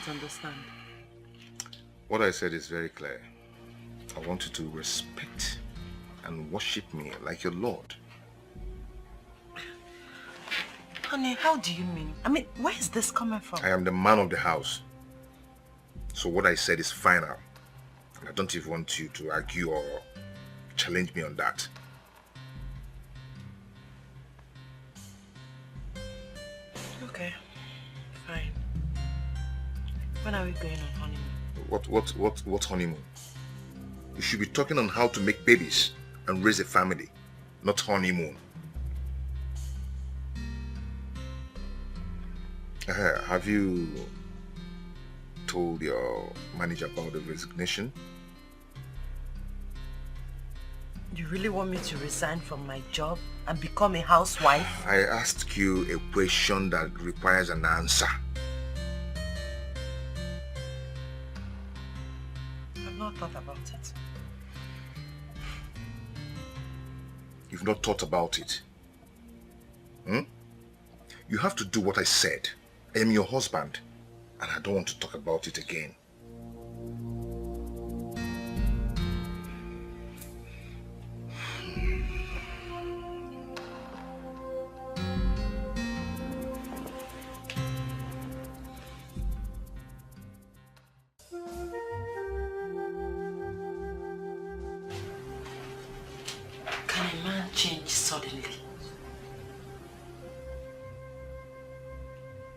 don't understand. What I said is very clear. I want you to respect and worship me like your Lord. Honey, how do you mean? I mean, where is this coming from? I am the man of the house. So what I said is final. And I don't even want you to argue or challenge me on that. Okay, fine. When are we going on honeymoon? What honeymoon? You should be talking on how to make babies and raise a family, not honeymoon. Have you told your manager about the resignation? You really want me to resign from my job and become a housewife? I asked you a question that requires an answer. I've not thought about it. You've not thought about it? You have to do what I said. I am your husband, and I don't want to talk about it again. Can a man change suddenly?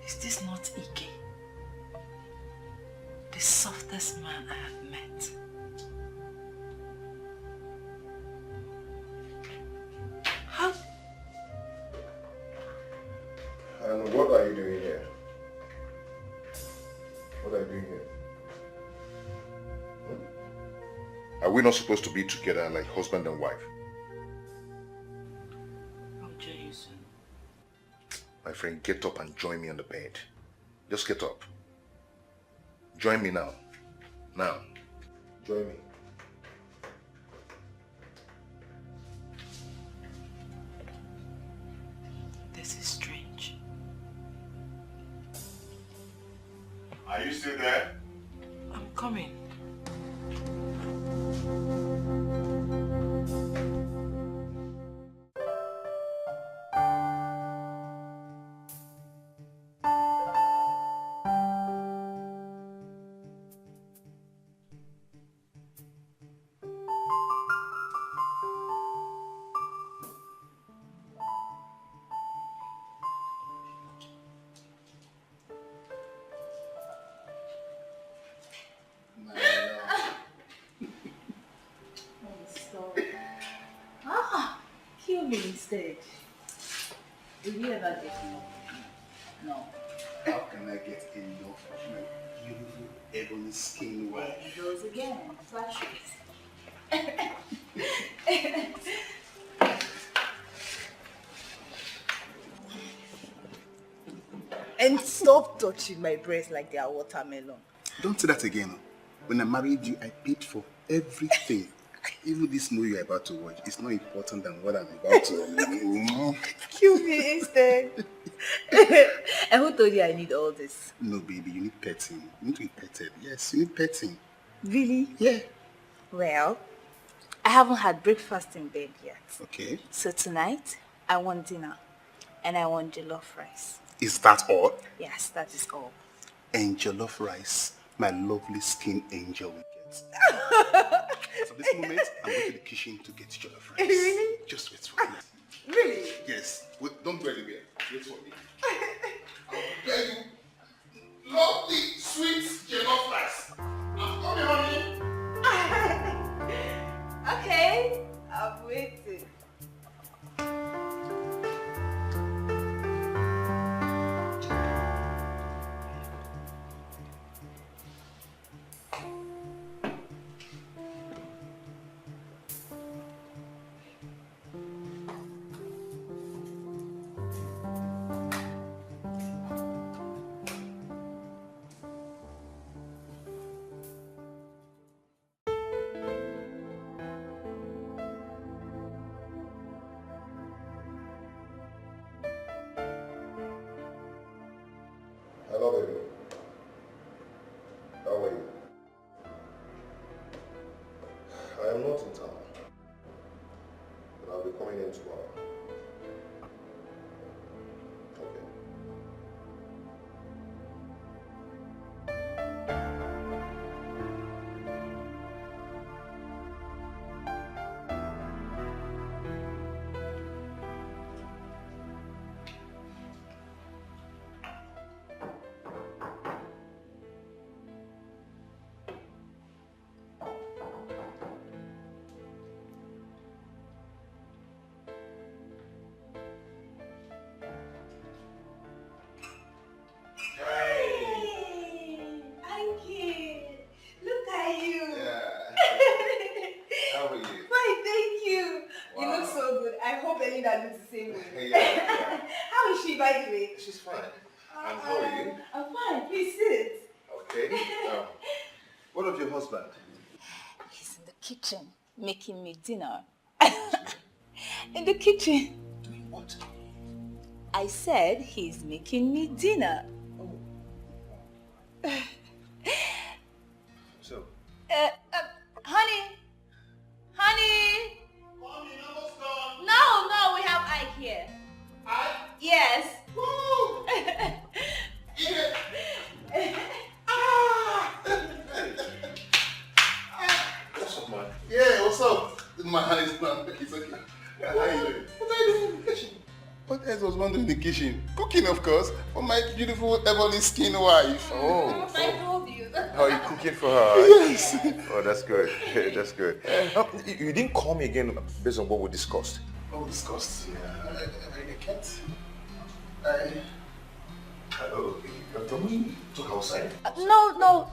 Is this not Ike? The softest man I have met. How? And what are you doing here? What are you doing here? Are we not supposed to be together like husband and wife? I'll join you soon. My friend, get up and join me on the bed. Just get up. Join me now. Now. Join me. This is strange. Are you still there? I'm coming. Instead, will you ever get enough? No. How can I get enough of my beautiful ebony skin wife? There he goes again, flashes. And stop touching my breasts like they are watermelon. Don't say that again. When I married you, I paid for everything. Even this movie you're about to watch is not important than what I'm about to. Kill me instead. And who told you I need all this? No, baby, you need petting. You need to be petted. Yes, you need petting. Really? Yeah. Well, I haven't had breakfast in bed yet. Okay. So tonight, I want dinner. And I want jollof rice. Is that all? Yes, that is all. And jollof rice, my lovely skin angel will get. So this moment, I'm going to the kitchen to get jollof rice. Really? Just wait for me. Really? Yes. Wait, don't go anywhere. Wait for me. I'll prepare you lovely, sweet jollof rice. I'm coming, honey. Okay, I'm waiting. She's fine. And how are you? I'm fine. Please sit. Okay. What of your husband? He's in the kitchen making me dinner. In the kitchen. Doing what? I said he's making me dinner. Oh. So? Honey. Honey. Mommy, almost done. No, we have Ike here. Yes. Woo! Eat it. What's up, man? Yeah, what's up? My hand is not. It's okay. How are you doing? What are you doing in the kitchen? What else was one doing in the kitchen? Cooking, of course, for my beautiful ebony skin wife. Oh. I told you. How are you cooking for her? Yes. Oh, that's good. That's good. You didn't call me again based on what we discussed. Oh, disgust. Yeah, I can't. Oh, can we talk outside? No.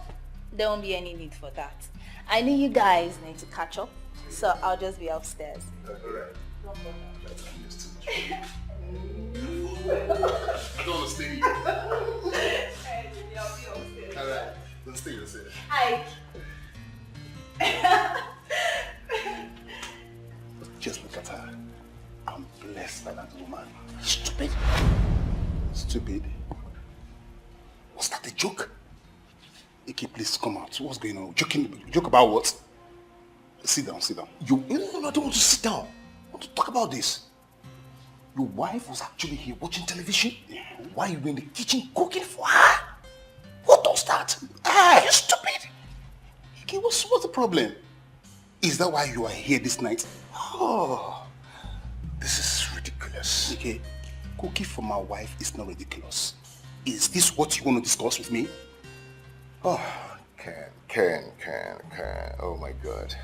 There won't be any need for that. I know you guys need to catch up, so I'll just be upstairs. Alright. I don't want to stay here. Alright, then stay yourself. Just look at her. I'm blessed by that woman. Stupid. Stupid. Was that a joke? Ike, please come out. What's going on? Joke about what? Sit down. No, I don't want to sit down. I want to talk about this. Your wife was actually here watching television? Yeah. Why are you in the kitchen cooking for her? What does that? Ah, you stupid. Ike, what's the problem? Is that why you are here this night? Oh, this is ridiculous. Ike, cooking for my wife is not ridiculous. Is this what you want to discuss with me? Oh, Ken. Oh my God.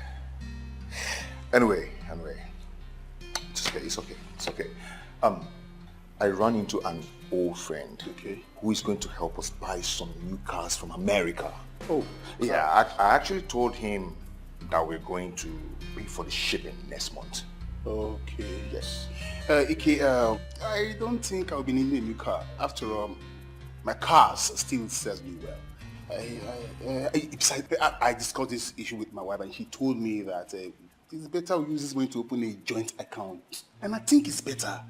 Anyway. It's okay. I ran into an old friend who is going to help us buy some new cars from America. Oh. Yeah, I actually told him that we're going to pay for the shipping next month. Okay. Yes. Ike, I don't think I'll be needing a new car. After all, my cars still serves me well. I discussed this issue with my wife and she told me that it's better we use this money to open a joint account. And I think it's better.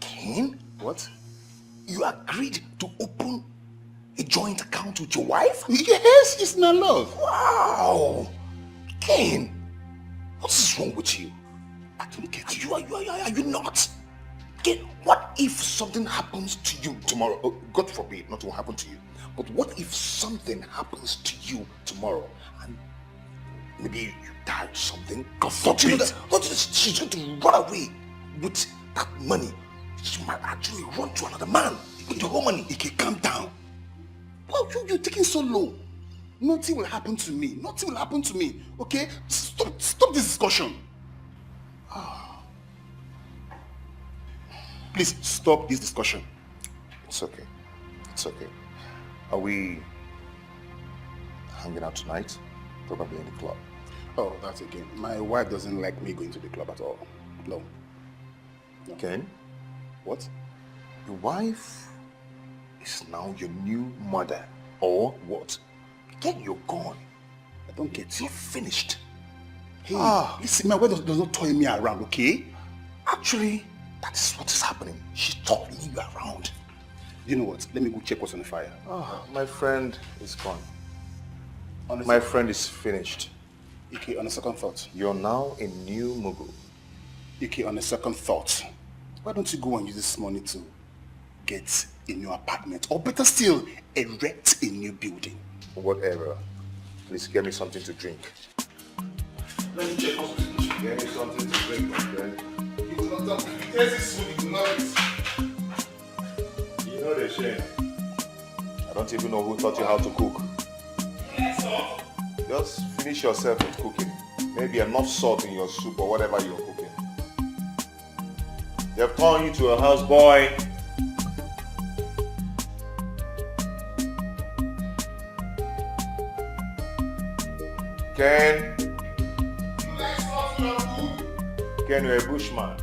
Ken? What? You agreed to open a joint account with your wife? Yes, it's not love. Wow! Ken, what is wrong with you? I don't get you. Are you not? Ken, what if something happens to you tomorrow? Oh, God forbid, nothing will happen to you. But what if something happens to you tomorrow and maybe you die or something? God forbid. She's going to run away with that money. She might actually run to another man with the whole money. Ike, calm down. Why you're taking so low? Nothing will happen to me. Okay? Stop this discussion. Please stop this discussion. It's okay. Are we hanging out tonight? Probably in the club. Oh, that's again. My wife doesn't like me going to the club at all. No. Ken? What? Your wife is now your new mother, or what? Ken, you're gone. I don't get you. You're finished. Hey, listen, my wife does not toy me around, okay? Actually, that is what is happening. She's tossing you around. You know what? Let me go check what's on the fire. Oh, my friend is gone. Honestly, My friend is finished. Ike, on a second thought. You're now a new Mugu. Okay, on a second thought, why don't you go and use this money to get a new apartment, or better still, erect a new building? Whatever. Please get me something to drink. Let me check out. Get me something to drink, my friend. You will not tell me. There's this food, you will not eat. You know the shame. I don't even know who taught you how to cook. Just finish yourself with cooking. Maybe enough salt in your soup or whatever you're cooking. They've turned you to a houseboy. Ken? Ken, you're a bushman.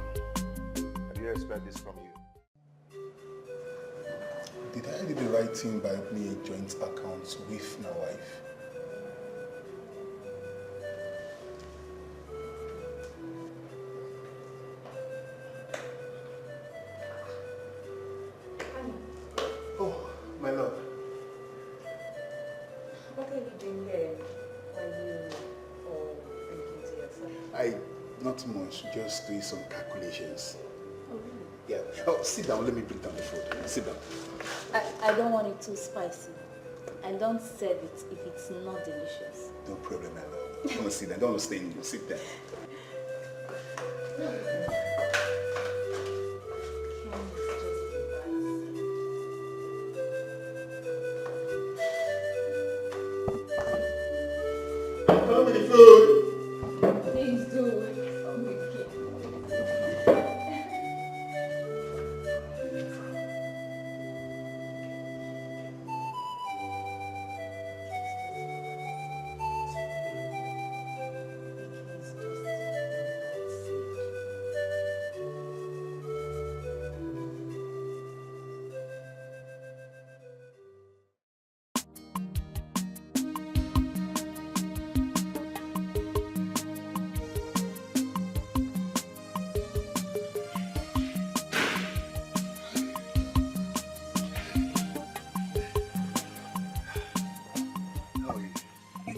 I didn't expect this from you. Did I do the right thing by opening a joint account with my wife? Oh, my love. What are you doing here? Are you all thinking to yourself? Not much, just doing some calculations. Oh, really? Yeah. Oh, sit down, let me bring down the food. Sit down. I don't want it too spicy. And don't serve it if it's not delicious. No problem, my love. Don't want to sit down, don't want to stay in you. Sit down. Come with the food. Please do.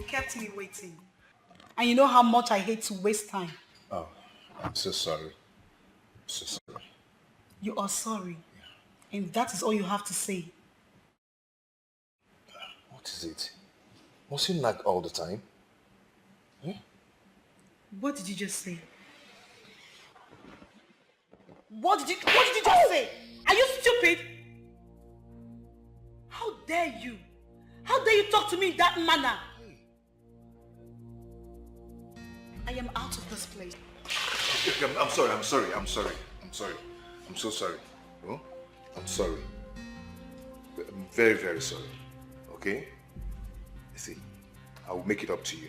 Kept me waiting. And you know how much I hate to waste time. Oh, I'm so sorry. So sorry. You are sorry. And that is all you have to say. What is it? Must you nag all the time? What did you just say? What did you just say? Are you stupid? How dare you? How dare you talk to me in that manner? I am out of this place. I'm sorry. I'm so sorry. Oh? I'm sorry. I'm very, very sorry. Okay? You see, I will make it up to you.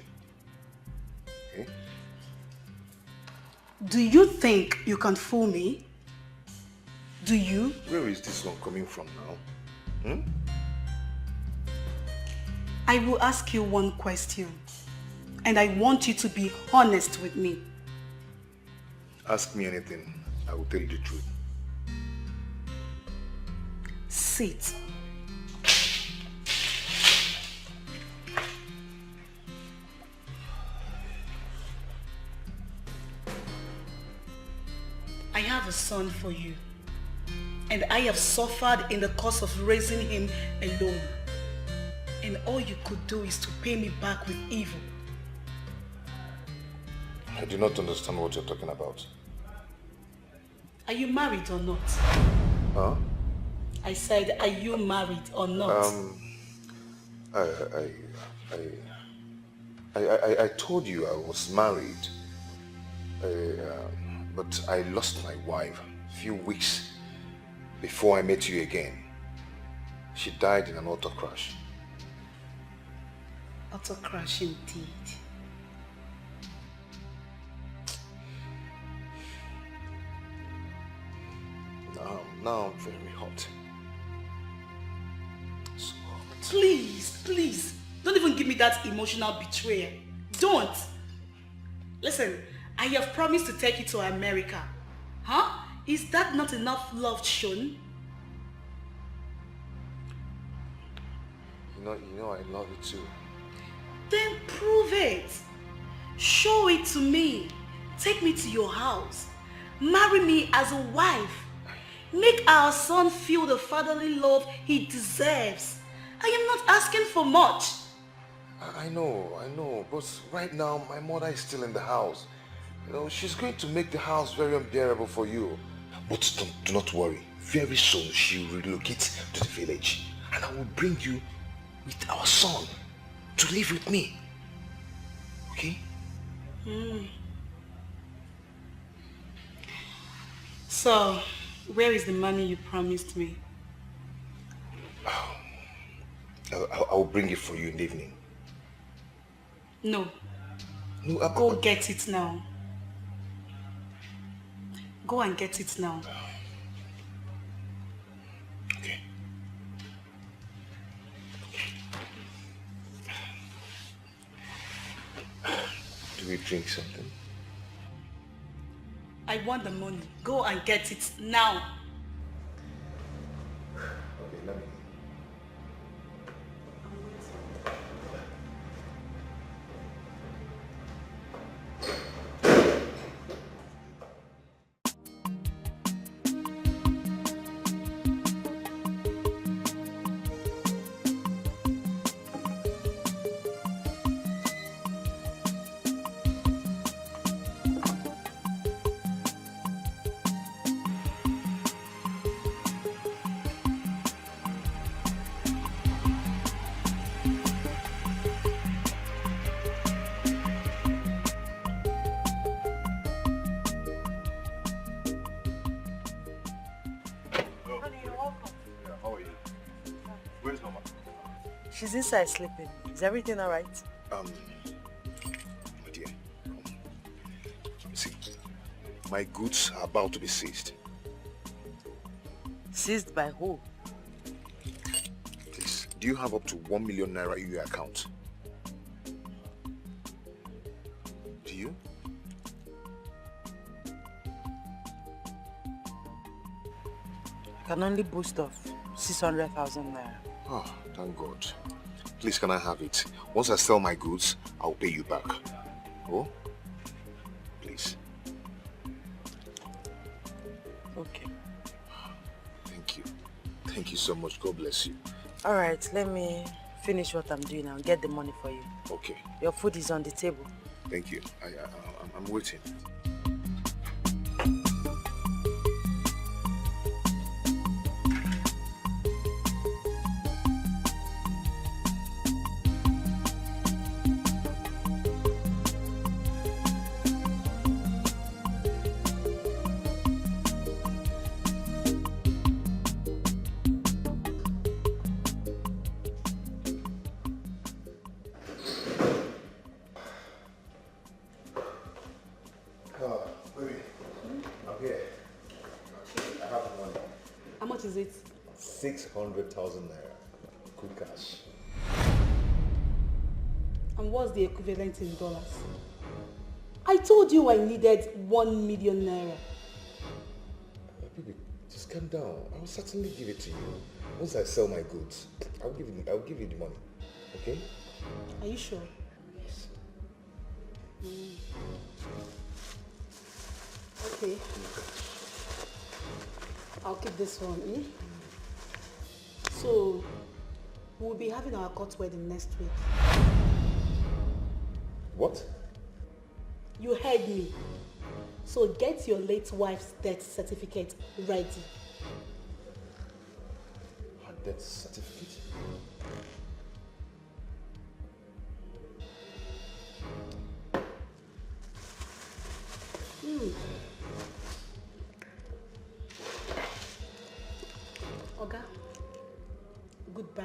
Okay? Do you think you can fool me? Do you? Where is this one coming from now? I will ask you one question. And I want you to be honest with me. Ask me anything. I will tell you the truth. Sit. I have a son for you. And I have suffered in the course of raising him alone. And all you could do is to pay me back with evil. I do not understand what you're talking about. Are you married or not? Huh? I said, are you married or not? I told you I was married, but I lost my wife a few weeks before I met you again. She died in an auto crash. Auto crash indeed. Now I'm very hot. So hot. Please, don't even give me that emotional betrayal. Don't. Listen, I have promised to take you to America. Huh? Is that not enough love shown? You know I love you too. Then prove it. Show it to me. Take me to your house. Marry me as a wife. Make our son feel the fatherly love he deserves. I am not asking for much. I know, but right now my mother is still in the house. You know, she's going to make the house very unbearable for you. But do not worry. Very soon she will relocate to the village, and I will bring you with our son to live with me. Okay? So, where is the money you promised me? I will bring it for you in the evening. No. No, Go get it now. Go and get it now. Okay. Do we drink something? I want the money. Go and get it now. Okay, let me. She's inside sleeping. Is everything all right? My dear, see, my goods are about to be seized. Seized by who? Please, do you have up to 1 million naira in your account? Do you? I can only boost off 600,000 naira. Oh, thank God. Please, can I have it? Once I sell my goods, I'll pay you back. Oh? Please. Okay. Thank you. Thank you so much. God bless you. All right, let me finish what I'm doing and get the money for you. Okay. Your food is on the table. Thank you. I'm waiting. How much is it? 600,000 naira. Quick cash. And what's the equivalent in dollars? I told you I needed 1 million naira. Baby, just calm down. I will certainly give it to you. Once I sell my goods, I'll give you the money. Okay? Are you sure? Yes. Okay. I'll keep this one. So, we'll be having our court wedding next week. What? You heard me. So get your late wife's death certificate ready. Her death certificate? Oga, goodbye.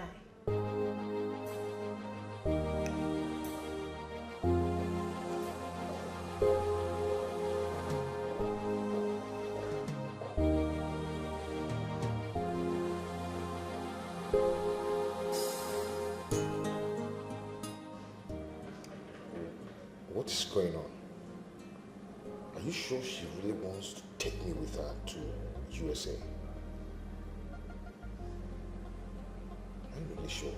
What is going on? Are you sure she really wants to take me with her to USA? I'm really sure.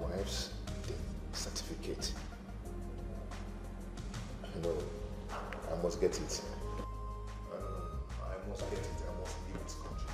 My wife's death certificate. I know. I'm must get it. I must get it. I must leave this country.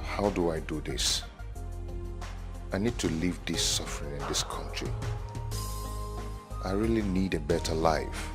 How do I do this? I need to leave this suffering in this country. I really need a better life.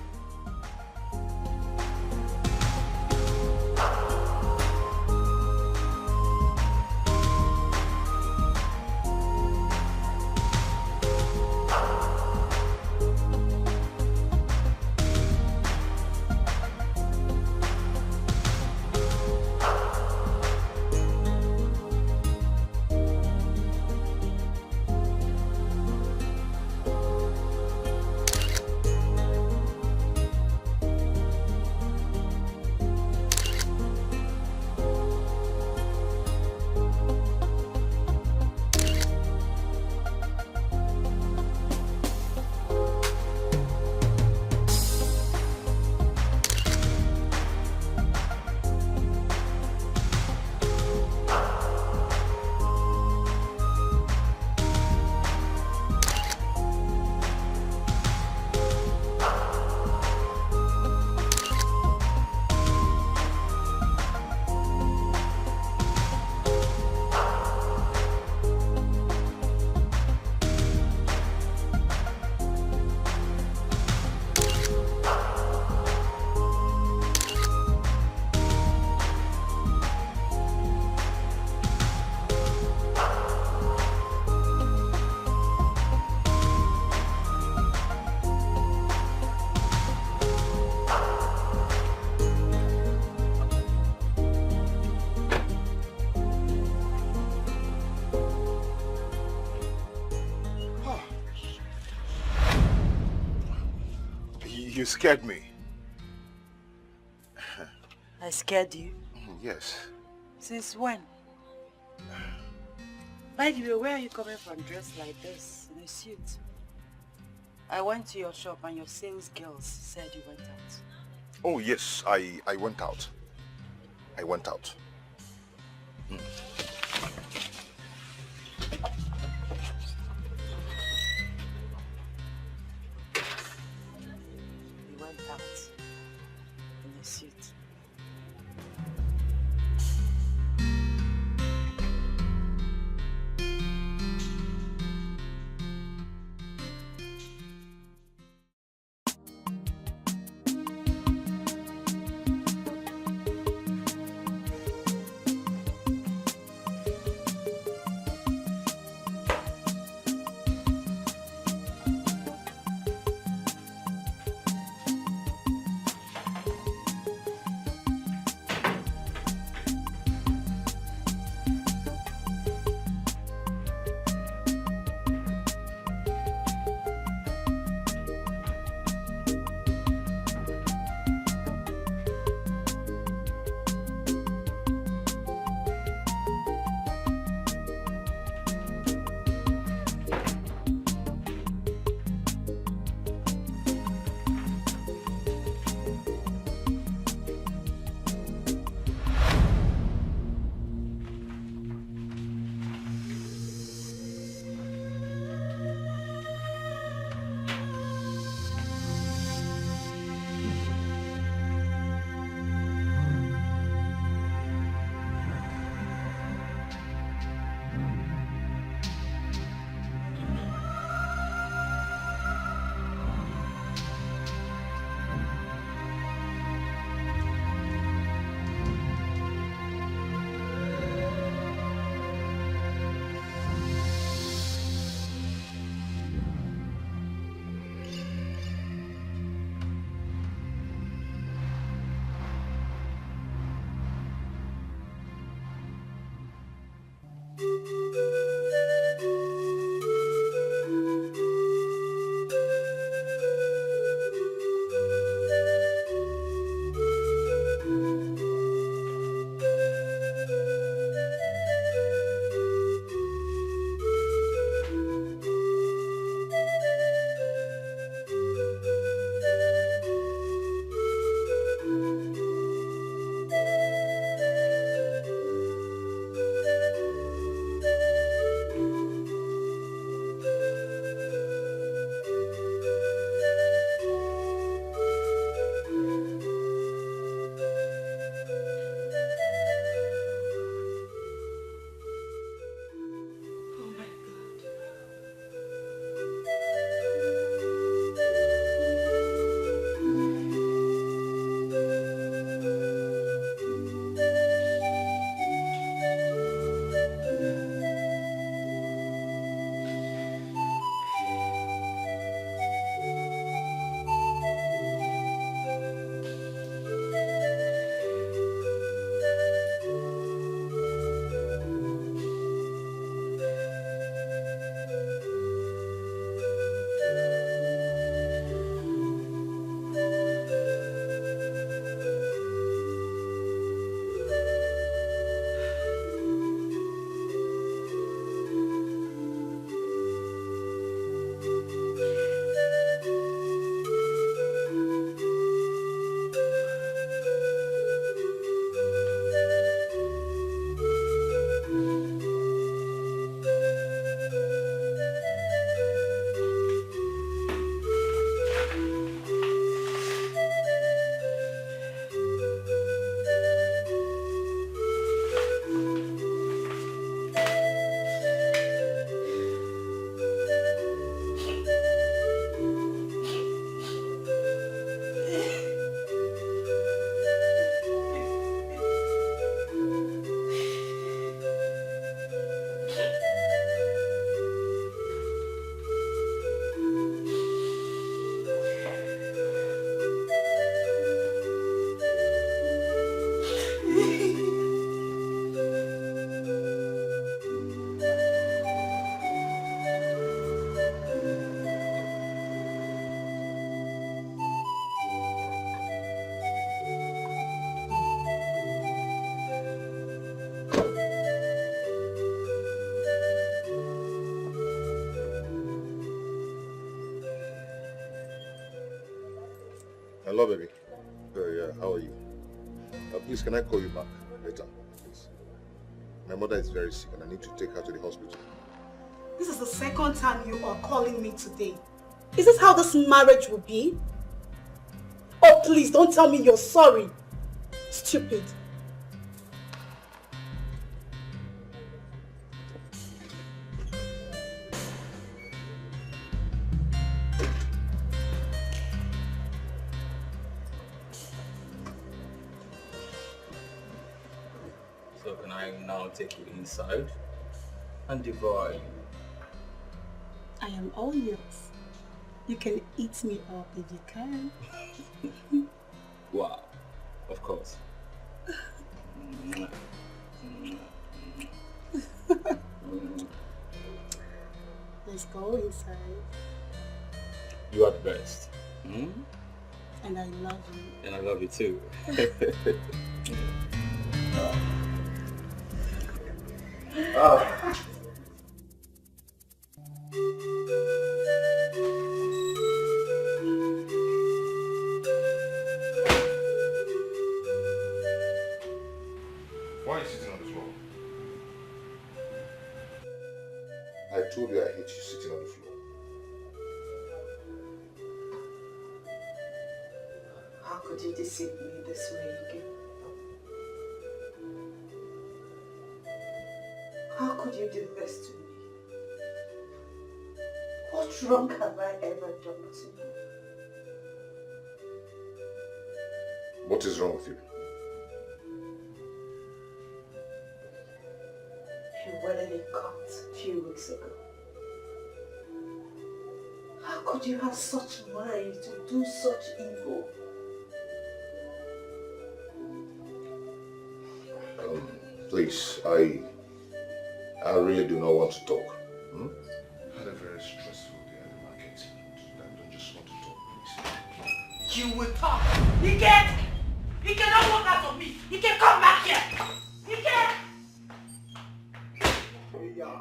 You scared me. I scared you? Yes. Since when? By the way, where are you coming from dressed like this, in a suit? I went to your shop and your sales girls said you went out. Oh yes, I went out. I went out. You went out in a suit. Hello, baby. Yeah, how are you? Please, can I call you back later, please? My mother is very sick and I need to take her to the hospital. This is the second time you are calling me today. Is this how this marriage will be? Oh, please, don't tell me you're sorry. Stupid. So can I now take you inside and devour you? I am all yours. You can eat me up if you can. Wow, of course. Let's go inside. You are the best. Hmm? And I love you. And I love you too. Why are you sitting on the floor? I told you I hate you sitting on the floor. How could you deceive me this way again? How could you do this to me? What wrong have I ever done to you? What is wrong with you? You wedded a cut a few weeks ago. How could you have such mind to do such evil? Please, I really do not want to talk. I had a very stressful day at the market and I don't just want to talk, please. You will talk. He cannot walk out of me. He can come back here. He can.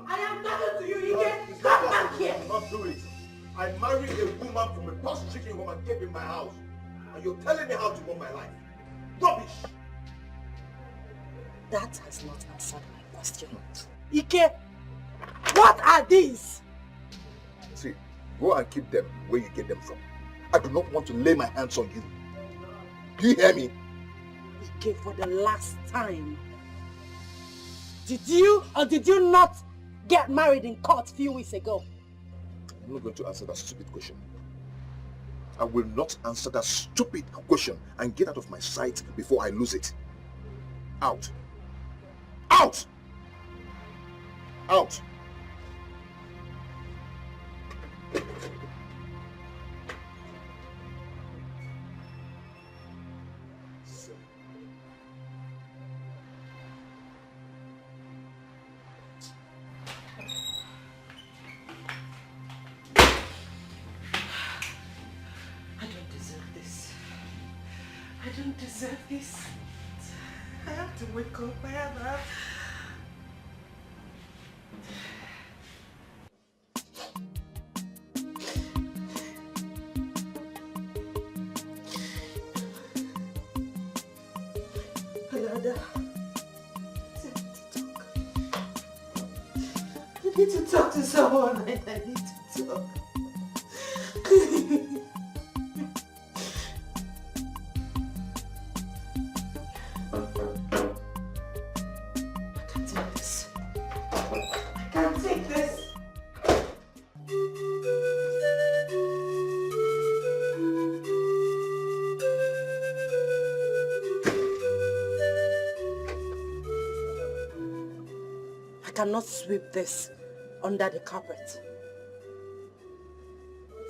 I am talking to you. He can come back here. I'm not doing it. I married a woman from a posh chicken home and kept in my house. And you're telling me how to run my life. Rubbish. That has not answered my question. Ike, what are these? See, go and keep them where you get them from. I do not want to lay my hands on you. Do you hear me? Ike, for the last time. Did you or did you not get married in court a few weeks ago? I'm not going to answer that stupid question. I will not answer that stupid question and get out of my sight before I lose it. Out. Out! Out! I don't deserve this. I have to wake up. I have... Alada, I need to talk to someone. I need to talk. Cannot sweep this under the carpet.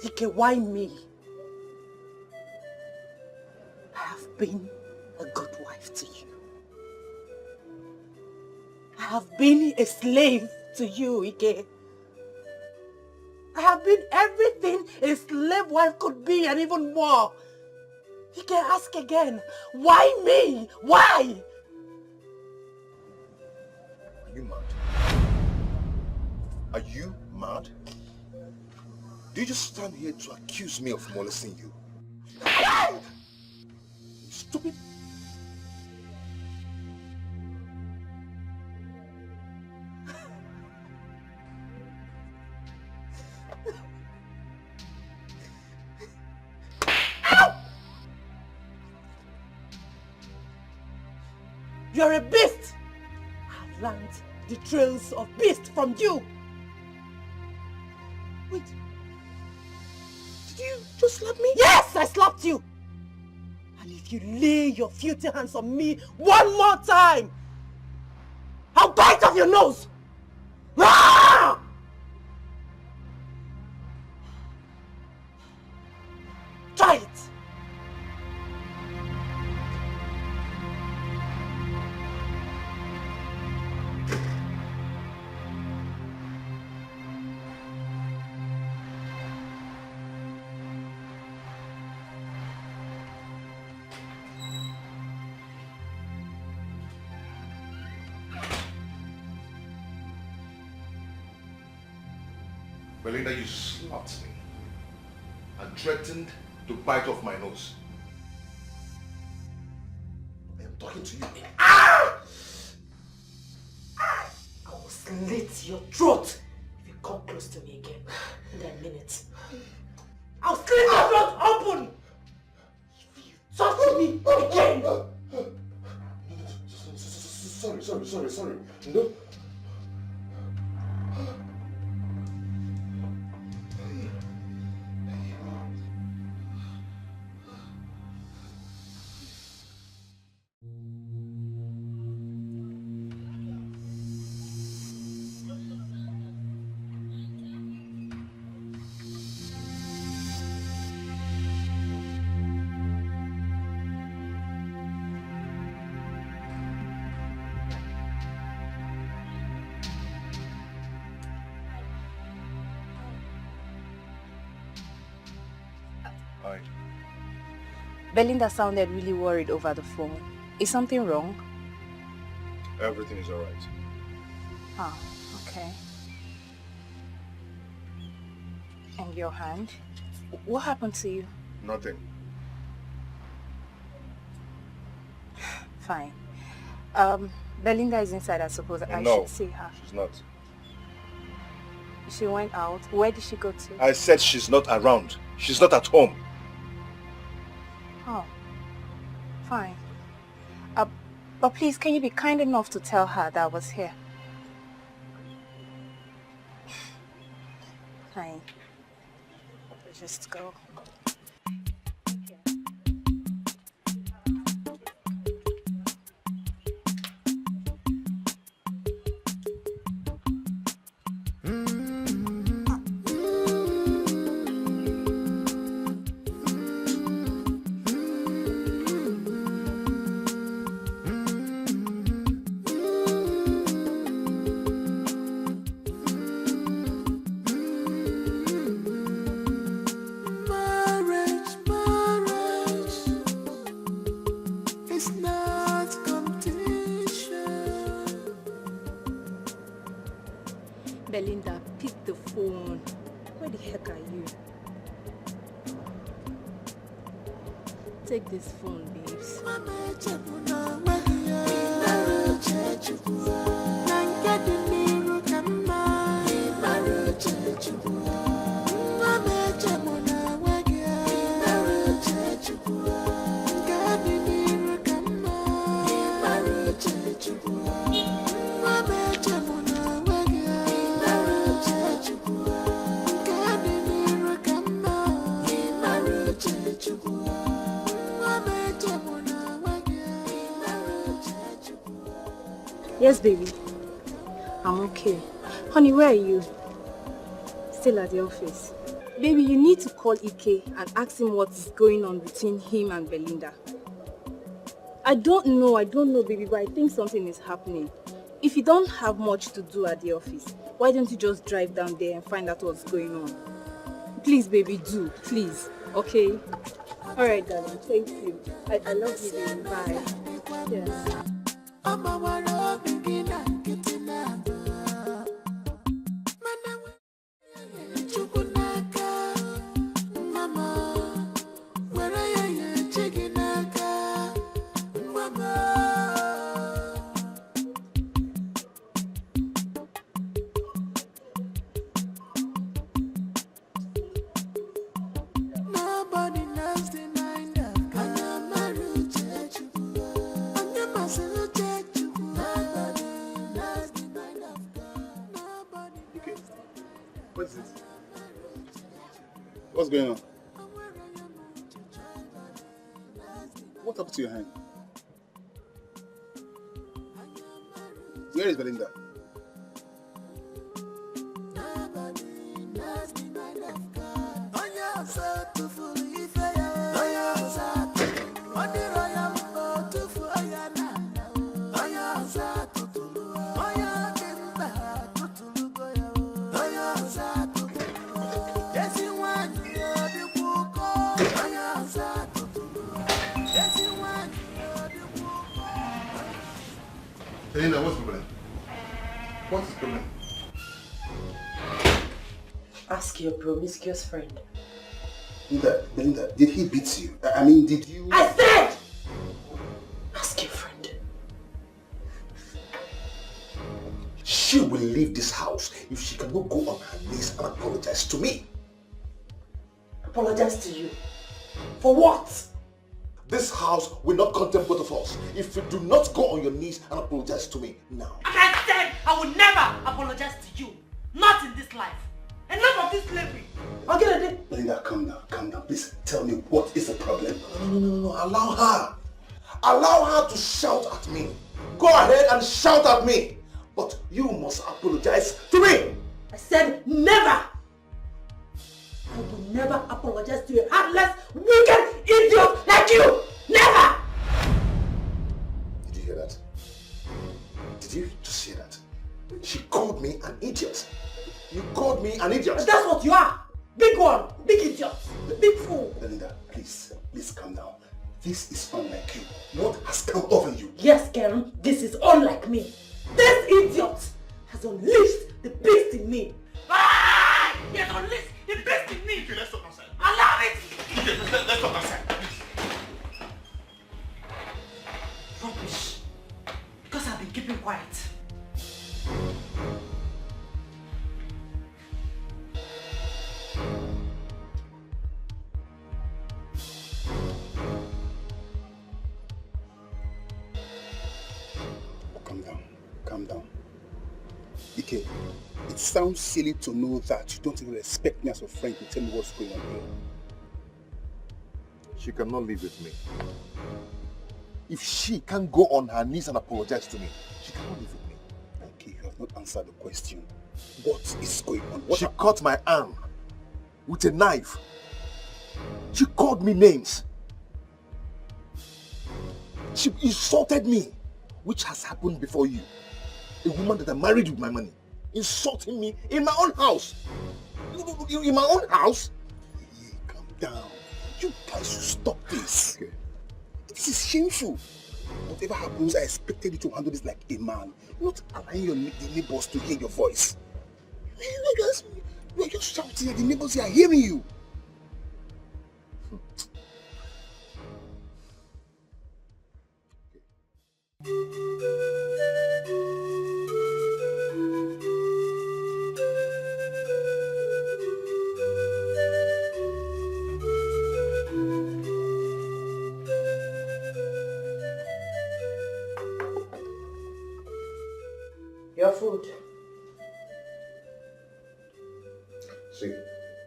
Ike, why me? I have been a good wife to you. I have been a slave to you, Ike. I have been everything a slave wife could be and even more. Ike, ask again. Why me? Why? Are you mad? Are you mad? Do you just stand here to accuse me of molesting you? Stupid. You're a beast! I've learned the trails of beast from you! Wait. Did you just slap me? Yes, I slapped you! And if you lay your filthy hands on me one more time, I'll bite off your nose! Ah! Try it! Belinda, you slapped me and threatened to bite off my nose. I am talking to you. Ah! I will slit your throat if you come close to me again. In a minute. I'll slit your throat open! If you touch me again! Sorry. No. Belinda sounded really worried over the phone. Is something wrong? Everything is alright. Oh, okay. And your hand? What happened to you? Nothing. Fine. Belinda is inside, I suppose. I should see her. She's not. She went out. Where did she go to? I said she's not around. She's not at home. Oh, fine. But please, can you be kind enough to tell her that I was here? Fine. Just go. Belinda, pick the phone. Where the heck are you? Take this phone, babes. Yes, baby. I'm okay. Honey, where are you? Still at the office. Baby, you need to call Ike and ask him what is going on between him and Belinda. I don't know, baby, but I think something is happening. If you don't have much to do at the office, why don't you just drive down there and find out what's going on? Please, baby, do. Please. Okay? Alright, darling. Thank you. I love you, baby. Bye. Yes. What's going on? What happened to your hand? Where is Belinda? Belinda, what's the problem? What's the problem? Ask your promiscuous friend. Belinda, did he beat you? I mean, did you... I said! Ask your friend. She will leave this house if she cannot go on her knees and apologize to me. Apologize to you? For what? This house will not contain both of us if you do not go on your knees and apologize to me now. I said I will never apologize to you. Not in this life. Enough of this slavery. Okay, Belinda, calm down. Please tell me, what is the problem? No. Allow her. Allow her to shout at me. Go ahead and shout at me. But you must apologize to me. I said never. I will never apologize to a heartless, wicked idiot like you. Never. Did you hear that? Did you just hear that? She called me an idiot. You called me an idiot. That's what you are. Big one. Big idiot. Big fool. Belinda, please calm down. This is unlike you. What has come over you? Yes, Ken, this is unlike me. This idiot has unleashed the beast in me. Ah! He has unleashed the beast in me. Okay, let's talk outside. Allow it. Okay, let's talk outside. Rubbish. Because I've been keeping quiet. Calm down. Ike, it sounds silly to know that you don't even respect me as a friend to tell me what's going on here. She cannot live with me. If she can't go on her knees and apologize to me, she cannot live with me. Okay, you have not answered the question. What is going on? She cut my arm with a knife. She called me names. She insulted me, which has happened before you. A woman that I married with my money, insulting me in my own house. In my own house? Hey, calm down. You guys should stop this. Okay. This is shameful. Whatever happens, I expected you to handle this like a man, not allowing the neighbors to hear your voice. You're just shouting and the neighbors are hearing you. Your food. See,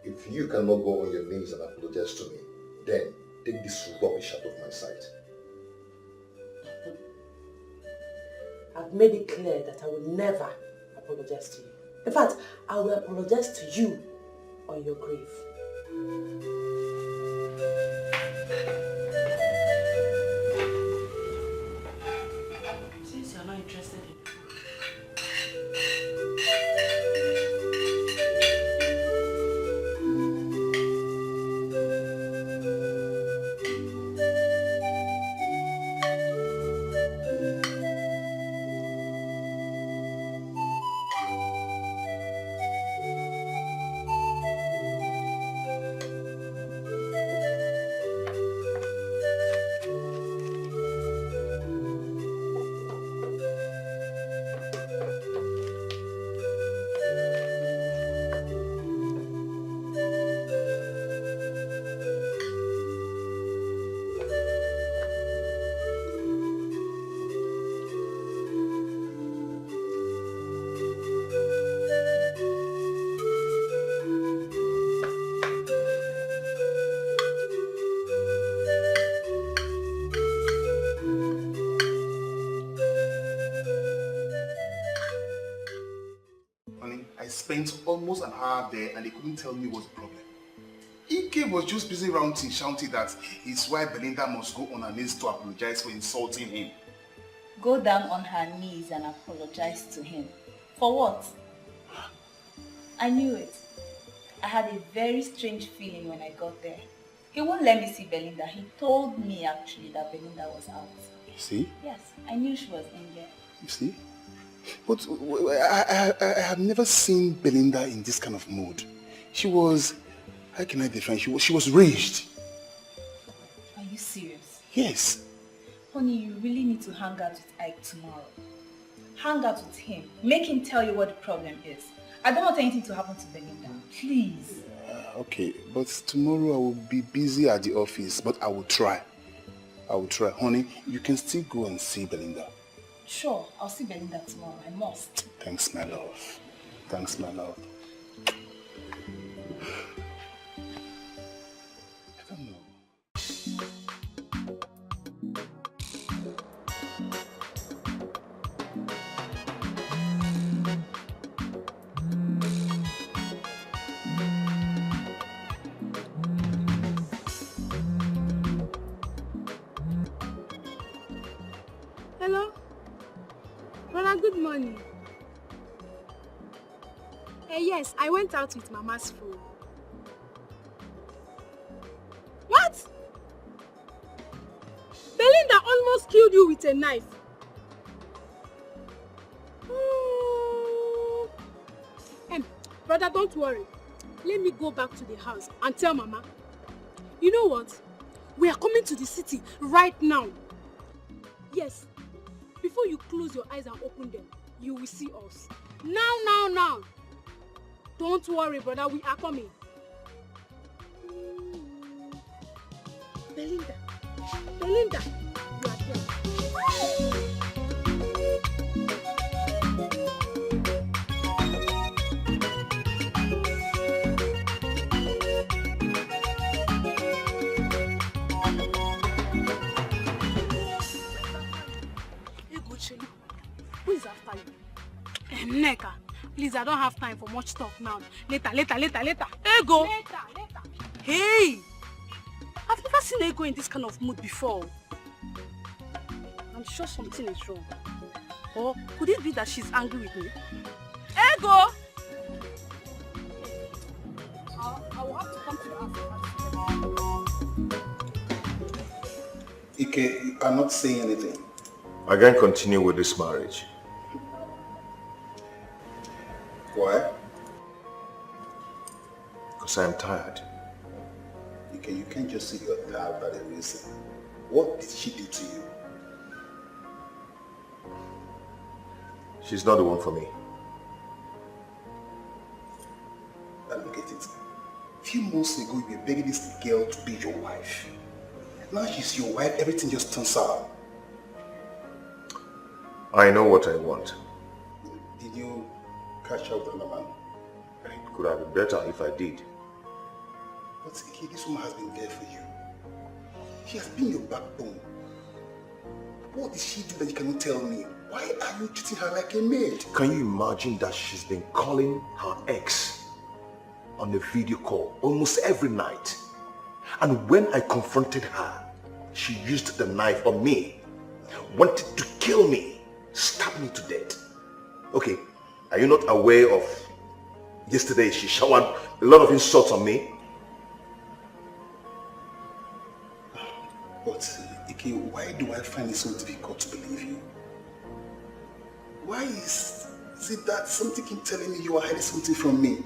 if you cannot go on your knees and apologize to me, then take this rubbish out of my sight. I've made it clear that I will never apologize to you. In fact, I will apologize to you on your grave. Since you're not interested in spent almost an hour there and they couldn't tell me what's the problem. Ike was just busy ranting, shouting that his wife Belinda must go on her knees to apologize for insulting him. Go down on her knees and apologize to him. For what? I knew it. I had a very strange feeling when I got there. He won't let me see Belinda. He told me actually that Belinda was out. You see? Yes, I knew she was in there. You see? But I have never seen Belinda in this kind of mood. She was, how can I define? She was raged. Are you serious? Yes. Honey, you really need to hang out with Ike tomorrow. Hang out with him. Make him tell you what the problem is. I don't want anything to happen to Belinda. Please. Okay, but tomorrow I will be busy at the office, but I will try. I will try. Honey, you can still go and see Belinda. Sure, I'll see Belinda tomorrow. I must. Thanks, my love. Thanks, my love. I don't know. Hello? Brother, good morning. Yes, I went out with Mama's phone. What? Belinda almost killed you with a knife. Brother, don't worry. Let me go back to the house and tell Mama. You know what? We are coming to the city right now. Yes. Before you close your eyes and open them, you will see us. Now. Don't worry, brother, we are coming. Belinda, you are here. Who is after you? Neka, please, I don't have time for much talk now. Later. Ego! Later. Hey! I've never seen Ego in this kind of mood before. I'm sure something is wrong. Or could it be that she's angry with me? Ego! I will have to come to the house. Ike, you are not saying anything. I can't continue with this marriage. Why? Because I am tired. You can't just say you're tired by the reason. What did she do to you? She's not the one for me. Now look at it. A few months ago, you were begging this girl to be your wife. Now she's your wife, everything just turns out. I know what I want. Did you catch up with another man? It could have been better if I did. But Ike, this woman has been there for you. She has been your backbone. What did she do that you cannot tell me? Why are you treating her like a maid? Can you imagine that she's been calling her ex on a video call almost every night? And when I confronted her, she used the knife on me, wanted to kill me, stab me to death. Okay, are you not aware of yesterday she showered a lot of insults on me? But Ike, why do I find it so difficult to believe you? Why is it that something keeps telling me you are hiding something from me?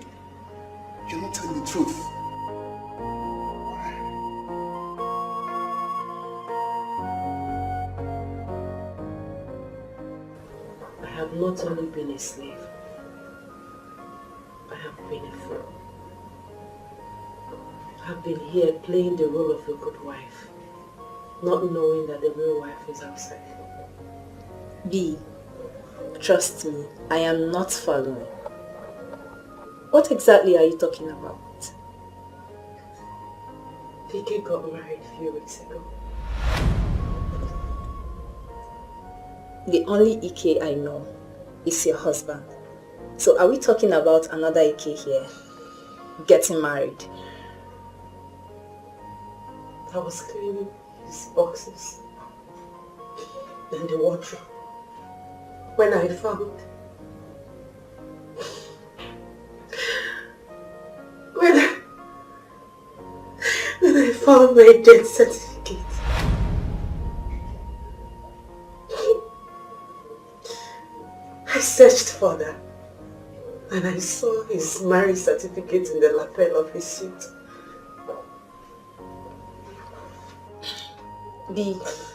You're not telling the truth. I have not only been a slave, I have been a fool. I have been here playing the role of a good wife, not knowing that the real wife is outside. B, trust me, I am not following. What exactly are you talking about? Vicky got married a few weeks ago. The only Ike I know is your husband. So are we talking about another Ike here? Getting married? I was cleaning his boxes in the wardrobe when I found when I found my death certificate. I searched for that and I saw his marriage certificate in the lapel of his suit.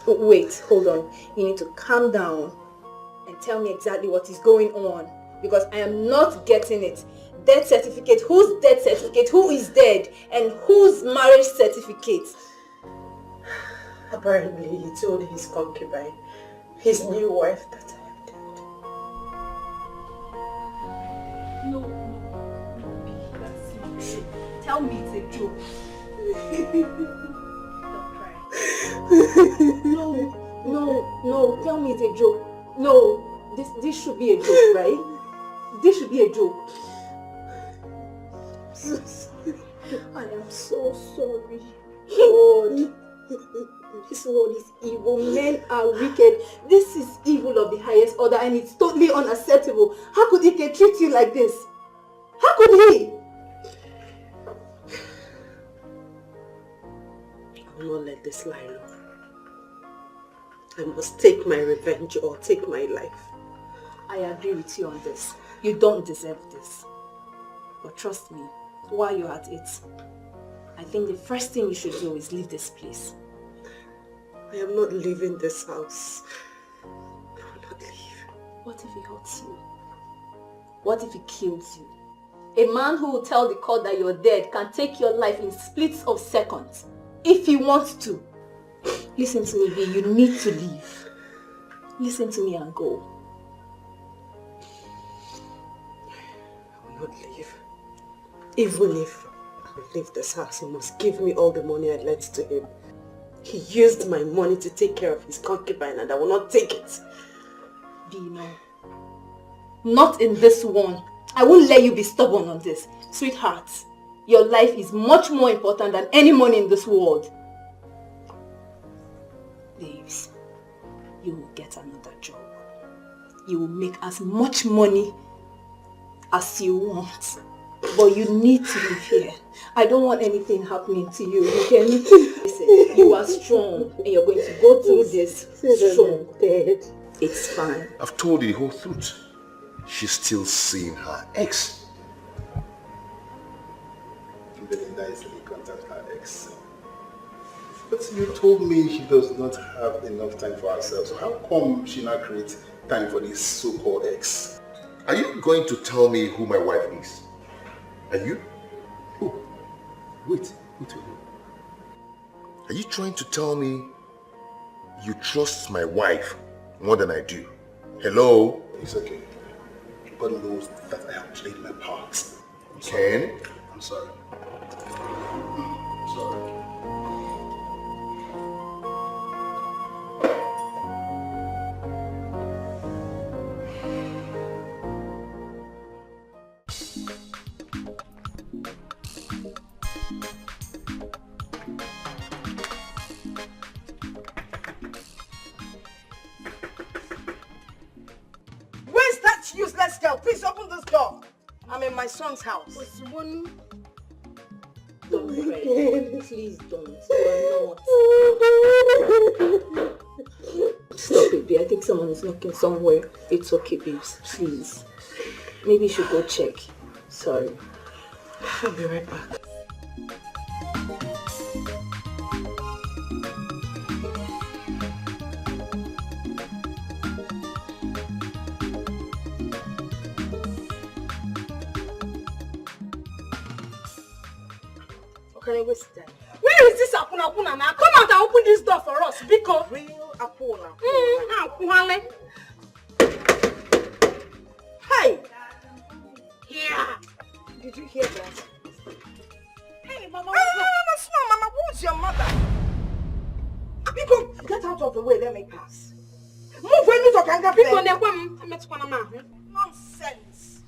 Wait, hold on. You need to calm down and tell me exactly what is going on, because I am not getting it. Death certificate? Whose death certificate? Who is dead? And whose marriage certificate? Apparently he told his concubine, his new wife, that I am dead. No, that's not true. Tell me it's a joke. Don't cry. No, tell me it's a joke. No, this should be a joke, right? This should be a joke. I am so sorry. God, this world is evil. Men are wicked. This is evil of the highest order and it's totally unacceptable. How could Ike treat you like this? How could he? I will not let this lie alone. I must take my revenge or take my life. I agree with you on this. You don't deserve this. But trust me, while you're at it, I think the first thing you should do is leave this place. I am not leaving this house. I will not leave. What if he hurts you? What if he kills you? A man who will tell the court that you're dead can take your life in splits of seconds. If he wants to. Listen to me, V. You need to leave. Listen to me and go. I will not leave. Even if I leave this house, he must give me all the money I lent to him. He used my money to take care of his concubine and I will not take it. V, no. Not in this one. I won't let you be stubborn on this. Sweetheart, your life is much more important than any money in this world. Babes, you will get another job. You will make as much money as you want. But you need to live here. I don't want anything happening to you. You can listen. You are strong and you're going to go through this strong. It's fine. I've told you the whole truth. She's still seeing her ex. Belinda easily contact her ex. But you told me she does not have enough time for herself. So how come she now creates time for this so-called ex? Are you going to tell me who my wife is? Are you? Who? Wait. Are you trying to tell me you trust my wife more than I do? Hello? It's okay. God knows that I have played my part. Ken? I'm sorry. I'm sorry. Useless girl, please open this door. I'm in my son's house. Don't cry. Please don't. You are not. Stop it, babe. I think someone is knocking somewhere. It's okay, babes. Please. Maybe you should go check. Sorry. I'll be right back. Where is this Apuna now? Come out and open this door for us, because real Apuna. Hey! Yeah! Did you hear that? Hey, Mama! Mama, who's your mother? Because get out of the way, let me pass. Move when you talk and get nonsense.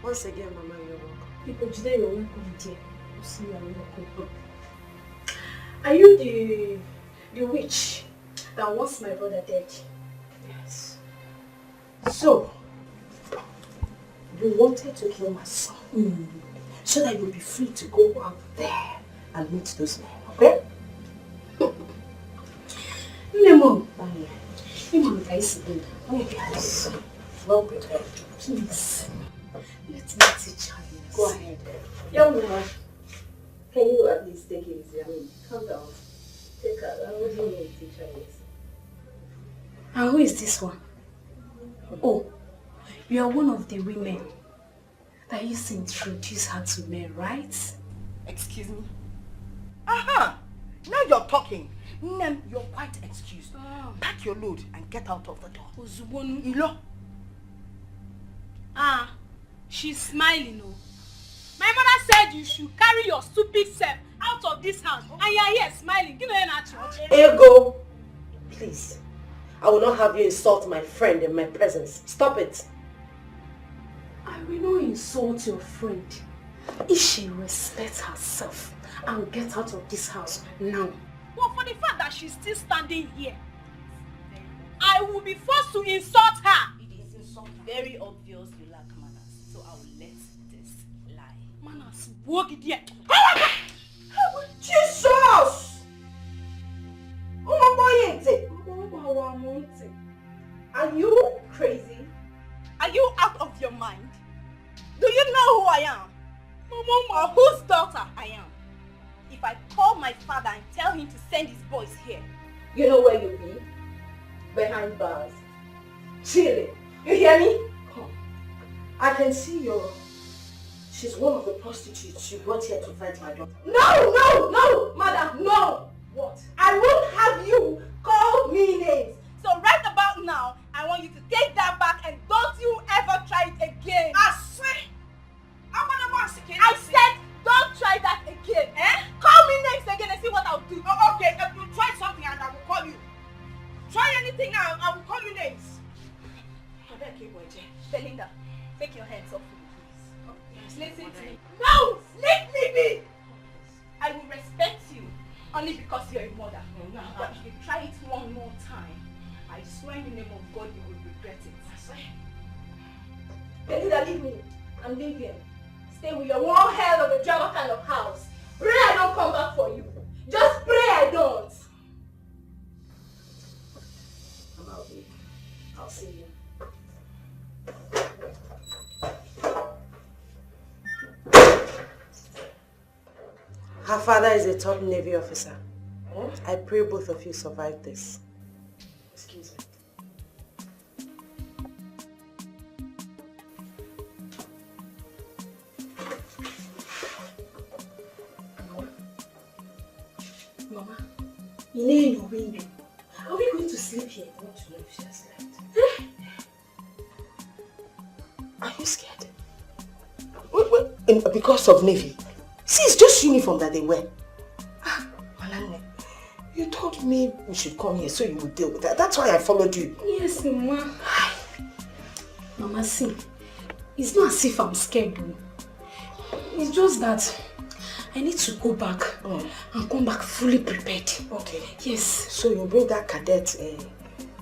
Once again, Mama, you're welcome. People today you're welcome, dear. You see, you're welcome. Are you the witch that wants my brother dead? Yes. So, you wanted to kill my son. So that you'll be free to go out there and meet those men, okay? Lemon. Lemon, guys. Yes. Well prepared. Please. Let me teach her. Go ahead. Young woman, can you at least take it easy? I mean, calm down. Take her. I don't know what teacher is. And who is this one? Oh, you are one of the women that used to introduce her to men, right? Excuse me? Aha! Now you're talking. Nem, you're quite excused. Pack your load and get out of the door. Ilo. She's smiling, oh. My mother said you should carry your stupid self out of this house, and you're here smiling. Give me an church. Ego, please. I will not have you insult my friend in my presence. Stop it. I will not insult your friend. If she respects herself, I will get out of this house now. Well, for the fact that she's still standing here, I will be forced to insult her. It is very obvious you lack manners, so I will let this lie. Manners, walk it here. Jesus! Are you crazy? Are you out of your mind? Do you know who I am? Or whose daughter I am? If I call my father and tell him to send his boys here, You know where you'll be? Behind bars. Chilling. You hear me? Come. I can see she's one of the prostitutes you brought here to fight my daughter. No, madam, no! What? I won't have you call me names. so right about now, I want you to take that back and don't you ever try it again. I swear. I said don't try that again. Call me names again and see what I'll do. Oh, okay, if you try something and I will call you. Try anything now, I will call you names. Belinda, take your hands off me, please. Listen to me. No! Let me be! I will respect you only because you're a mother. But if you try it one more time, I swear in the name of God you will regret it. I swear. Belinda, leave me. I'm leaving. Stay with your one hell of a drama kind of house. Pray I don't come back for you. Just pray I don't. I'm out here. I'll see you. Her father is a top Navy officer. I pray both of you survive this. Excuse me. Mama, you need your window. Are we going to sleep here? I want to know if she has slept. Are you scared? Wait, because of Navy? See, it's just uniform that they wear. Malane, you told me we should come here so you would deal with that. That's why I followed you. Yes, Mama. Mama, see, it's not as if I'm scared though. It's just that I need to go back and come back fully prepared. Okay. Yes. So you bring that cadet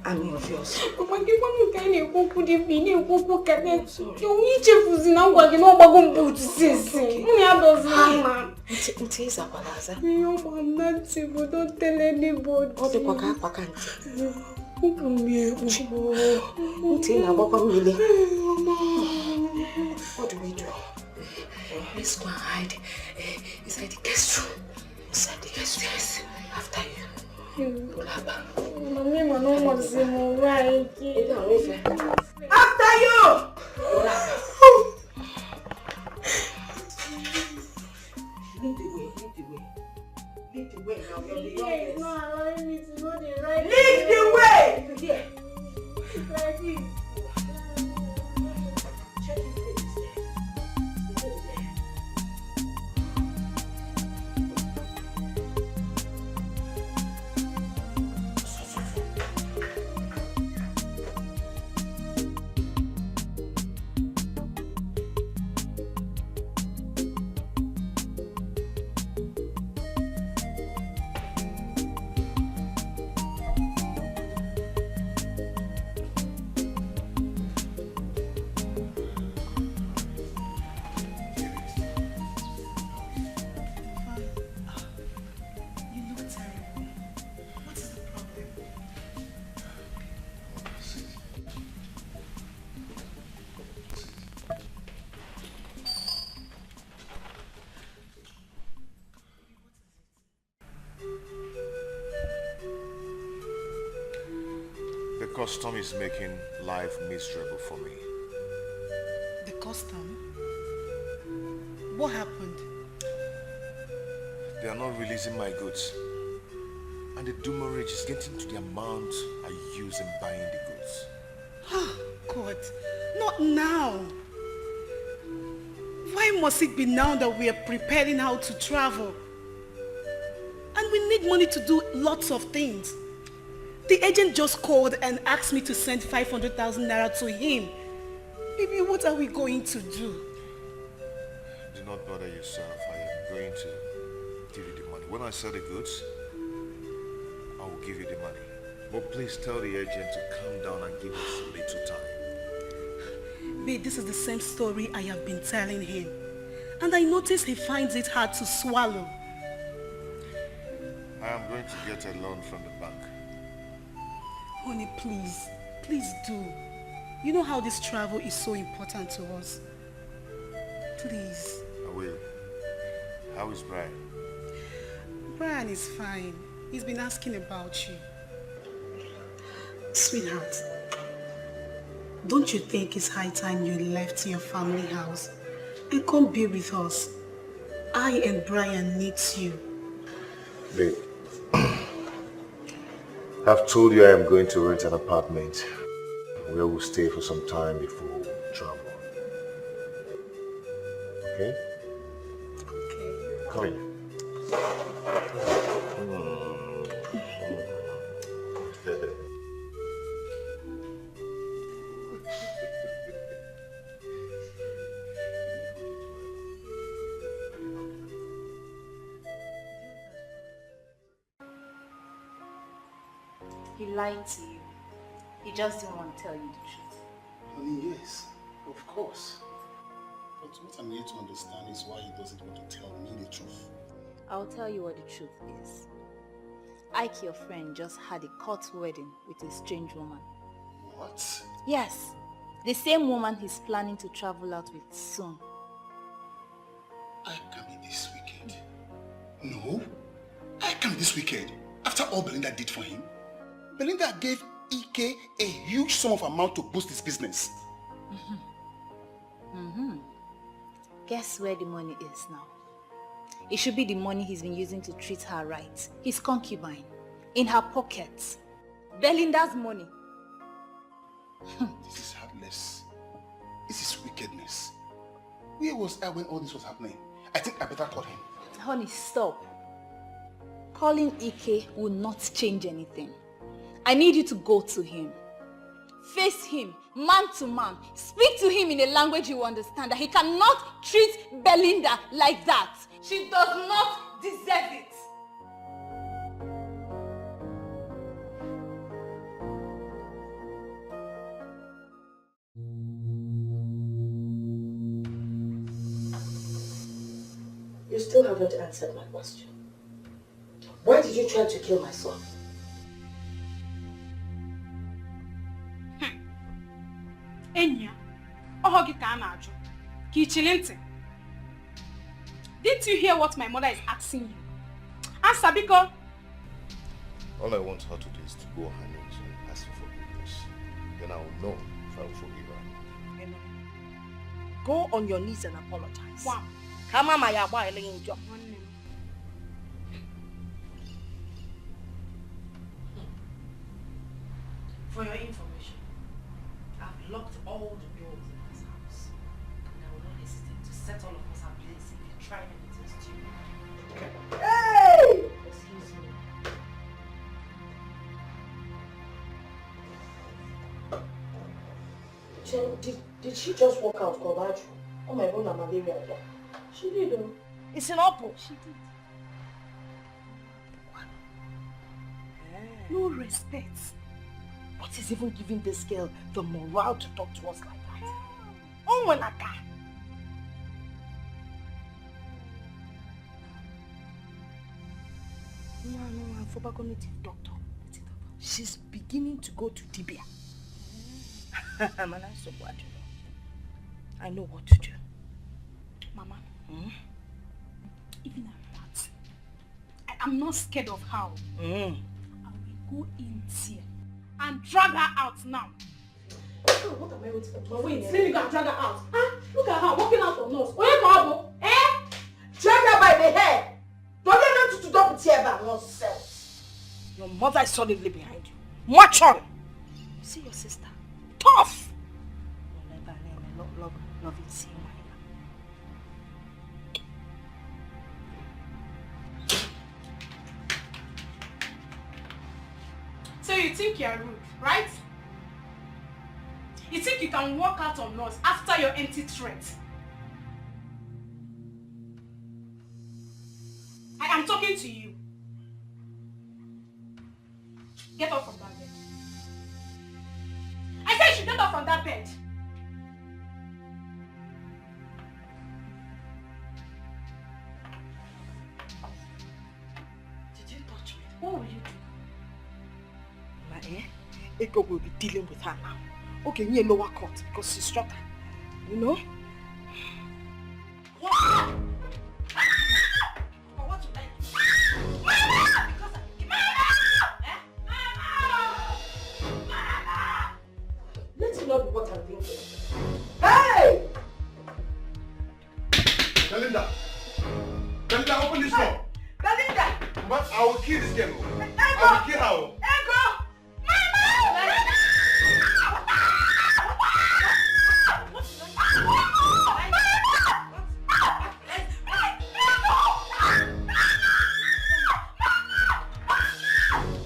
army of yours. Papa, give me kind of cocoa, the video, cocoa cadet. You each of you now going to go to see. It is a balaza. No, I'm not safe. Don't tell anybody. Oh, the quack, quack, what do we do? Let's go and hide inside the guest room. Inside the guest room? Yes. After you. After you! Lead the way, lead the way. Lead the way now, you're the youngest. Not allowing me to go the right Lead the way! Here. like this. Check his face there. custom is making life miserable for me. The custom? What happened? They are not releasing my goods. And the demurrage is getting to the amount I use in buying the goods. Oh, God. Not now. Why must it be now that we are preparing how to travel? And we need money to do lots of things. The agent just called and asked me to send 500,000 naira to him. Baby, what are we going to do? Do not bother yourself. I am going to give you the money. When I sell the goods, I will give you the money. But please tell the agent to calm down and give us a little time. Babe, this is the same story I have been telling him. And I notice he finds it hard to swallow. I am going to get a loan from the bank. Honey, please. Please do. You know how this travel is so important to us. Please. I will. How is Brian? Brian is fine. He's been asking about you. Sweetheart, don't you think it's high time you left your family house and come be with us? I and Brian need you. Babe, I've told you I am going to rent an apartment where we'll stay for some time before we travel. Okay? Okay. Come in. He lied to you. He just didn't want to tell you the truth. Honey, yes, of course. But what I'm here to understand is why he doesn't want to tell me the truth. I'll tell you what the truth is. Ike, your friend, just had a court wedding with a strange woman. What? Yes, the same woman he's planning to travel out with soon. I can't be this wicked. No, I can't be this wicked. After all Belinda did for him, Belinda gave Ike a huge sum of amount to boost his business. Guess where the money is now? It should be the money he's been using to treat her right. His concubine. In her pockets. Belinda's money. This is heartless. This is wickedness. Where was I when all this was happening? I think I better call him. Honey, stop. Calling Ike will not change anything. I need you to go to him. Face him, man to man. Speak to him in a language you understand, that he cannot treat Belinda like that. She does not deserve it. You still haven't answered my question. Why did you try to kill my son? Enya, ohogi ka na-ajụ. Ka ichili ntị. Didn't you hear what my mother is asking you? Answer, biko. All I want her to do is to go on her knees and ask for forgiveness. Then I will know if I will forgive her. Amen. Go on your knees and apologize. Wow. Kama ma ya gba ele njọ. For your information, I've locked all the doors in this house. And I will not hesitate to set all of us ablaze if you try anything stupid. Hey! Excuse me. Jen, did she just walk out, Kobaju? Oh my god, malaria. She did, though. It's an apple. She did. What? No respect. What is even giving this girl the morale to talk to us like that? Oh, Manaka! No, I'm for cognitive doctor. She's beginning to go to Tibia. I know what to do. Mama, even at that, I am not scared of how. I will go in there and drag her out now. What am I waiting for? Wait, let me go and drag her out. Huh? Look at her walking out from us. Where go? Eh? Drag her by the hair. Don't you know to do with here by nonsense? Your mother is solidly behind you. Watch her. See your sister. Tough. Love it, see So you think you're rude, right? You think you can walk out on us after your empty threat? I am talking to you. Get up from that bed. I said you should get up from that bed. Did you touch me? What will you do? Ego will be dealing with her now. Okay, near lower court because she's stronger. You know? What? What would I do? Let it not be what I'm thinking. Hey! Belinda! Belinda, open this door! Belinda! But I will kill this girl. I will kill her. Ego!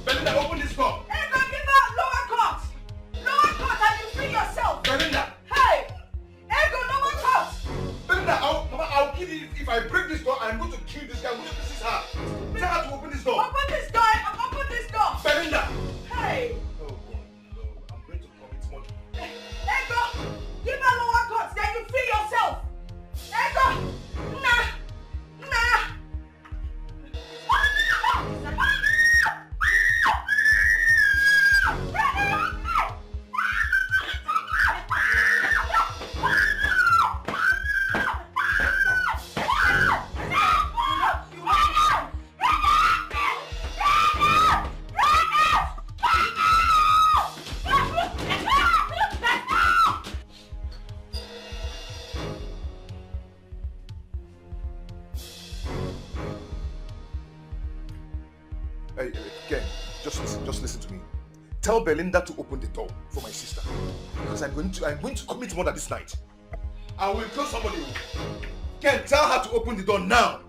Belinda, open this door! Ego, give her lower court! Lower court and you free yourself! Belinda! Hey! Ego, lower court! Belinda, I'll kill you if I break this door. I'm going to kill this guy. I'm going to kiss her. Tell her to open this door. Open this door! Open this door! Belinda! Hey! Oh, God. No, I'm going to commit murder. Ego! Give her lower court, then you free yourself! Ego! Nah! Nah! Hey, Ken, just listen to me. Tell Belinda to open the door for my sister. Because I'm going to commit murder this night. I will kill somebody. Ken, tell her to open the door now.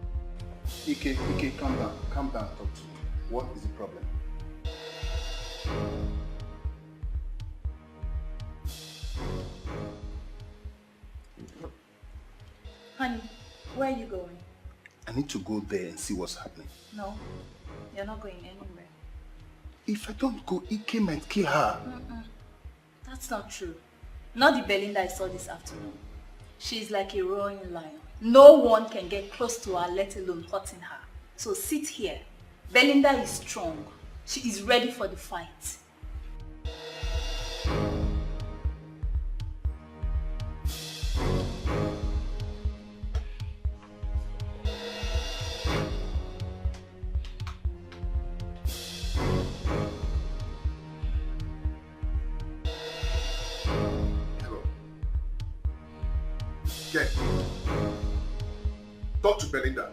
Ike, calm down, talk to me. What is the problem? Honey, where are you going? I need to go there and see what's happening. No, you're not going anywhere. If I don't go, Ike might kill her. That's not true. Not the Belinda I saw this afternoon. She's like a roaring lion. No one can get close to her, let alone hurting her. So sit here. Belinda is strong. She is ready for the fight. Ken, talk to Belinda.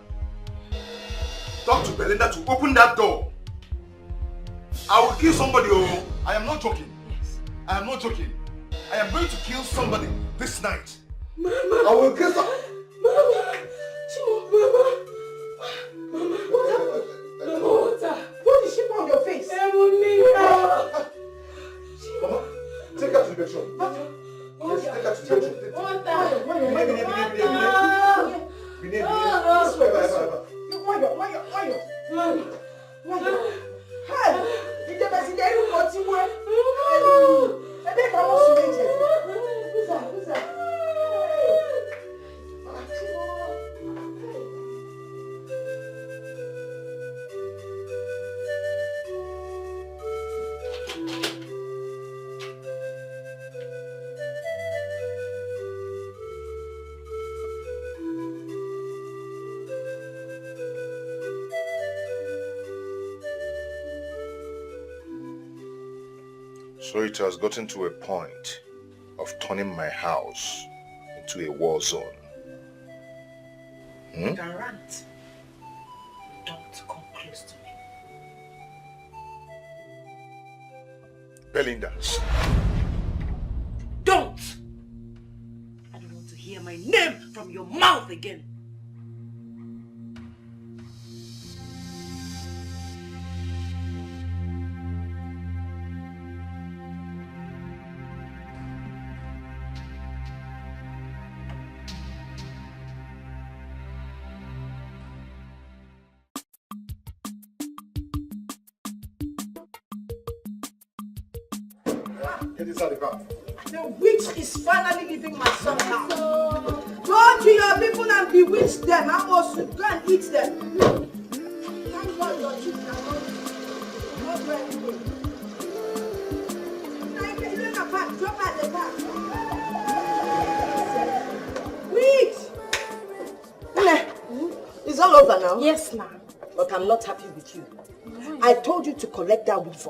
Talk to Belinda to open that door. I will kill somebody, oh. I am not joking. Yes. I am not joking. I am going to kill somebody this night. Mama. I will kill some... Mama! Chimo, Mama! What happened? Mama, water! What did she pour on your face? Mama, take her to the bedroom. Yes, take her to the bedroom. So it has gotten to a point of turning my house into a war zone. You can rant. Don't come close to me. Belinda. Don't! I don't want to hear my name from your mouth again. Get inside the car. The witch is finally leaving my son now. Go to your people and bewitch them. I must go and eat them. Thank God your children are not ready. Drop at the back. Witch! It's all over now. Yes, ma'am. But I'm not happy with you. I told you to collect that weave.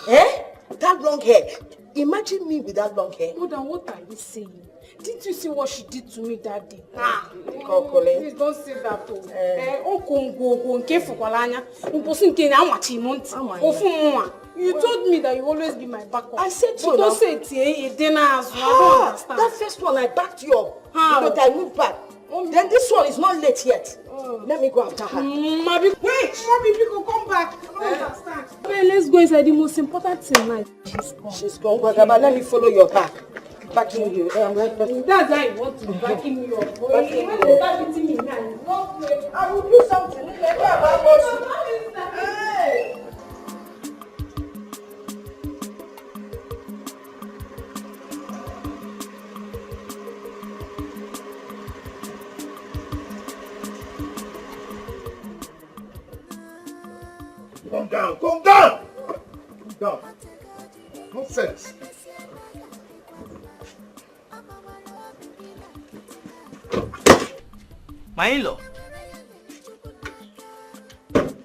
Eh? That long hair. Imagine me with that long hair. Mother, what are you saying? Didn't you see what she did to me that day? Please don't say that. You told me that you always be my backup. I said so. But don't say it. I don't understand. That first one I backed you up. But I moved back. Then this one is not late yet. Let me go after her. Wait! Mommy, people come back. I don't understand. Okay, let's go inside. The most important thing now. She's gone. Wagaba, let me follow your back. Backing you. That's how you want to be backing me up. Backing you. Me now. I will do something. Hey! Calm down, calm down! Calm down. Nonsense. My in-law.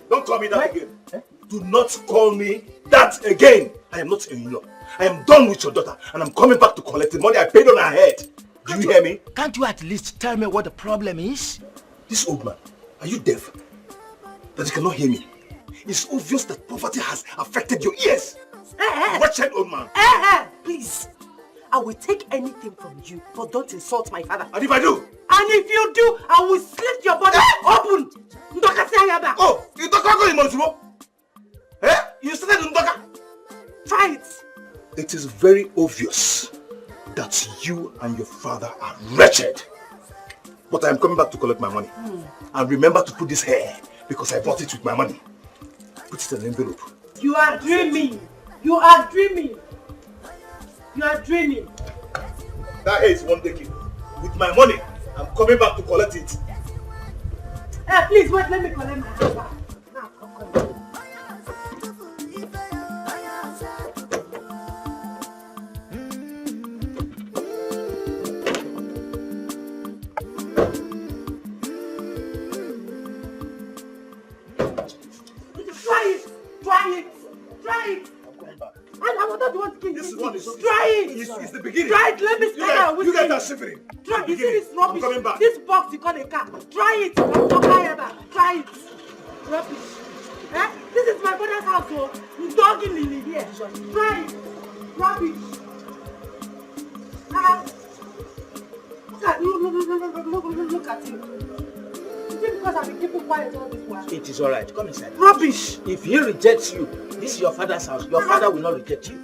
Don't call me that again. Do not call me that again. I am not in-law. I am done with your daughter and I'm coming back to collect the money I paid on her head. Do you hear me? Can't you at least tell me what the problem is? This old man, are you deaf? That you cannot hear me? It's obvious that poverty has affected your ears. Wretched old man. Please. I will take anything from you, but don't insult my father. And if I do? And if you do, I will slit your body open. Oh, you talk about Imozuro? You started Ndoka? Try it. It is very obvious that you and your father are wretched. But I am coming back to collect my money. And remember to put this hair, because I bought it with my money. Put it in an envelope. You are dreaming. You are dreaming. You are dreaming. That hair is one decade. With my money, I'm coming back to collect it. Hey, please wait, let me collect my hand back. Now, come. Try it. I don't want to kill you. This one is try it. It's the beginning. Try it. Let me start out with you guys are shivering. Try it. You see this rubbish? I'm coming back. This box you call a car. Try it. Try it. Rubbish. This is my father's house. So he's dogging Lily here. Try it. Rubbish. Look at him. Is it because I've been keeping quiet all this while? It is alright. Come inside. Rubbish. If he rejects you, this is your father's house. Your father will not reject you.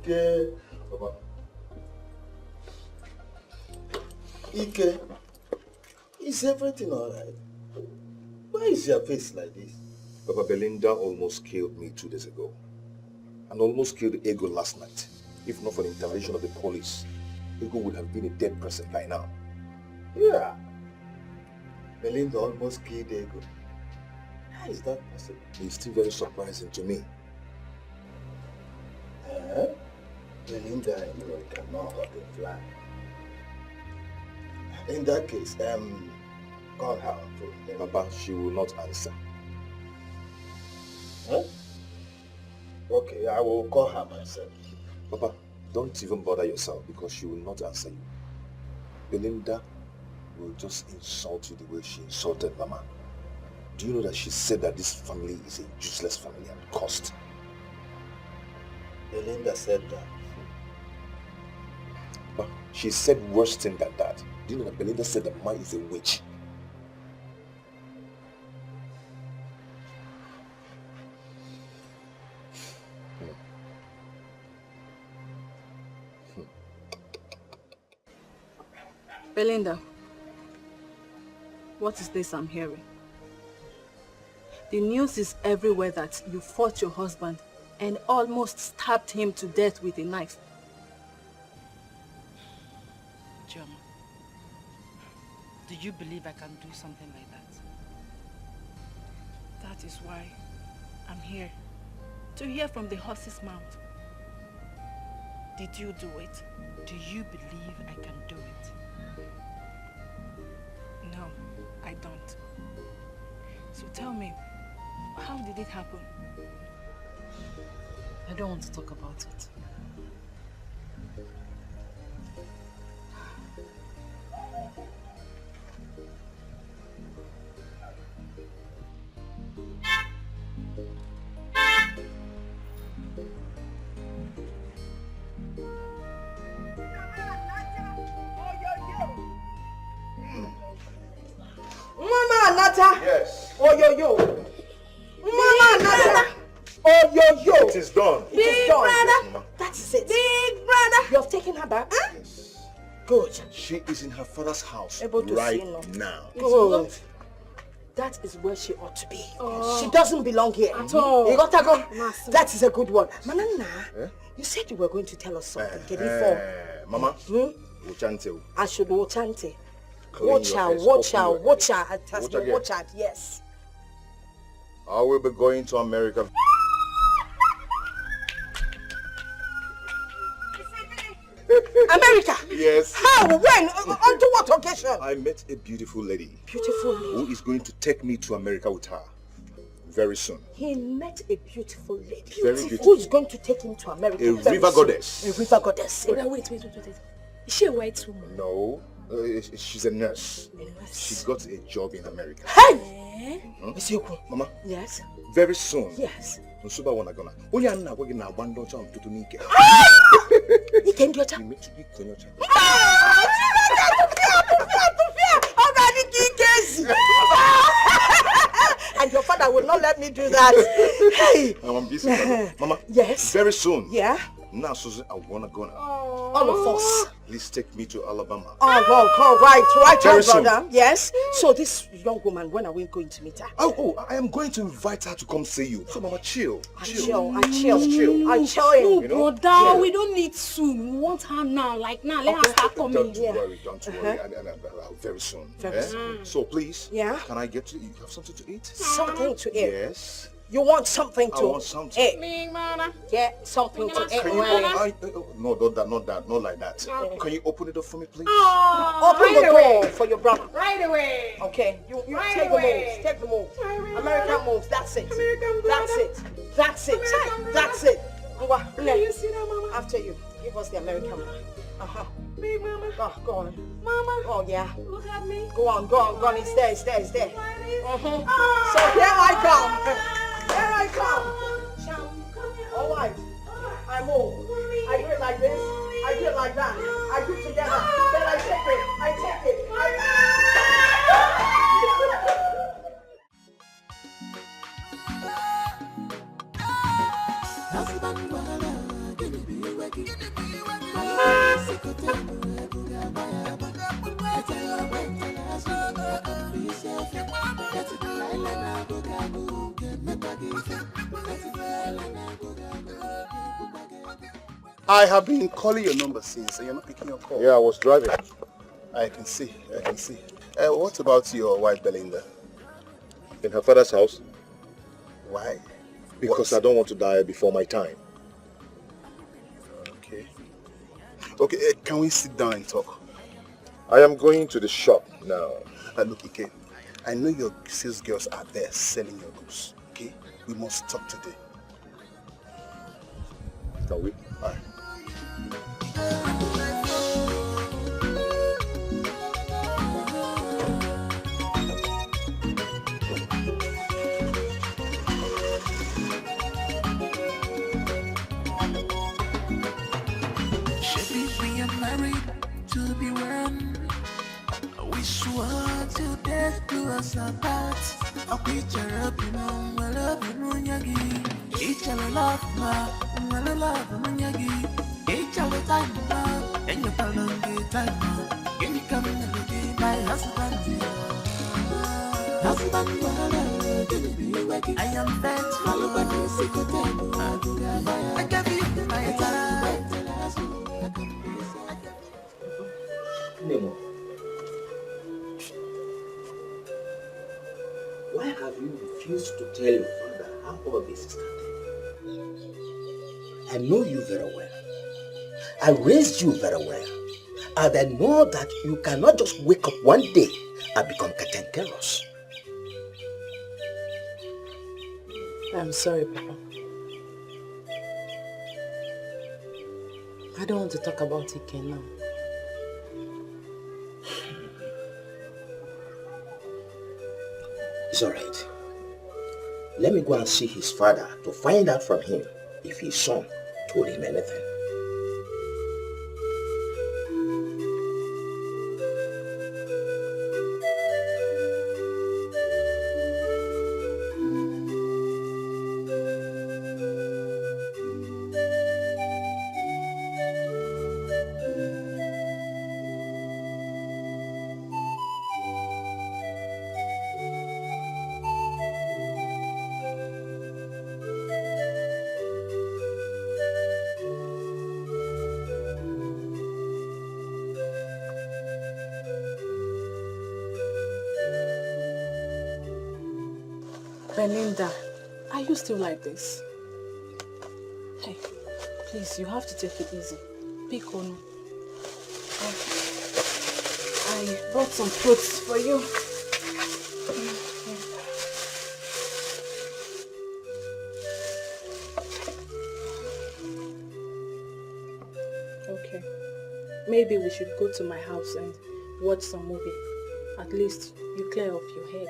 Ike. Papa. Ike. Is everything alright? Why is your face like this? Papa, Belinda almost killed me 2 days ago. And almost killed Ego last night. If not for the intervention of the police, Ego would have been a dead person by now. Yeah. Belinda almost killed Ego. How is that possible? It's still very surprising to me. Belinda, you cannot hurt a fly. In that case, call her. Papa, she will not answer. Huh? Okay, I will call her myself. Papa, don't even bother yourself because she will not answer you. Belinda will just insult you the way she insulted Mama. Do you know that she said that this family is a useless family and cursed? Belinda said that. But she said worse thing than that. Do you know that Belinda said that Mama is a witch? Belinda, what is this I'm hearing? The news is everywhere that you fought your husband and almost stabbed him to death with a knife. Joma, do you believe I can do something like that? That is why I'm here, to hear from the horse's mouth. Did you do it? Do you believe I can do it? No, I don't. So tell me, how did it happen? I don't want to talk about it. Mama Anata! Yes. Oh yo yo! Mama Anata! Oh yo yo! It is done. It is done. Yes, That is it. Big brother! You have taken her back? Huh? Yes. Good. She is in her father's house Able to right see now. Good. That is where she ought to be. She doesn't belong here. At all. You got to go. Master. That is a good one. Manana, Eh? you said you were going to tell us something. Get it for? Mama, Uchante. I should watch auntie. Clean Watch your her, face, watch her, open your watch head. her. It has Watch been again. watch her, yes. I will be going to America. America? Yes. How? When? On to what occasion? I met a beautiful lady Beautiful who lady. is going to take me to America with her very soon. He met a beautiful lady. Very beautiful. Who is going to take him to America? A very river soon. goddess. A river goddess. Wait. Is she a white woman? No, she's a nurse. She got a job in America. Hey! Miss Yoko. Mama, Yes? very soon. Yes. Nsuba wana gonna. Onye anna gwagi na agbando cha mtutu nike. You can get her. Imechu ikonyocha. And your father will not let me do that. Hey! I'm busy. Mama. Yes? Very soon. Yeah? Now, Susan, I wanna go now. All of us. Please take me to Alabama. Oh, well, right, Very soon. brother. Yes? So this young woman, when are we going to meet her? Oh, I am going to invite her to come see you. So, Mama, chill. I chill. You know? Brother, we don't need soon. We want her now. Like now, let her start coming. Don't worry. Very soon. Very soon. So, please, Yeah? can I get to you have something to eat? Something to eat. Yes. You want something I to want something. eat. Big brother. Get something to eat. Can you no, not like that. Can you open it up for me, please? Open the door for your brother. Right away. Okay, you Right take away. the moves. American moves. That's it. American That's brother. it. That's it. American That's it. Ngwa, Can you see that, Mama? after you. Give us the American one. Big Mama. Oh, go on. Mama. Oh, yeah. Look at me. Go on. It's there. So Daddy's. here I come. Here I come. All right. I move. I do it like this. I do it like that. I do it together. Then I take it. Husband, gonna give me I have been calling your number since, and you're not picking your call. Yeah, I was driving. I can see. What about your wife, Belinda? In her father's house. Why? Because I don't want to die before my time. Okay, can we sit down and talk? I am going to the shop now. Look, Ike, I know your sales girls are there selling your goods. Okay? We must talk today. Can we? All right. We are married to be one. We swore till death do us apart. A picture up, you know, I love you, Munyagi. Each other love, I love Munyagi. Each other time, and you found a time. You come in and look my husband. I am bent, follow by the secret table. I can be my time. Nemo, why have you refused to tell your father how all this is started? I know you very well. I raised you very well. And I know that you cannot just wake up one day and become cantankerous. I'm sorry, Papa. I don't want to talk about Ike now. It's alright. Let me go and see his father to find out from him if his son told him anything. Belinda, are you still like this? Hey, please, you have to take it easy. Pick on. I brought some fruits for you. Okay. Maybe we should go to my house and watch some movie. At least you clear off your head.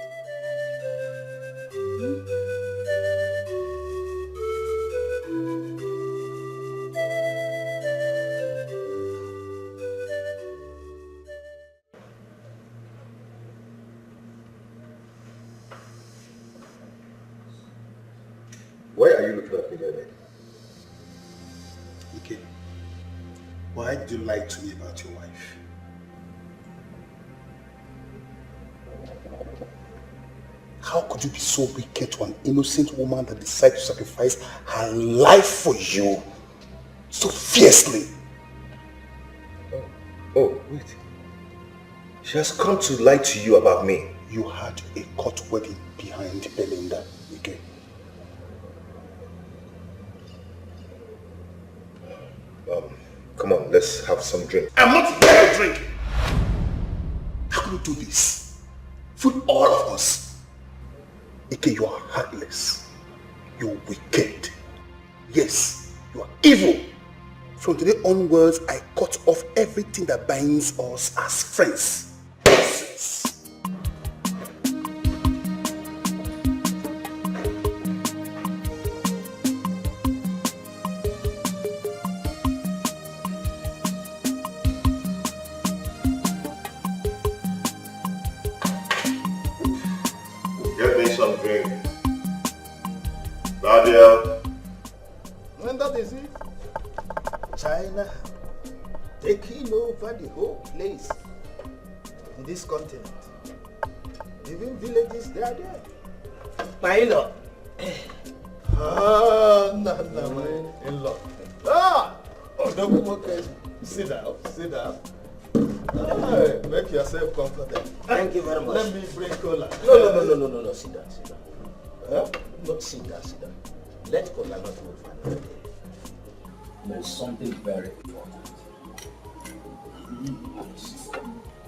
Why are you looking at me like that? Okay. Why did you lie to me about your wife? How could you be so wicked to an innocent woman that decided to sacrifice her life for you so fiercely? Oh, wait. She has come to lie to you about me. You had a court wedding behind Belinda, okay? Come on, let's have some drink. I'm not here to drink. How can you do this? Fool all of us. Ike, you are heartless. You're wicked. Yes, you are evil. From today onwards, I cut off everything that binds us as friends. Get me some drink. Nadia. And that is it. China taking over the whole place in this continent. Even villages, they are there. My in-law. Ah, no, my in-law. Ah! Oh, don't okay. Sit down, sit down. Ah, make yourself comfortable. Thank you very much. Let me bring cola. No, sit down, sit down. Huh? Not sit down, sit down. Let cola not move for another day. There's something very important.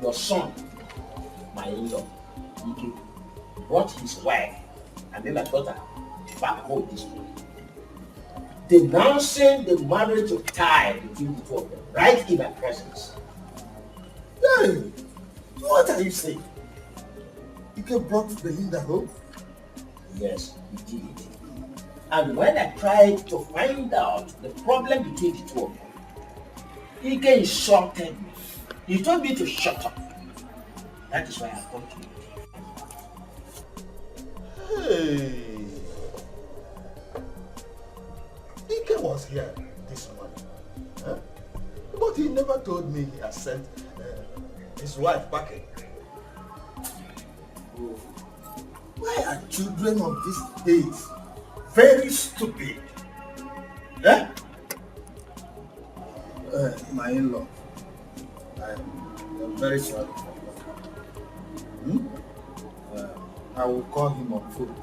Your son, my in-law, he brought his wife and then my daughter back home this week, denouncing the marriage tie between the two of them, right in my presence. Hey, what are you saying? You brought Belinda home? Yes, he did it. And when I tried to find out the problem between the two of them, he insulted me. He told me to shut up. That is why I come to you. Hey. Ike was here this morning. Huh? But he never told me he had sent his wife packing. Why are children of these days very stupid? Eh? My in-law, I'm very sorry for you. I will call him on phone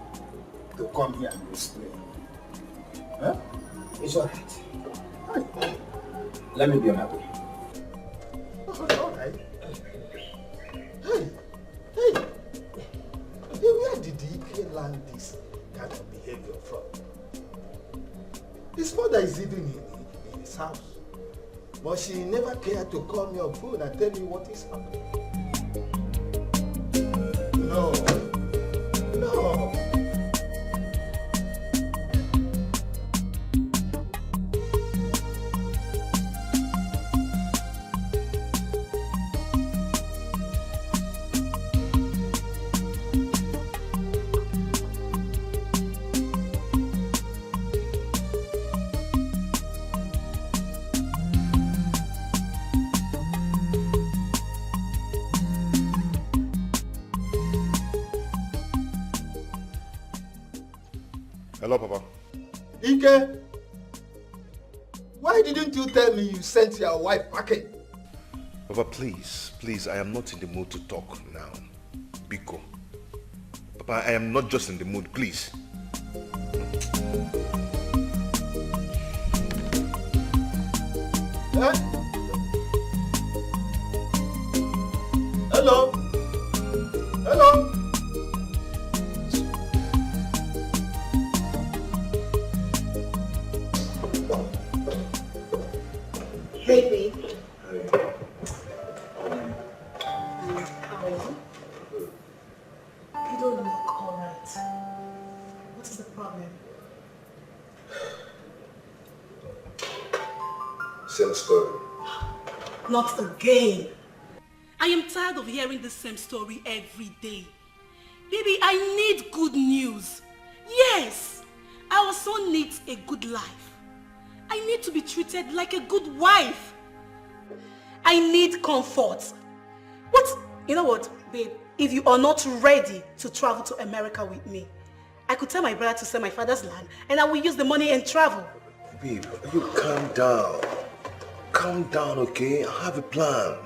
to come here and explain. Huh? It's alright. Let me be on my way. Alright. Hey, where did Ike learn this kind of behavior from? His mother is even in his house, but she never cared to call me on phone and tell me what is happening. No. Hello, Papa. Ike, why didn't you tell me you sent your wife packing? Papa, please, I am not in the mood to talk now. Biko. Papa, I am not just in the mood, please. Huh? Hello? Hello? Baby. You don't look alright. What is the problem? Same story. Not again. I am tired of hearing the same story every day. Baby, I need good news. Yes, our son needs a good life. I need to be treated like a good wife. I need comfort. You know what, babe? If you are not ready to travel to America with me, I could tell my brother to sell my father's land and I will use the money and travel. Babe, you calm down. Calm down, okay? I have a plan.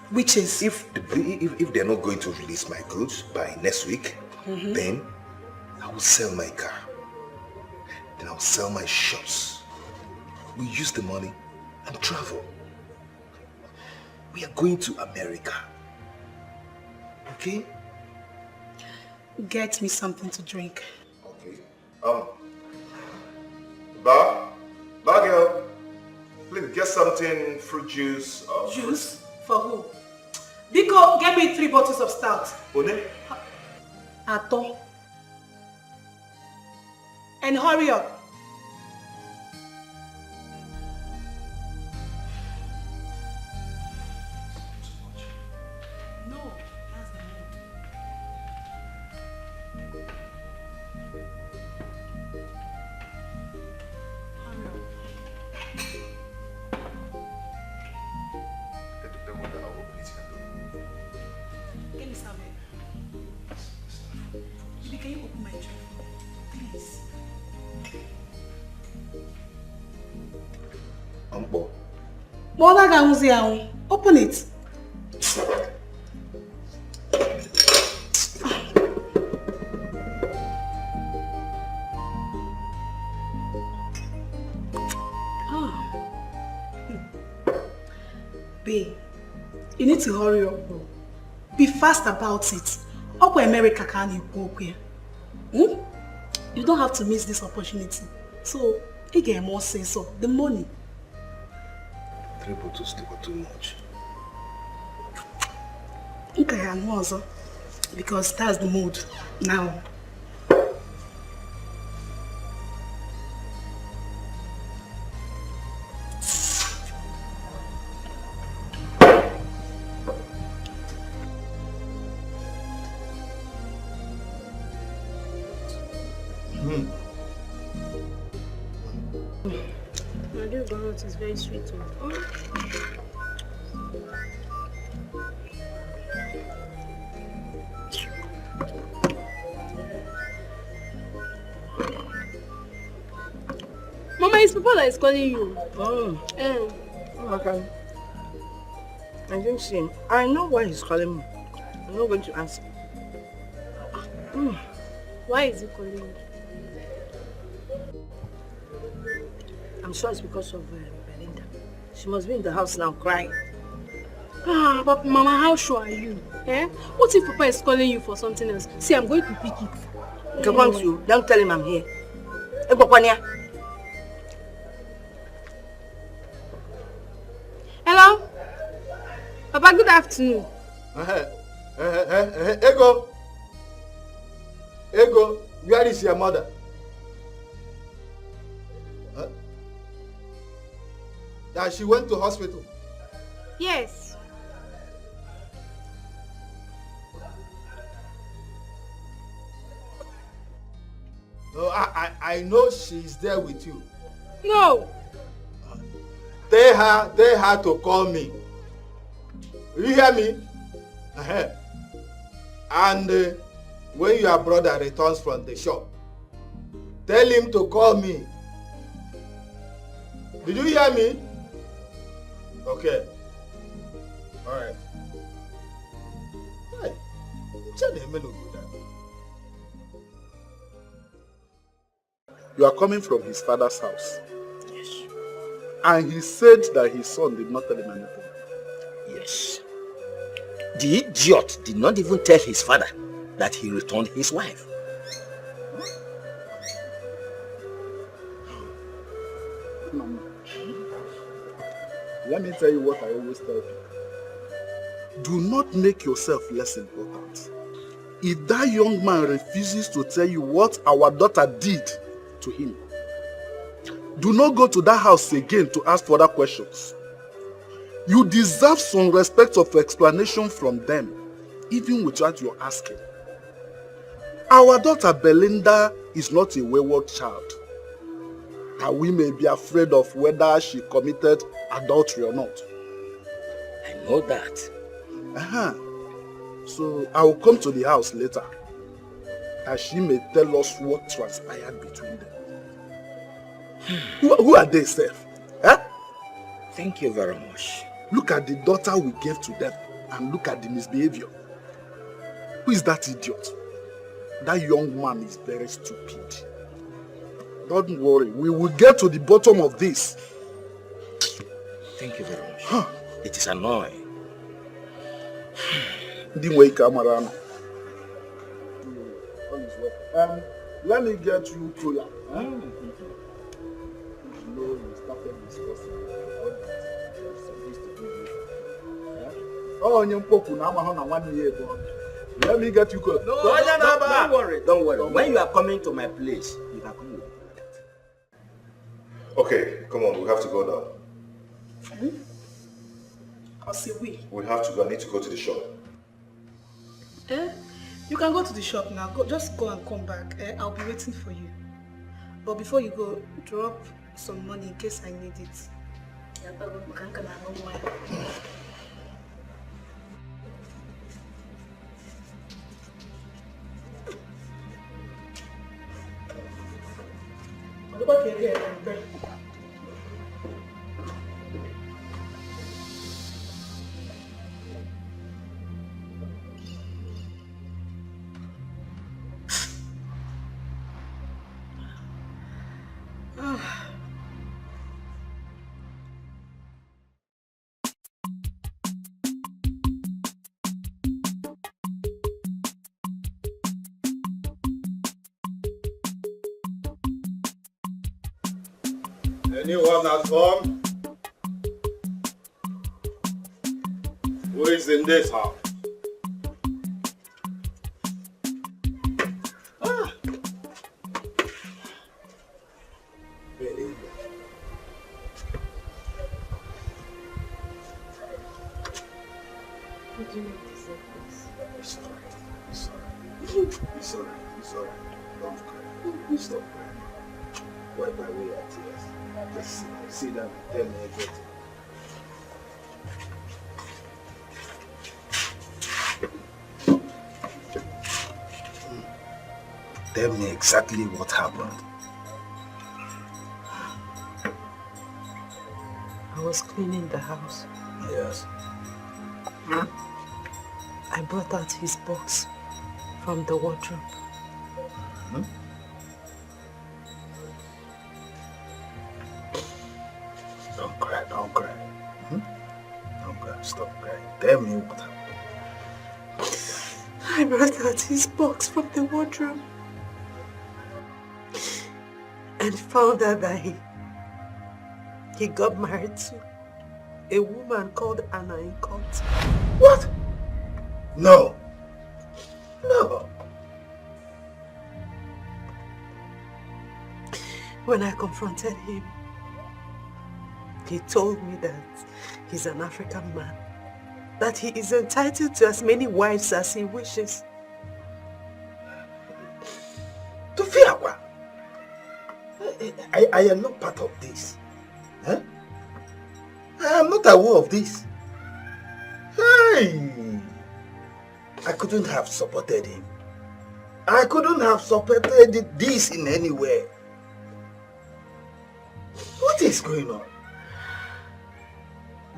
Which is? If they're not going to release my goods by next week, then I will sell my car. Then I'll sell my shops. We use the money and travel. We are going to America. Okay? Get me something to drink. Okay. Bar girl, please get something, fruit juice. Juice? For who? Biko, get me 3 bottles of stout. One? Ato. And hurry up. can you open my drink for me? Please. Ambo. Open it. Babe, you need to hurry up, bro. Be fast about it. Up America can you go here? You don't have to miss this opportunity. So, you get more sense of the money. 3 bottles too much. Okay, and also because that's the mood now. This donut is very sweet. Mama, it's Papa that is calling you. Okay. I didn't see him. I know why he's calling me. I'm not going to answer. Why is he calling you? I'm sure it's because of Belinda. She must be in the house now crying. But Mama, how sure are you? What if Papa is calling you for something else? See, I'm going to pick it. Come on, you. Don't tell him I'm here. Hello? Papa, good afternoon. Ego, where is your mother? That she went to hospital? Yes. No, I know she's there with you. No. Tell her to call me. You hear me? And when your brother returns from the shop, tell him to call me. Did you hear me? Okay. Alright. Hey, You are coming from his father's house. Yes. And he said that his son did not tell him anything. Yes. The idiot did not even tell his father that he returned his wife. Mama, let me tell you what I always tell people. Do not make yourself less important. If that young man refuses to tell you what our daughter did to him, do not go to that house again to ask further questions. You deserve some respect of explanation from them, even without your asking. Our daughter Belinda is not a wayward child, and we may be afraid of whether she committed adultery or not. I know that. So I will come to the house later, and she may tell us what transpired between them. Who are they, Seth? Thank you very much. Look at the daughter we gave to them, and look at the misbehavior. Who is that idiot? That young man is very stupid. Don't worry, we will get to the bottom of this. Thank you very much. It is annoying. Let me get you cola. You started discussing what you're supposed to do. Let me get you cola. Don't worry, don't worry. When you are coming to my place, you can come with me. Okay, come on, we have to go now. I'll say we. We have to go. I need to go to the shop. You can go to the shop now. Just go and come back. I'll be waiting for you. But before you go, drop some money in case I need it. Look what you're here. Anyone at home? Who is in this house? Really? What do you need to say, please? It's alright. It's alright. It's alright. It's alright. Don't cry. Stop crying. Wipe away your tears. Just sit down and tell me everything. Tell me exactly what happened. I was cleaning the house. Yes. I brought out his box from the wardrobe. Don't cry, don't cry. Don't cry, stop crying. Tell me what happened. I brought out his box from the wardrobe and found out that he got married to a woman called Anna in court. What? No. No. When I confronted him, he told me that he's an African man, that he is entitled to as many wives as he wishes. To fear what? I am not part of this. Huh? I am not aware of this. Hey! I couldn't have supported him. I couldn't have supported this in any way. What is going on?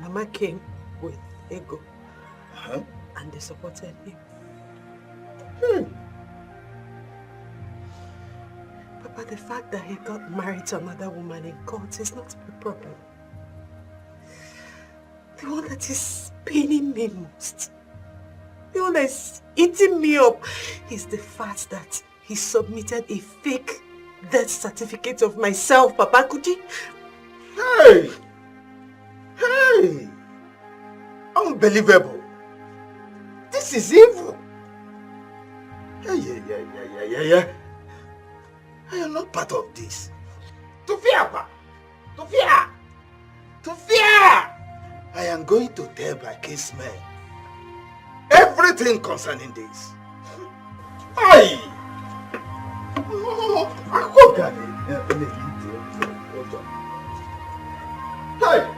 Mama came with ego and they supported him. But the fact that he got married to another woman in court is not my problem. The one that is paining me most, the one that is eating me up, is the fact that he submitted a fake death certificate of myself, Papa Kuti. Hey! Hey! Unbelievable! This is evil! Yeah. I am not part of this. To fear! I am going to tell my casemen everything concerning this. Hey! Hey!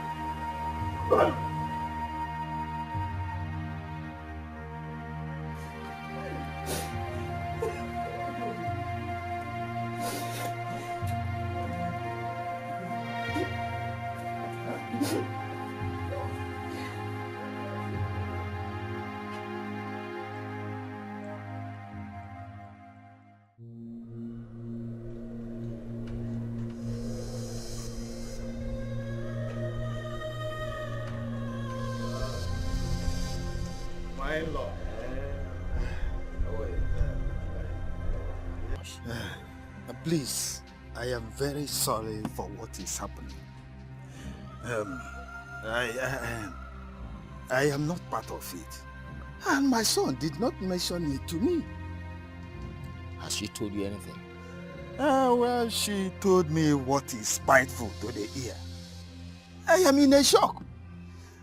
My lord. Please, I am very sorry for what is happening. I am not part of it. And my son did not mention it to me. Has she told you anything? Well, she told me what is spiteful to the ear. I am in a shock.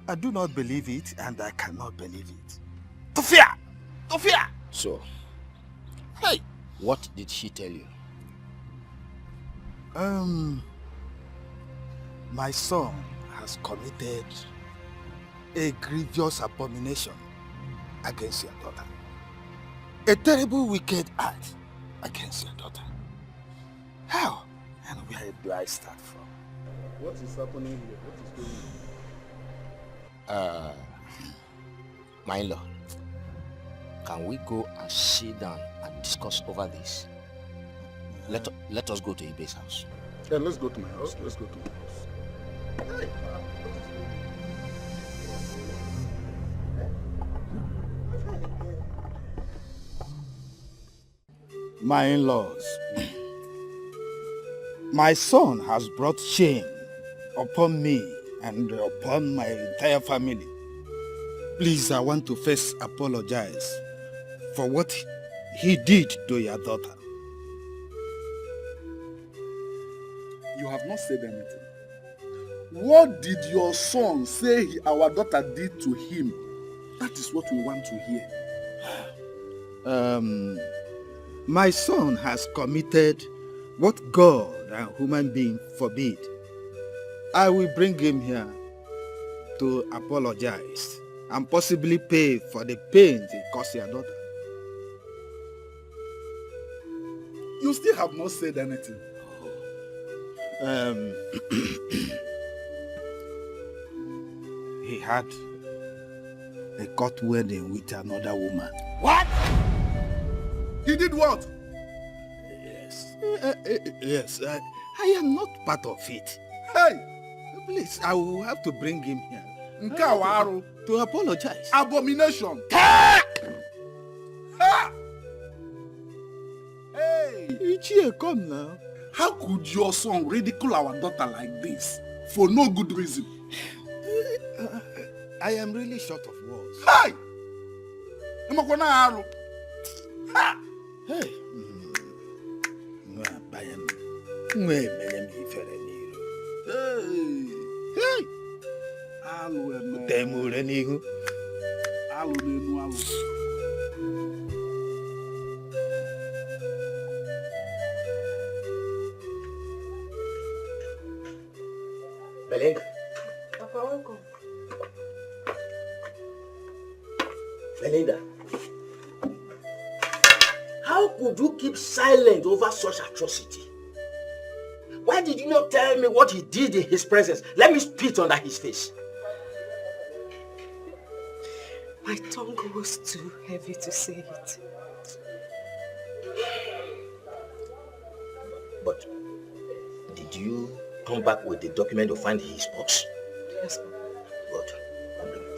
I do not believe it, and I cannot believe it. To fear! So, hey, what did she tell you? My son has committed a grievous abomination against your daughter. A terrible, wicked act against your daughter. How? And where do I start from? What is happening here? What is going on? My in-law, can we go and sit down and discuss over this? Let us go to Ibe's house. Yeah, let's go to my house. Let's go to my house. Hey. My in-laws, my son has brought shame upon me and upon my entire family. Please, I want to first apologize for what he did to your daughter. You have not said anything. What did your son say our daughter did to him? That is what we want to hear. My son has committed what God and human being forbid. I will bring him here to apologize and possibly pay for the pain he caused your daughter. You still have not said anything. He had a court wedding with another woman. What? He did what? Yes. I am not part of it. Hey! Please, I will have to bring him here. To apologize. Abomination! Ha! Hey! Ichie, come now. How could your son ridicule our daughter like this for no good reason? I am really short of words. Hey! Hey! Hey! Belinda. Papa, welcome. Belinda. How could you keep silent over such atrocity? Why did you not tell me what he did in his presence? Let me spit under his face. My tongue was too heavy to say it. But did you come back with the document to find his box? Yes, Papa. Good. I'll bring it.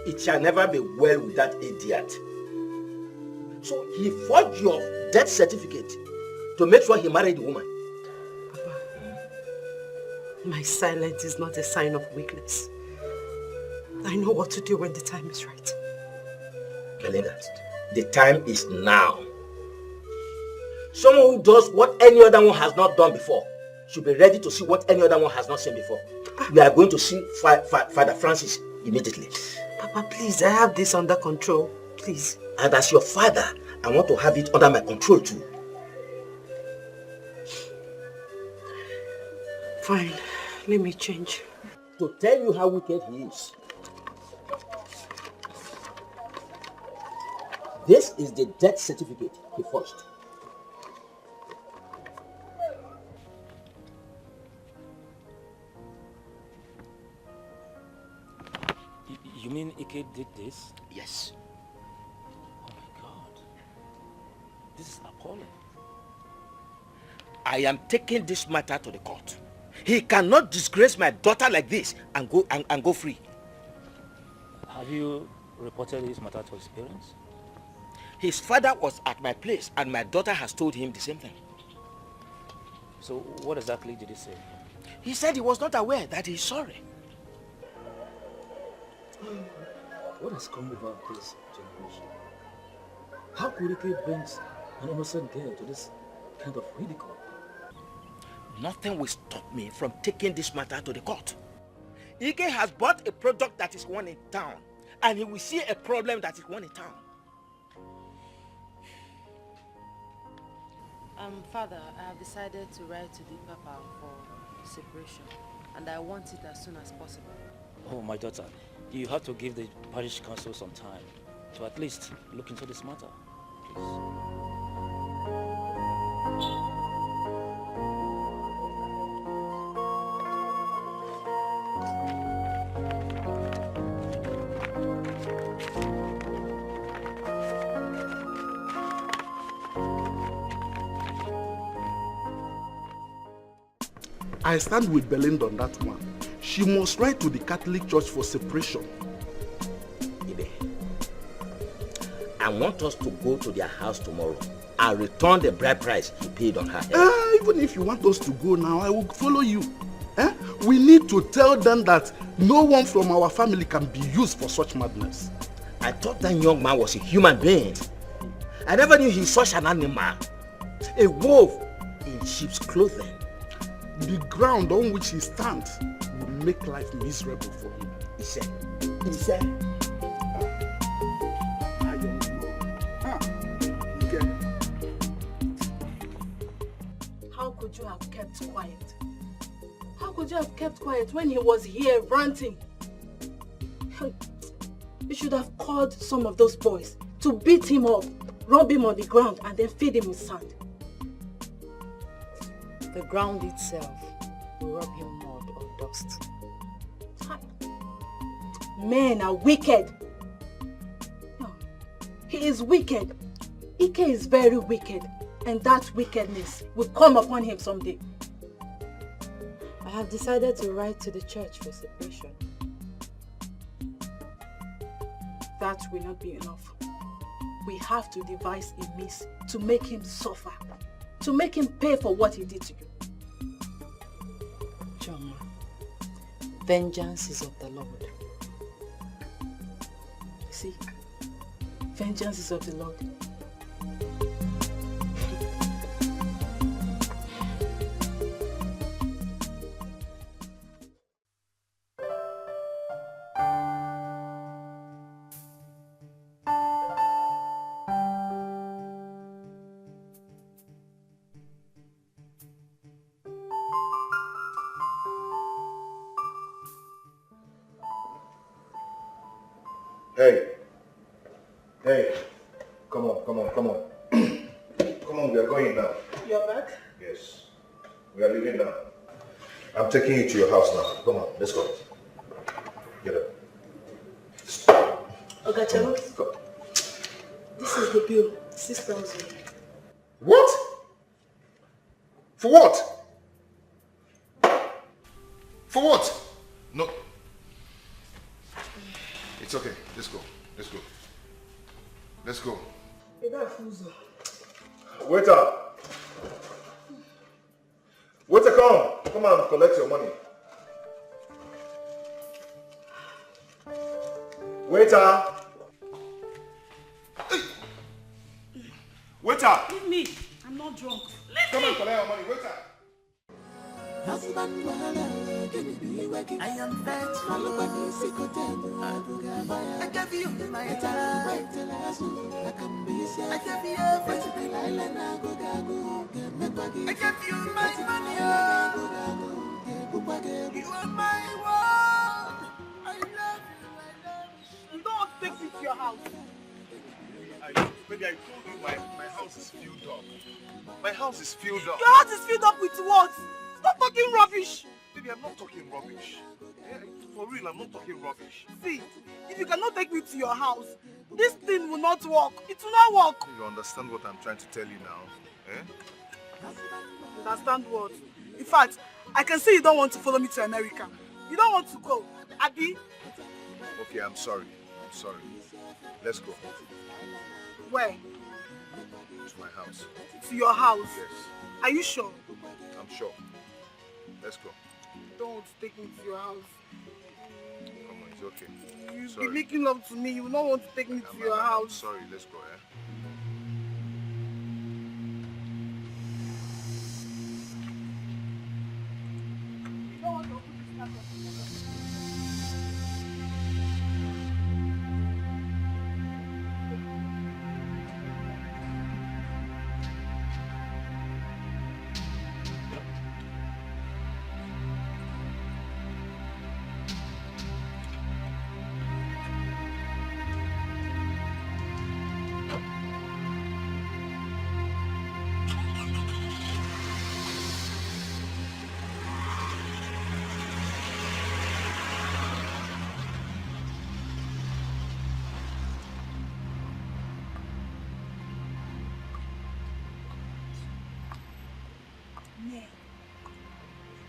It shall never be well with that idiot. So he forged your death certificate to make sure he married the woman. Papa, my silence is not a sign of weakness. I know what to do when the time is right. Belinda, the time is now. Someone who does what any other one has not done before should be ready to see what any other one has not seen before. We are going to see Father Francis immediately. Papa, please, I have this under control. Please. And as your father, I want to have it under my control too. Fine. Let me change. To tell you how wicked he is. This is the death certificate he forged. You mean Ike did this? Yes. Oh my God. This is appalling. I am taking this matter to the court. He cannot disgrace my daughter like this and go free. Have you reported this matter to his parents? His father was at my place and my daughter has told him the same thing. So what exactly did he say? He said he was not aware that he's sorry. What has come about this generation? How could Ike bring an innocent girl to this kind of ridicule? Nothing will stop me from taking this matter to the court. Ike has bought a product that is one in town, and he will see a problem that is one in town. Father, I have decided to write to the Papa for separation, and I want it as soon as possible. Oh, my daughter, you have to give the parish council some time to at least look into this matter, please. I stand with Belinda on that one. She must write to the Catholic Church for separation. Ibe, I want us to go to their house tomorrow and return the bride price he paid on her head. Even if you want us to go now, I will follow you. We need to tell them that no one from our family can be used for such madness. I thought that young man was a human being. I never knew he's such an animal. A wolf in sheep's clothing. The ground on which he stands will make life miserable for him. He said. I don't know. How could you have kept quiet? How could you have kept quiet when he was here ranting? You should have called some of those boys to beat him up, rub him on the ground, and then feed him with sand. The ground itself will rub him mud or dust. Men are wicked. No, he is wicked. Ike is very wicked, and that wickedness will come upon him someday. I have decided to write to the church for separation. That will not be enough. We have to devise a means to make him suffer, to make him pay for what he did to you. Choma, vengeance is of the Lord. See, vengeance is of the Lord. Hey, come on. Come on, we are going now. You're back? Yes, we are leaving now. I'm taking you to your house now. Come on, let's go. Get up. Ogachalo, this is the bill, 6,000. What? For what? For what? No. It's okay. Let's go. Waiter! Waiter, come and collect your money. Waiter! Waiter! Leave me. I'm not drunk. Come and collect your money, waiter! I am vexed, follow by music I gave you my time. I can be safe. I gave you everything. I gave you my money. You are my world. I love you. You don't want to take me to your house. Maybe I told you my house is filled up. My house is filled up. Your house is filled up with what? Stop talking rubbish. Baby, I'm not talking rubbish. Yeah, for real, I'm not talking rubbish. See, if you cannot take me to your house, this thing will not work. It will not work. You understand what I'm trying to tell you now? Eh? Understand what? In fact, I can see you don't want to follow me to America. You don't want to go, Abby. Okay, I'm sorry. Let's go. Where? To my house. To your house? Yes. Are you sure? I'm sure. Let's go. You don't want to take me to your house. Come on, it's okay. You'll be making love to me. You don't want to take me to your house. Sorry, let's go, eh?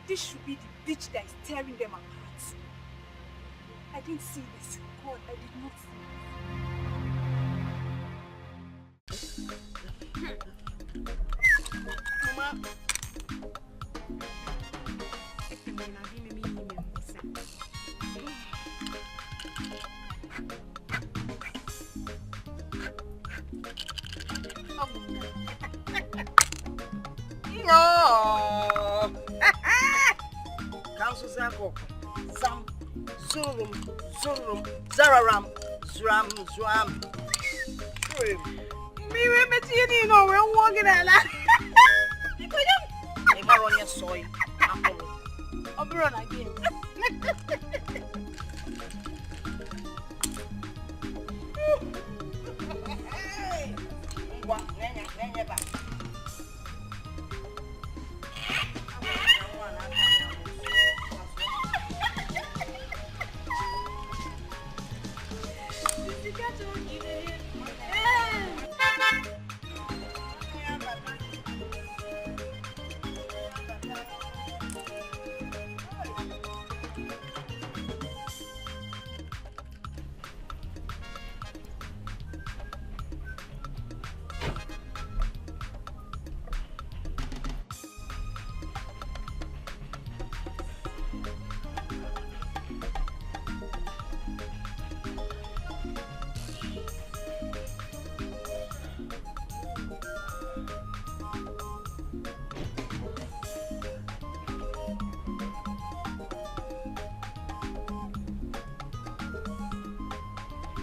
This should be the bitch that is tearing them apart. I didn't see this. God, I did not see Council Zako, Zam, Zurum, Zurum, Zararam, Zram, Zram. Me, you know, we're walking at that. I'm on your soil. I'll be run again.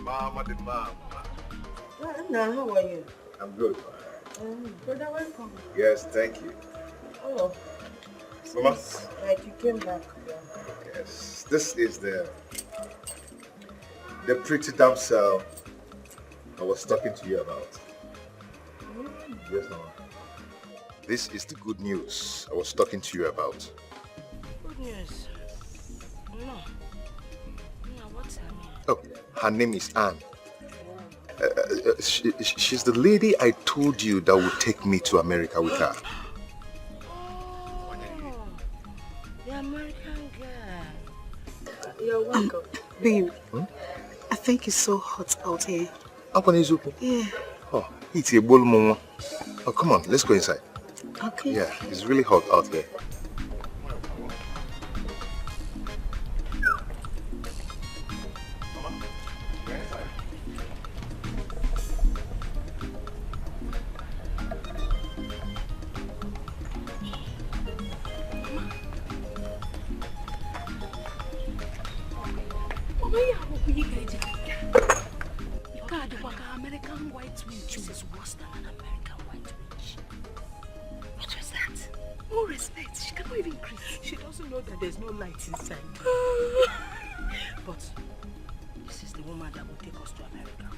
Mama the mama. Now, how are you? I'm good. Brother, welcome. Yes, thank you. Oh, Mama? like you came back. Yes, this is the pretty damsel I was talking to you about. Yes, Mama. This is the good news I was talking to you about. Good news. No. No, what's her name? Oh, her name is Anne. She's the lady I told you that would take me to America with her. Oh, the American girl. You're welcome. Babe, I think it's so hot out here. Yeah. Oh, it's a bull mama. Oh, come on, let's go inside. Okay. Yeah, it's really hot out here. American white witch is worse than an American white witch. What was that? No respect. She cannot even greet. She doesn't know that there's no light inside. But this is the woman that will take us to America.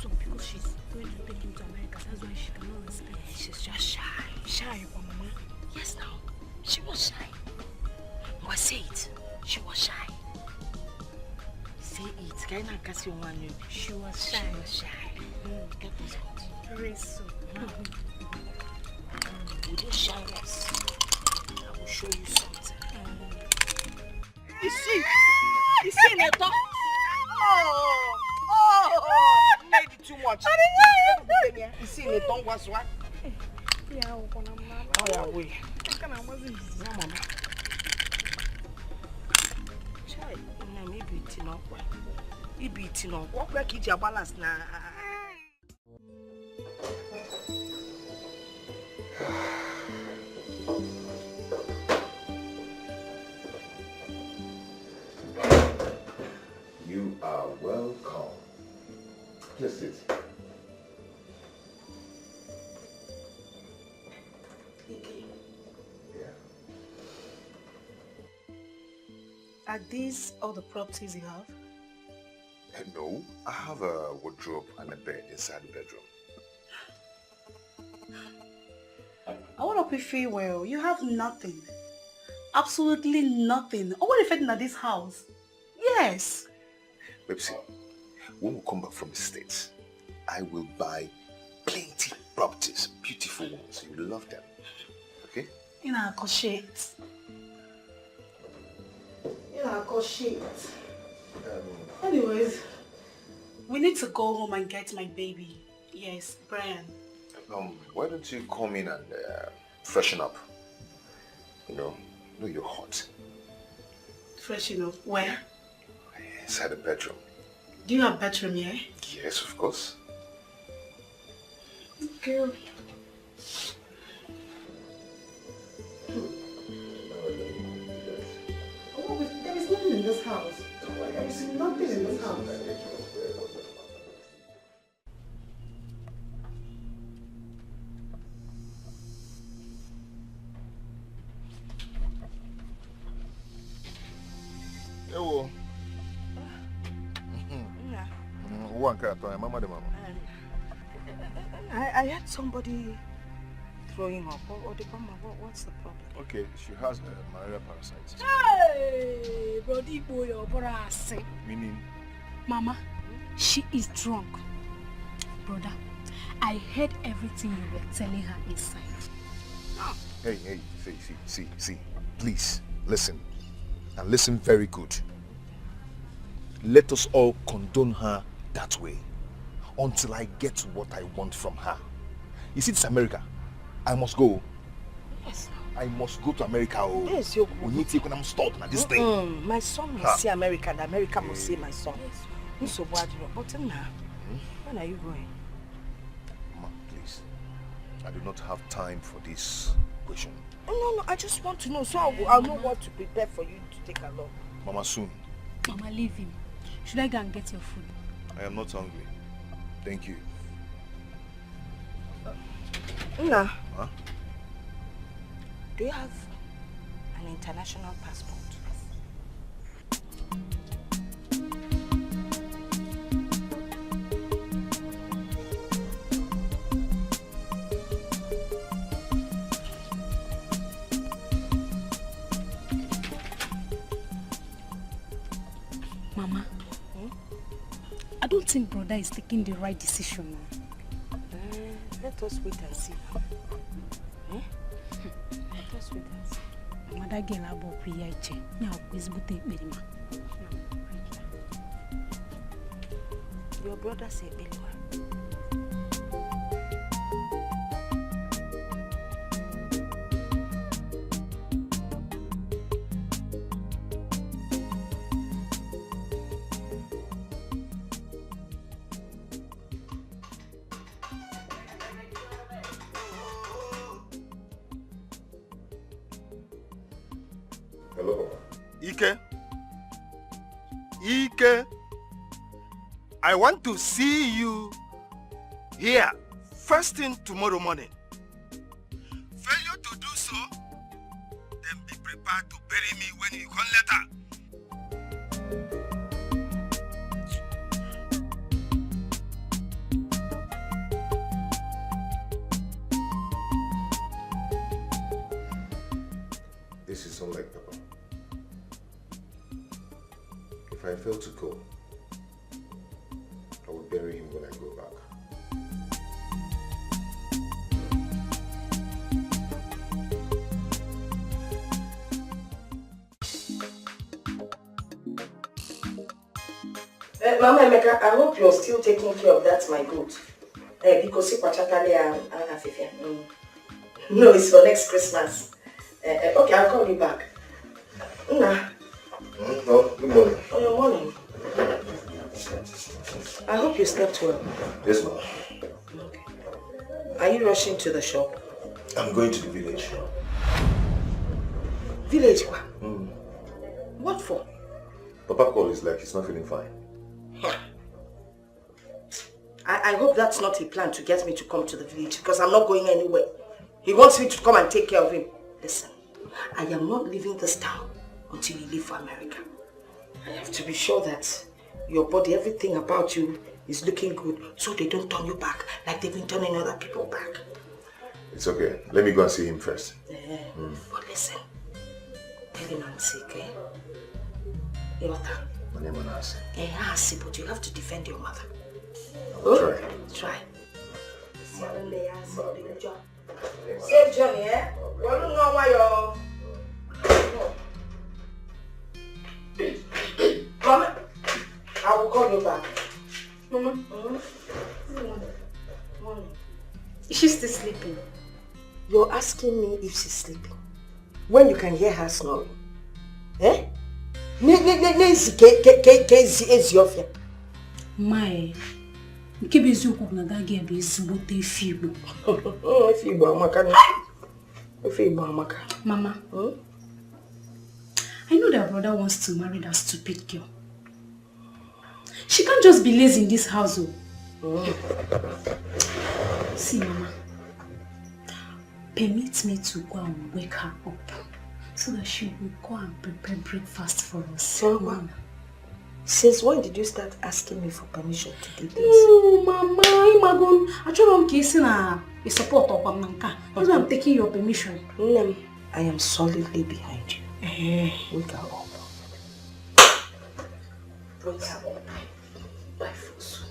So because she's going to take him to America, that's why she cannot respect. She's just shy. Shy, Mama. Yes, now. She was shy. But say it. She was shy. Say it. Can I cast you one? She was shy. She was shy. That was good. Very soon. With your shyness, I will show you something. You see? You see, Neto? Oh, made it too much. You see, Neto was what? Yeah, oh, yeah, wait. Mama. Chai, maybe it's not quite. Maybe it's not. What will keep your balance now? You are welcome. Please sit. Are these all the properties you have? No, I have a wardrobe and a bed inside the bedroom. I want to prefer well. You have nothing. Absolutely nothing. I want to fit in this house. Yes. Babesy, when we come back from the States, I will buy plenty properties, beautiful ones. You will love them. Okay? You know, I shit. You know, I shit. Anyways, we need to go home and get my baby. Yes, Brian. Why don't you come in and freshen up? You know you're hot. Freshen up? Where? Inside the bedroom. Do you have a bedroom here? Yes, of course. Okay. There is nothing in this house. There is nothing in this house. Hello. One cat, mama de mama. I heard somebody throwing up. What's the problem? Okay, she has malaria parasites. Hey, brody boy, Meaning? Mama, she is drunk. Brother, I heard everything you were telling her inside. Hey, see. Please, listen. And listen very good. Let us all condone her that way until I get what I want from her. You see, this America. I must go. Yes. I must go to America. Oh. Yes, you We need to when I'm stuck at this thing. My son must see America, and America must see my son. Yes. So what? But now, when are you going? Mama, please. I do not have time for this question. No, I just want to know, so I'll know what to prepare for you to take along. Mama, soon. Mama, leave him. Should I go and get your food? I am not hungry. Thank you. Nna, huh? Do you have an international passport? Mama, I don't think brother is taking the right decision now. Let us wait and see. Let us wait and see. Mother girl about PIJ. Now, please put it with me. Your brother said Belua. Ike, I want to see you here first thing tomorrow morning. Failure to do so, then be prepared to bury me when you come later. This is unlike Papa. If I fail to go, I will bury him when I go back. Mama Emeka, I hope you're still taking care of that, my goat. Because no, it's for next Christmas. Okay, I'll call you back. Nah. No, good morning. Oh, your morning. I hope you slept well. Yes, ma'am. Okay. Are you rushing to the shop? I'm going to the village. Village? Mm. What for? Papa called is like he's not feeling fine. I hope that's not a plan to get me to come to the village, because I'm not going anywhere. He wants me to come and take care of him. Listen, I am not leaving this town until you leave for America. I have to be sure that your body, everything about you is looking good, so they don't turn you back like they've been turning other people back. It's okay. Let me go and see him first. Yeah. But listen, tell him I'm sick, eh? My name is Nancy. Nancy, but you have to defend your mother. Try. Try. Save Johnny, eh? Well, don't know why you're... Mama, I will call you back. Mama. Is she still sleeping? You're asking me if she's sleeping when you can hear her snoring. Eh? My, nke bụ eziokwu na that girl bụ ezigbote efe Igbo. Efe Igbo amaka. Mama, I know that brother wants to marry that stupid girl. She can't just be lazy in this house. See, Mama, permit me to go and wake her up so that she will go and prepare breakfast for us. Mama, since when did you start asking me for permission to do this? Oh, Mama, I support that's why I'm taking your permission. I am solidly behind you. Wake her up. Wake her up. By force.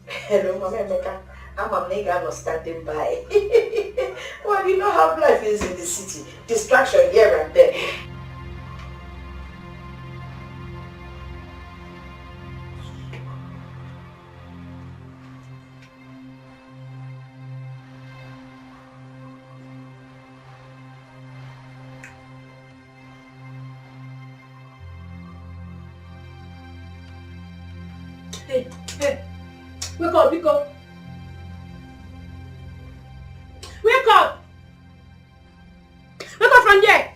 Hello, Mama Emeka. I'm a nigga not standing by. Well, you know how life is in the city. Distraction here and there. Hey, wake up, wake up. Wake up! Wake up from here!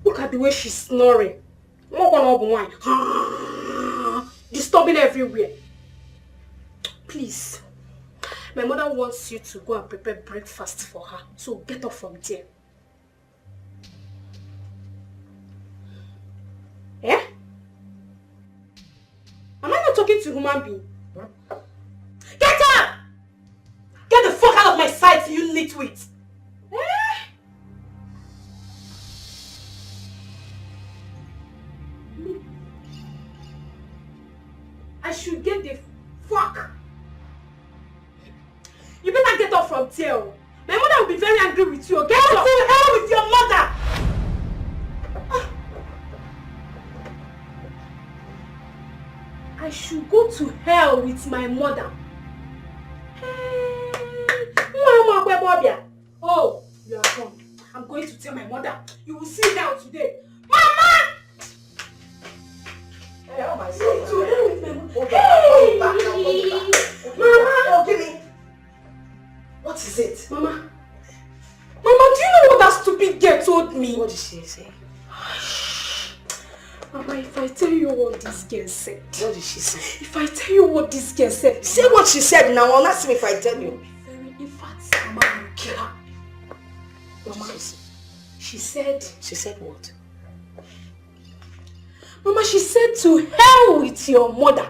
Look at the way she's snoring. Disturbing everywhere. Please. My mother wants you to go and prepare breakfast for her. So get up from there. Eh? Am I not talking to a human being? Get up! Get the fuck out of my sight, you nitwit! I should get the fuck. You better get up from there. My mother will be very angry with you. Get up to hell with your mother! I should go to hell with my mother. Oh, you are gone. I'm going to tell my mother. You will see now today. Mama! Hey, oh my To God. hell with my mother. Hey! Mama! Oh, give me. What is it? Mama. Mama, do you know what that stupid girl told me? What did she say? Mama, if I tell you what this girl said. What did she say? If I tell you what this girl said. Say what she said now. I'll ask me if I tell you. In fact, Mama will kill her. Mama, she said... She said what? Mama, she said to hell with your mother.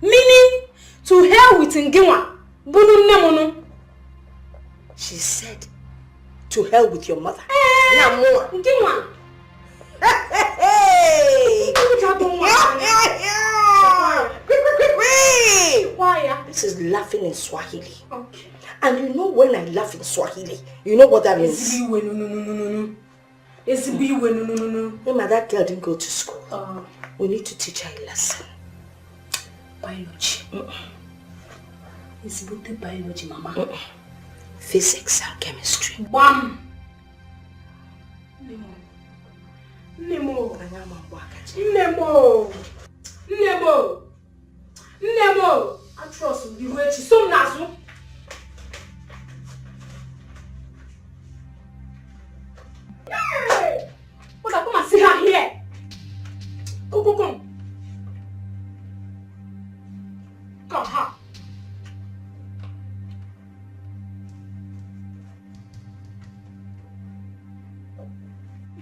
Meaning, to hell with Ngiwa. She said, to hell with your mother. Ngiwa. Hey! This is laughing in Swahili. Okay. And you know when I laugh in Swahili, you know what that means? No. Remember that girl didn't go to school. We need to teach her a lesson. Biology. It's about the biology, Mama. Physics and chemistry. Bam! Nemo. I trust you. You wait. So nazu. Come. Come, ha.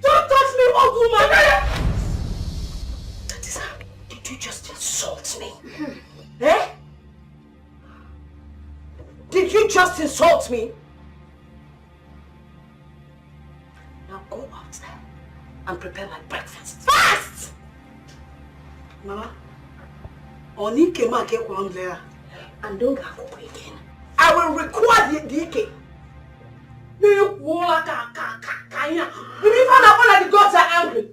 Don't touch me, old woman! That is how. Did you just insult me? Eh? Did you just insult me? Now go out there and prepare my breakfast. Fast! Mama, only came out there and don't go again. I will require the ike. You found out that the gods are angry.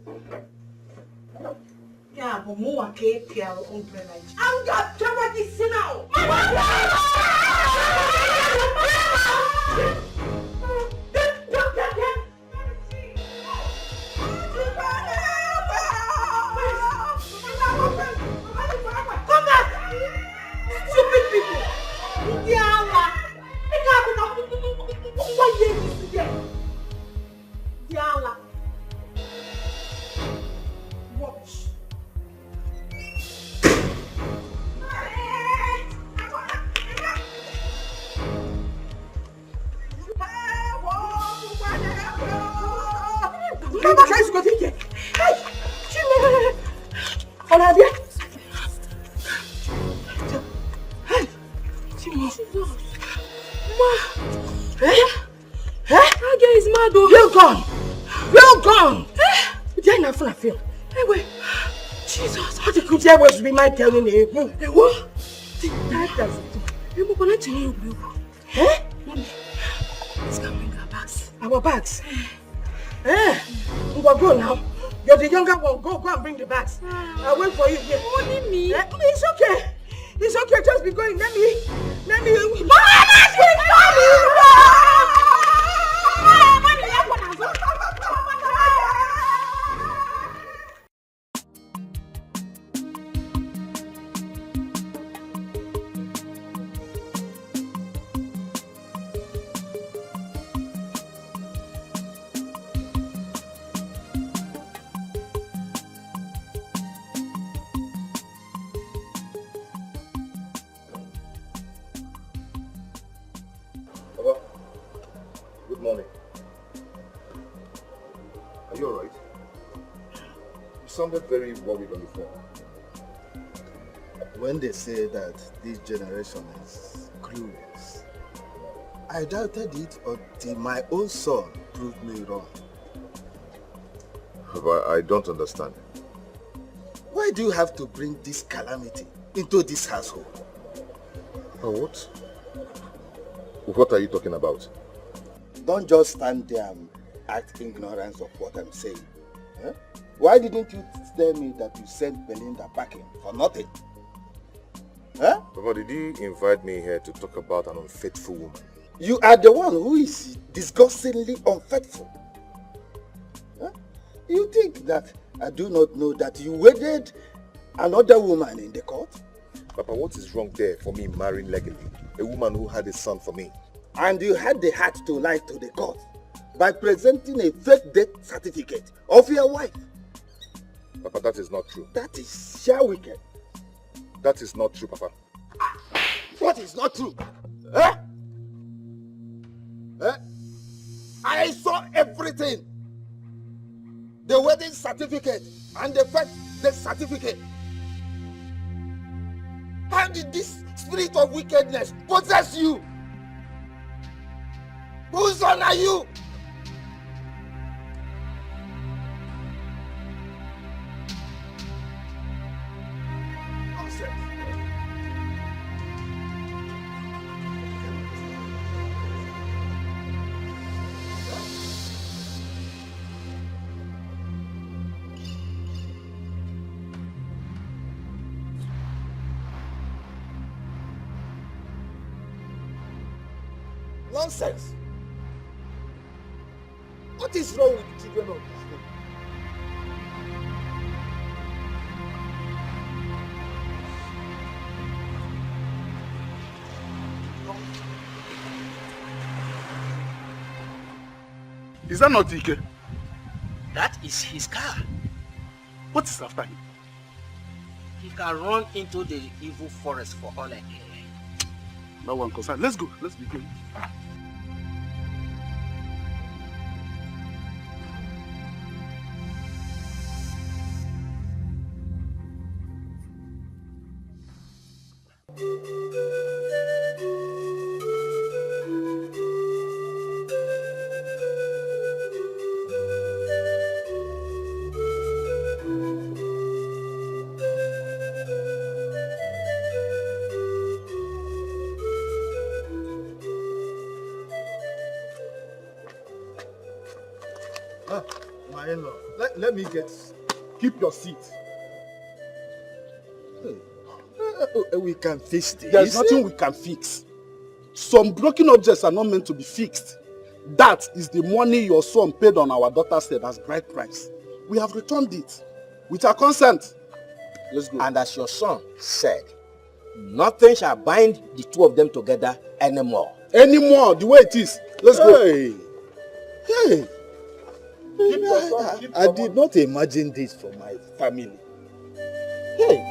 Yeah, but more cake here on play. I'm got to see now. Come back! Stupid people! Diala! Diala! Watch. Mama tries to go take it. Hey! Olivia! Hey! Jesus! Ma! Eh? That guy is mad though. You're gone! You're gone! Eh? You're not gonna feel. Hey, wait. Jesus! How did you tell us to be my telling you? Hey, what? That does it. You're going to you. Eh? Let's go bring our bags. Our bags? Eh? We'll go now. You're the younger one. Go and bring the bags. I'll wait for you here. Only me? Eh? It's okay. It's okay. Just be going. Let me. Good morning. Are you alright? You sounded very worried on the phone. When they say that this generation is clueless, I doubted it until my own son proved me wrong. But I don't understand. Why do you have to bring this calamity into this household? Oh, what? What are you talking about? Don't just stand there and act ignorant of what I'm saying. Huh? Why didn't you tell me that you sent Belinda packing for nothing? Huh? Papa, did you invite me here to talk about an unfaithful woman? You are the one who is disgustingly unfaithful. Huh? You think that I do not know that you wedded another woman in the court? Papa, what is wrong there for me marrying legally a woman who had a son for me? And you had the heart to lie to the court by presenting a fake death certificate of your wife. Papa, that is not true. That is sheer wicked. That is not true, Papa. What is not true? Eh? Eh? I saw everything. The wedding certificate and the fake death certificate. How did this spirit of wickedness possess you? Whose son are you? Nonsense. Nonsense. What is wrong with the children of this day? Is that not Ike? That is his car. What is after him? He can run into the evil forest for all I care. No one concerned. Let's go. Let's begin. My in-law, let me get... Keep your seat. We can fix this. There's nothing we can fix. Some broken objects are not meant to be fixed. That is the money your son paid on our daughter's head as bride price. We have returned it with our consent. Let's go. And as your son said, nothing shall bind the two of them together anymore. Anymore, the way it is. Let's go. Hey. I did not imagine this for my family. Hey.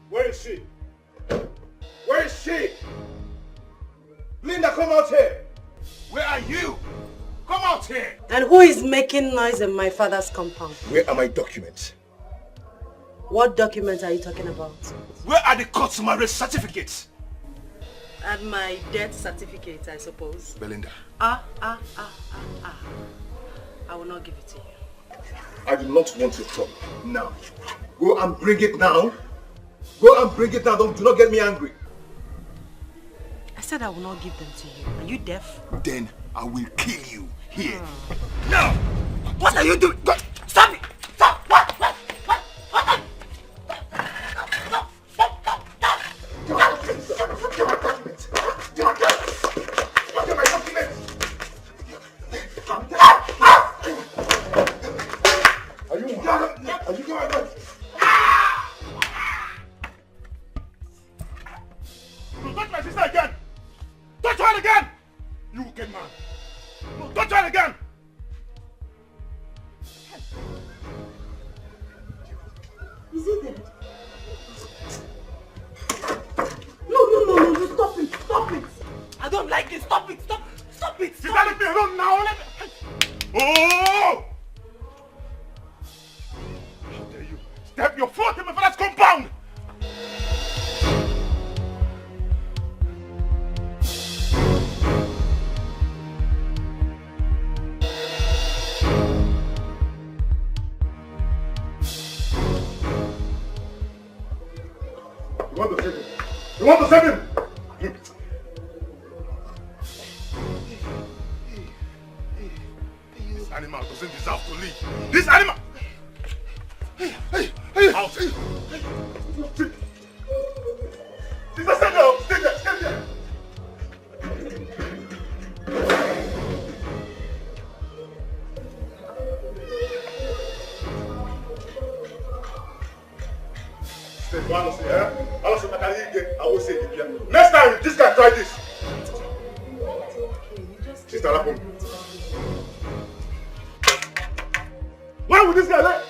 Where is she? Where is she? Linda, come out here. Where are you? Come out here. And who is making noise in my father's compound? Where are my documents? What documents are you talking about? Where are the court marriage certificates? And my death certificate, I suppose. Belinda. I will not give it to you. I do not want your trouble. Now. Go and bring it now. Go and bring it now. Do not get me angry. I said I will not give them to you. Are you deaf? Then I will kill you here. Now! What are you doing? Go. Stop it! Stop! What? Next time, this guy try this. Sister Lapum. Why would this guy let?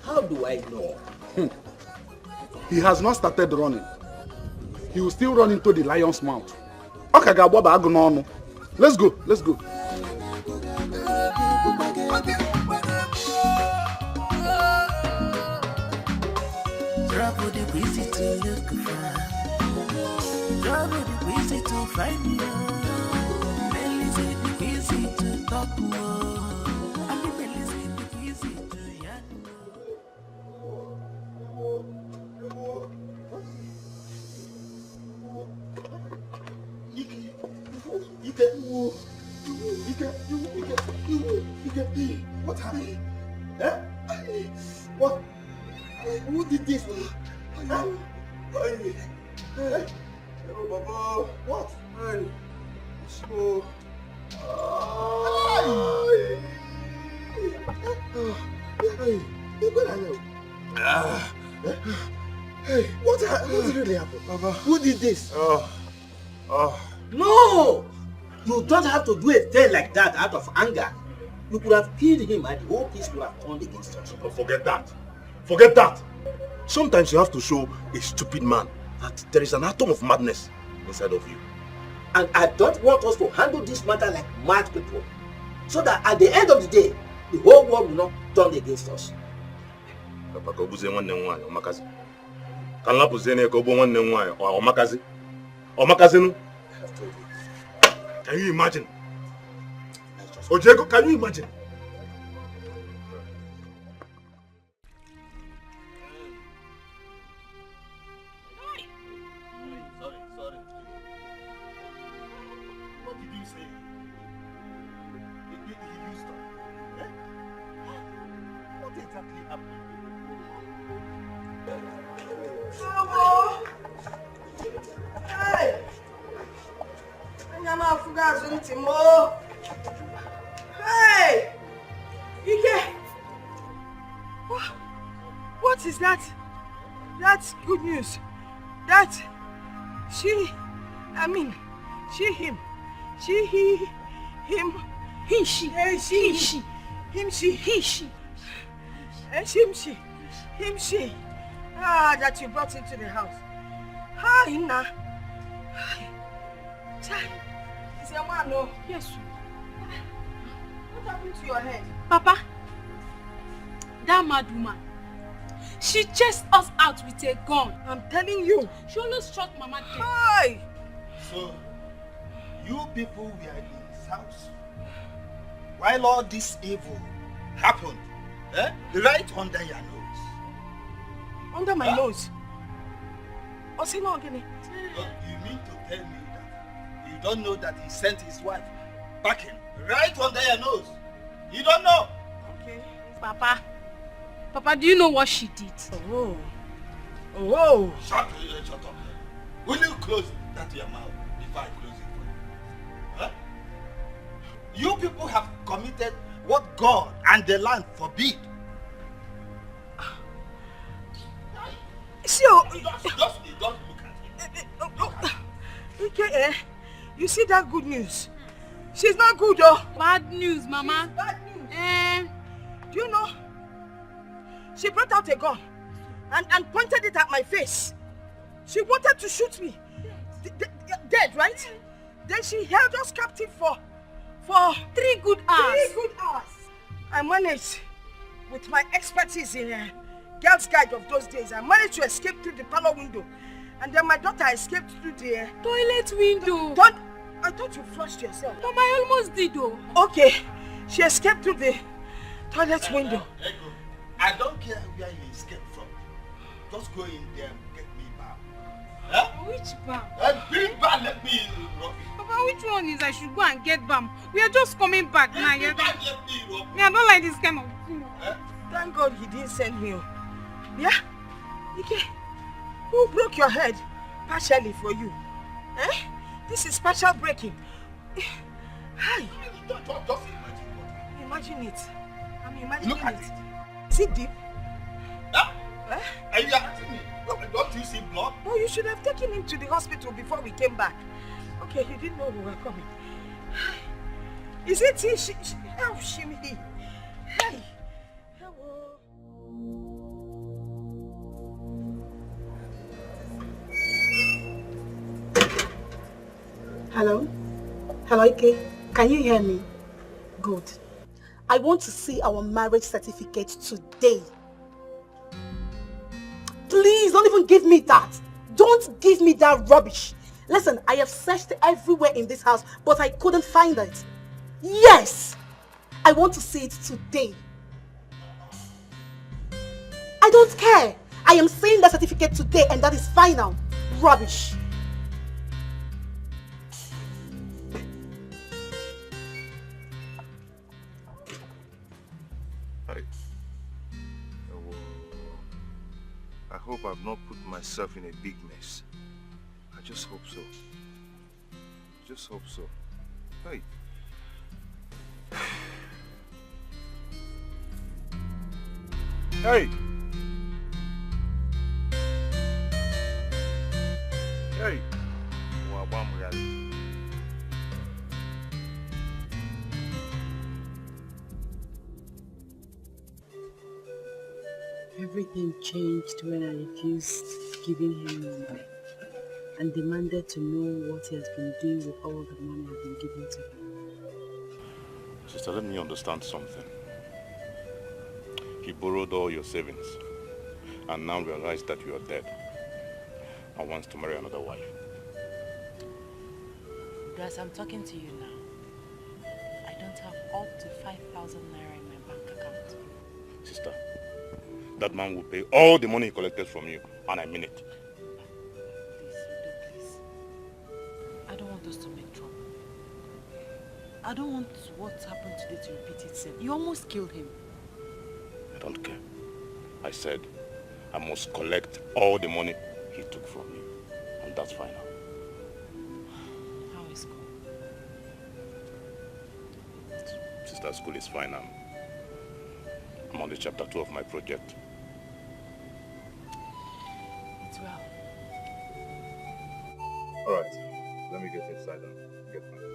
How do I know? He has not started running. He will still run into the lion's mouth. Okay, let's go. Trouble the easy to look for. Trouble the easy to find you. Melissa the easy to talk to. And the Melissa the easy to yarn. What happened? Eh? What? Who did this? Huh? Hey, Baba. What? Hey. So. Hey, what really happened? Baba. Who did this? No! You don't have to do a thing like that out of anger. You could have killed him and the whole case would have turned against us. Oh, forget that. Sometimes you have to show a stupid man that there is an atom of madness inside of you. And I don't want us to handle this matter like mad people. So that at the end of the day, the whole world will not turn against us. Can you imagine? Ojego, can you imagine? Sorry. What did you say? Did you stop? Eh? What exactly happened? Hey! Hey! Ike! What is that? That's good news. That him. That you brought into the house. Hi, Inna. Is your man no? Yes. What happened to your head? Papa, that mad woman, she chased us out with a gun. I'm telling you. She almost shot Mama dead. Hi! So, you people were in his house while all this evil happened, right under your nose. Under my nose? Osino again. You mean to tell me that you don't know that he sent his wife packing right under your nose? You don't know? Okay. Papa, do you know what she did? Oh. Shut up. Will you close that your mouth before I close it for you? Huh? You people have committed what God and the land forbid. So, just look at him. Okay, you see that good news? She's not good though. Bad news, Mama. She's bad news. Do you know? She brought out a gun and pointed it at my face. She wanted to shoot me. Dead, right? Then she held us captive for 3 good hours. 3 good hours. I managed, with my expertise in Girls' Guide of those days, I managed to escape through the parlor window. And then my daughter escaped through the toilet window. I thought you flushed yourself. Mama, I almost did though. Okay, she escaped through the toilet window. I don't care where you escaped from. Just go in there and get me back. Huh? Which bam? Bring back, let me rub it. Papa, which one is I should go and get bam? We are just coming back now. Bring back, let me rub it. I don't like this kind of thing. Thank God he didn't send me. Yeah? Okay. Who broke your head? Partially for you. This is partial breaking. Hi. Just imagine it. I'm imagining Look at it. Is it deep? Huh? Are you asking me? Don't you see blood? Oh, you should have taken him to the hospital before we came back. Okay, you didn't know we were coming. Is it he? Oh, shimmy. Hey. Hello. Hello? Hello, Ike? Can you hear me? Good. I want to see our marriage certificate today. Please, don't even give me that. Don't give me that rubbish. Listen, I have searched everywhere in this house, but I couldn't find it. Yes! I want to see it today. I don't care. I am seeing that certificate today and that is final. Rubbish. I hope I've not put myself in a big mess. I just hope so. Just hope so. Hey. Hey! Hey! Everything changed when I refused giving him money and demanded to know what he has been doing with all the money I've been giving to him. Sister, let me understand something. He borrowed all your savings and now realized that you are dead and wants to marry another wife. Guys, I'm talking to you now. I don't have up to 5,000 naira in my bank account. Sister, that man will pay all the money he collected from you, and I mean it. Please. I don't want us to make trouble. I don't want what happened today to repeat itself. You almost killed him. I don't care. I said I must collect all the money he took from me, and that's final. How is school? Sister, school is fine now. I'm on the chapter 2 of my project. It's well. Alright, let me get inside and get my food.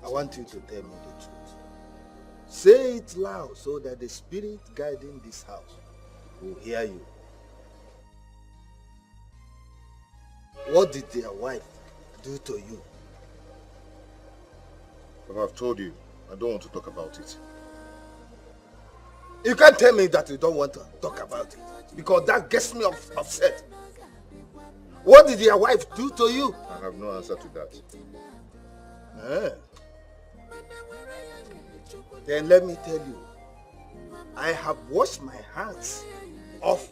I want you to tell me the truth. Say it loud so that the spirit guiding this house will hear you. What did their wife do to you? But I've told you, I don't want to talk about it. You can't tell me that you don't want to talk about it, because that gets me upset. What did your wife do to you? I have no answer to that. Then let me tell you, I have washed my hands off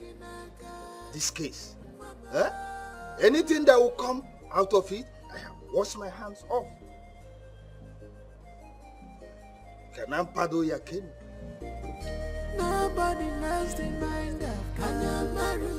this case. Anything that will come out of it, I have washed my hands off. Kanampado Yakin. Nobody knows the mind of Kanamaru.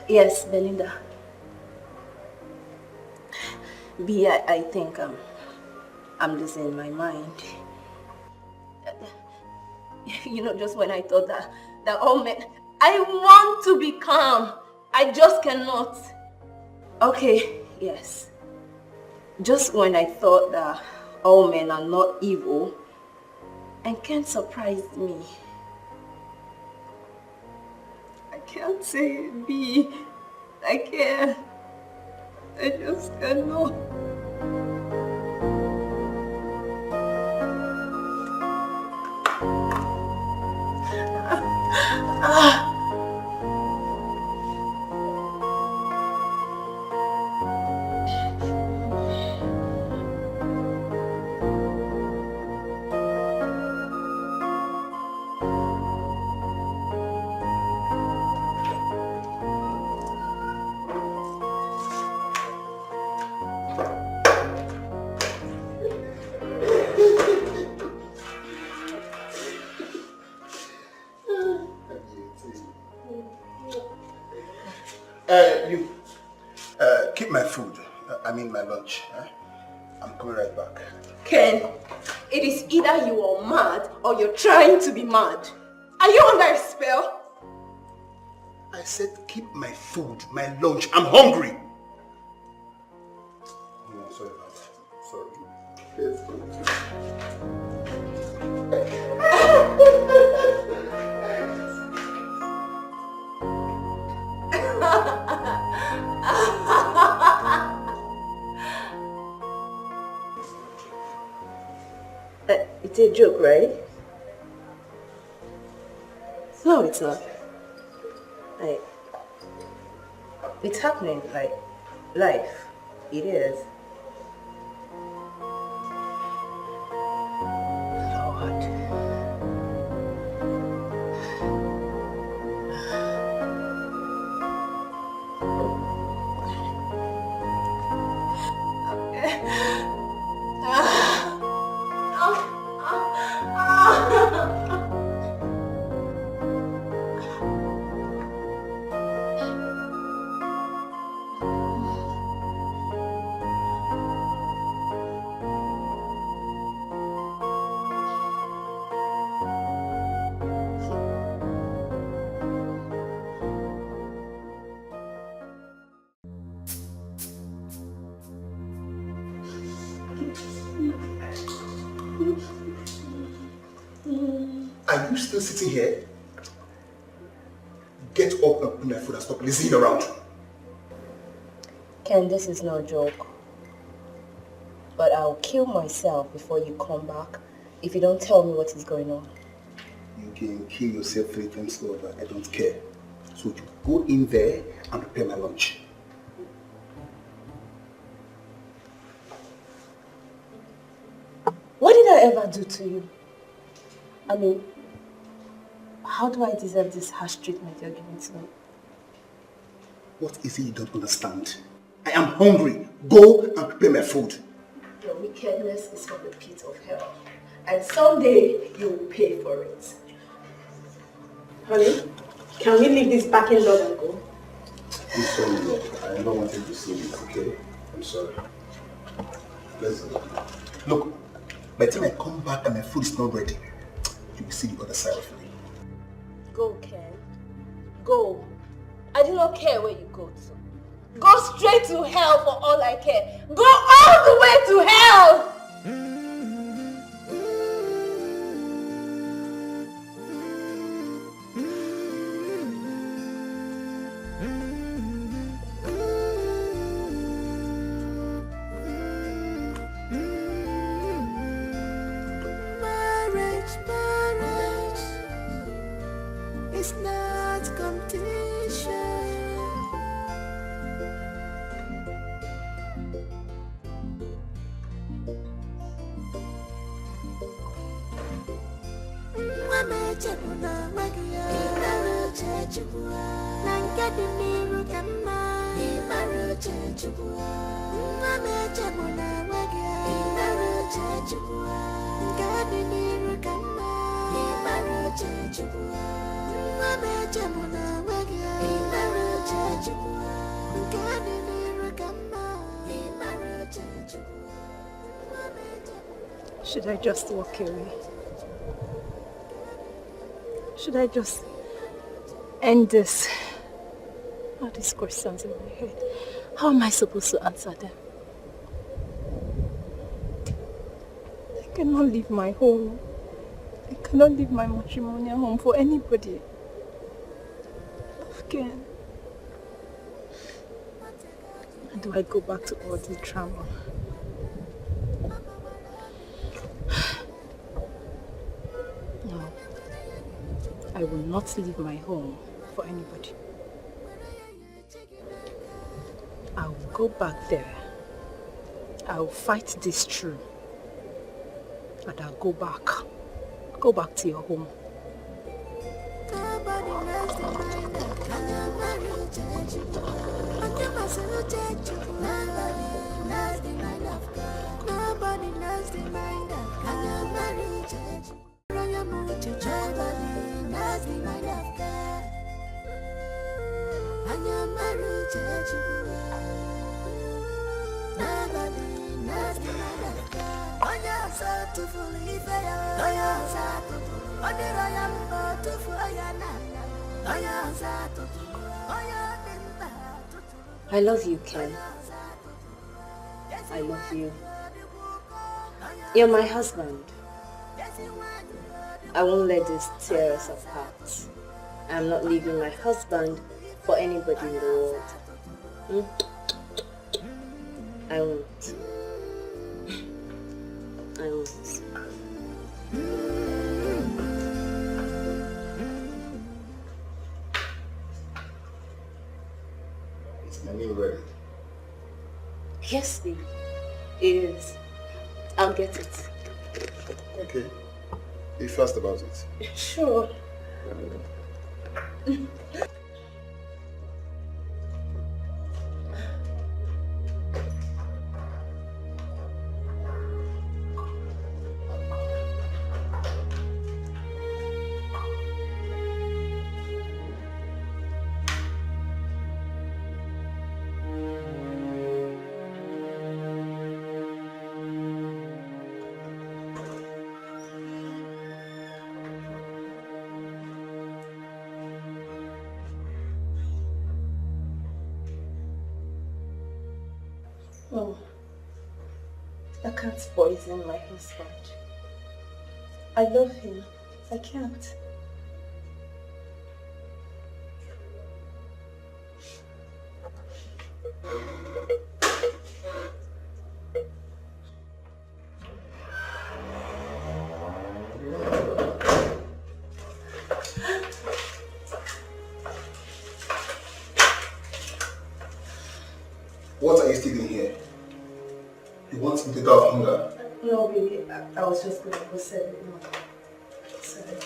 Yes, Belinda. B, I think I'm losing my mind. You know, just when I thought that all men... I want to be calm. I just cannot. Okay, yes. Just when I thought that all men are not evil and can't surprise me. I can't say it, B. I can't. I just cannot. You. Keep my food. I mean my lunch. I'm coming right back. Ken, it is either you are mad or you're trying to be mad. Are you under a spell? I said keep my food, my lunch. I'm hungry. No, sorry about that. Sorry. Yes. It's a joke, right? No, it's not. Like, it's happening, like, life. It is. Are you still sitting here? Get up and put my food and stop lazing around. Ken, this is no joke. But I'll kill myself before you come back if you don't tell me what is going on. You can kill yourself 3 times over. I don't care. So you go in there and prepare my lunch. What did I ever do to you? I mean, how do I deserve this harsh treatment you're giving to me? What is it you don't understand? I am hungry. Go and prepare my food. Your wickedness is from the pit of hell. And someday you will pay for it. Honey, can we leave this backing lot and go? I'm sorry, Lord. I never wanted to see this, okay? I'm sorry. Let's go. Look, by the time I come back and my food is not ready, you will see the other side of me. Go, Ken. Go. I do not care where you go to. Go straight to hell for all I care. Go all the way to hell! Marriage is not competition. Chukwu Should I just walk away? Should I just end this? All these questions in my head. How am I supposed to answer them? I cannot leave my home. I cannot leave my matrimonial home for anybody. Again. How do I go back to all the drama? No. I will not leave my home for anybody. I will go back there. I will fight this through. And I'll go back. Go back to your home. I love you, Ken. I love you. You're my husband. I won't let this tear us apart. I'm not leaving my husband for anybody in the world. I won't. I won't. It's my new Rgretd. Yes, baby. It is. I'll get it. Okay. Be fast about it. Sure. Oh, I can't poison my husband. I love him. I can't. What are you still doing here? You want me to die of hunger? No, baby. I was just going to go set it. No. Sorry.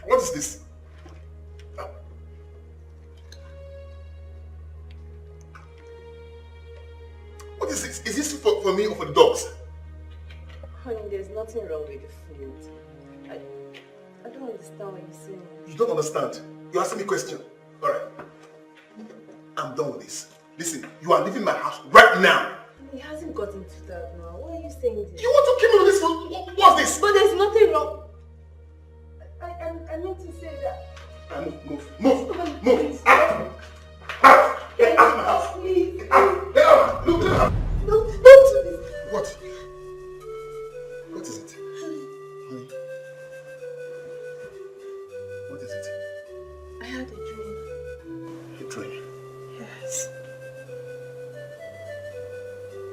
What is this? What is this? Is this for me or for the dogs? Honey, there's nothing wrong with the food. I don't understand what you're saying. You don't understand. You're asking me a question. Alright. I'm done with this. Listen, you are leaving my house right now. He hasn't gotten to that now. Why are you saying this? You want to kill me with this? What's this? But there's nothing wrong. I meant to say that. Move! Out! Get out of my house! Please! Get out! Get out! Look! What? What is it? Honey? What is it? I had a dream. A dream? Yes.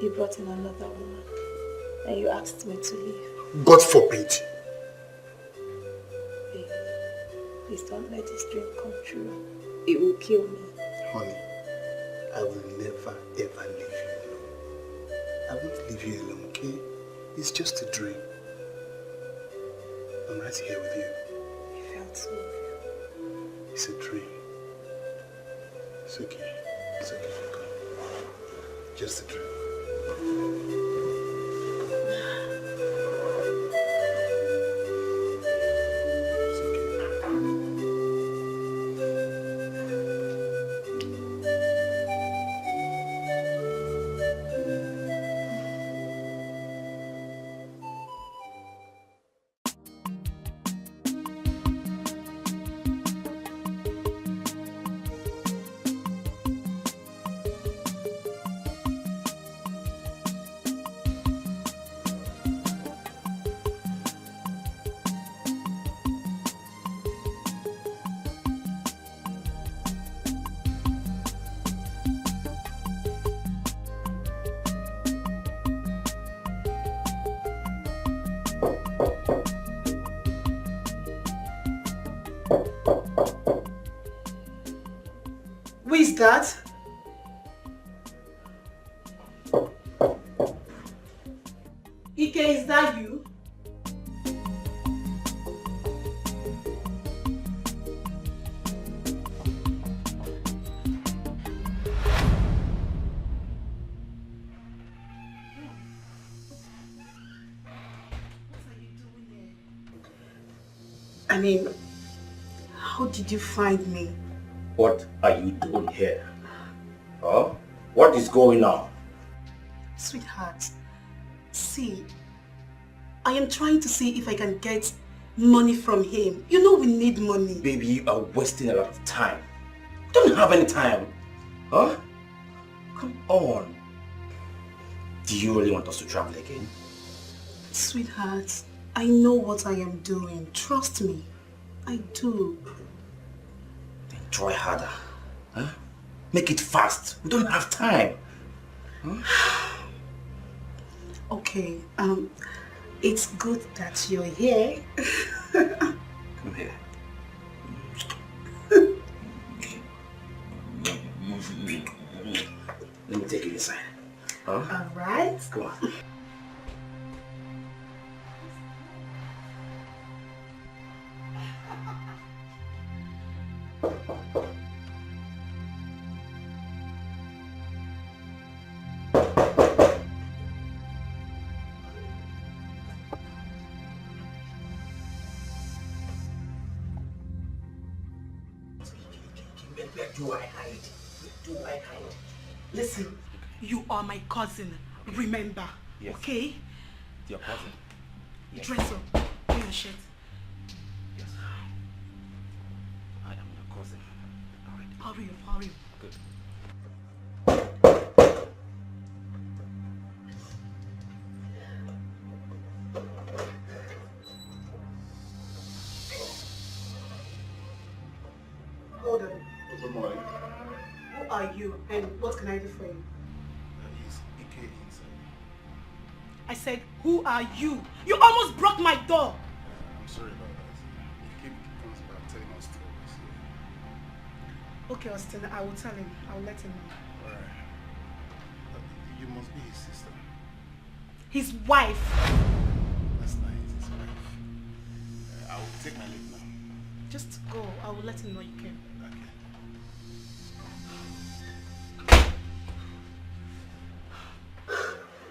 You brought in another woman and you asked me to leave. God forbid! Baby, please don't let this dream come true. It will kill me. Honey, I will never ever leave you alone. I won't leave you alone, okay? It's just a dream. I'm right here with you. It felt so real. It's a dream. It's okay. It's okay. Come. Just a dream. Who is that? Ike, is that you? I mean, how did you find me? What are you doing here? Huh? What is going on? Sweetheart, see, I am trying to see if I can get money from him. You know we need money. Baby, you are wasting a lot of time. You don't have any time. Huh? Come on. Do you really want us to travel again? Sweetheart, I know what I am doing. Trust me. I do. Then try harder. Huh? Make it fast. We don't have time. Huh? Okay, it's good that you're here. Come here. Let me take you inside. Huh? All right. Come on. Where do I hide? Where do I hide? Listen, you are my cousin. Remember, Yes. okay? Your cousin. Yes. Dress up. Wear your shirt. Yes. I am your cousin. All right. Hurry up, hurry up. Good. Hold on. Good morning. Who are you and what can I do for you? Is Ike inside? I said, who are you? You almost broke my door. I'm sorry about that. Ike comes back telling us stories. Okay, Austin, I will tell him. I will let him know. Alright. You must be his sister. His wife. That's nice, his wife. I will take my leave now. Just go. I will let him know you came.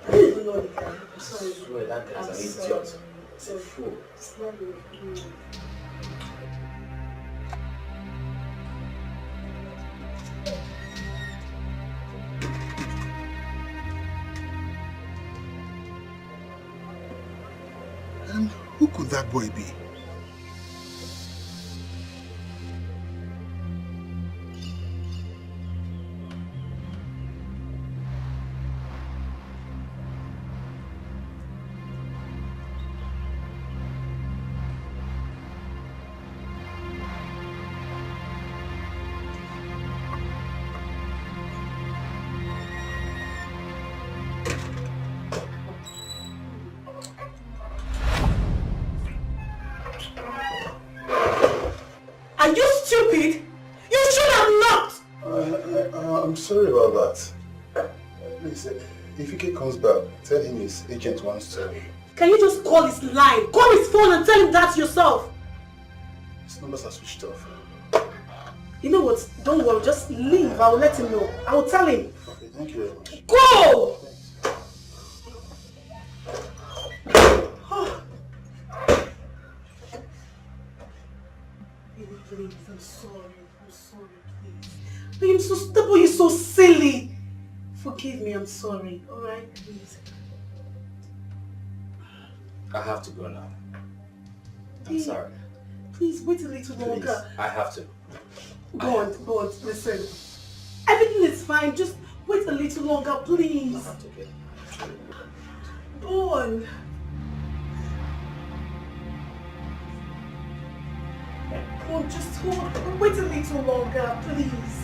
I don't even know the guy. I'm sorry. I swear that guy's an idiot. He's a fool. It's not really. And who could that boy be? stupid! You should have knocked! I'm sorry about that. Please, if Ike comes back, tell him his agent wants to... Can you just call his line? Call his phone and tell him that yourself! His numbers are switched off. You know what? Don't worry, just leave. I will let him know. I will tell him. Okay, thank you very much. Go! Please, I'm sorry. I'm sorry, please. But you're so stubborn, you're so silly. Forgive me, I'm sorry. Alright, please. I have to go now. I'm Please. sorry. Please, wait a little Please, longer. I have to. Go on, listen. Everything is fine, just wait a little longer, please. I have to get. Go on. Oh, just hold. Wait a little longer, please.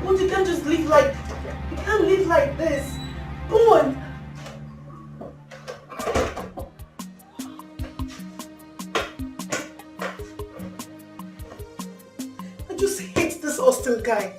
But you can't just live like... You can't live like this. Go on. I just hate this Austin guy.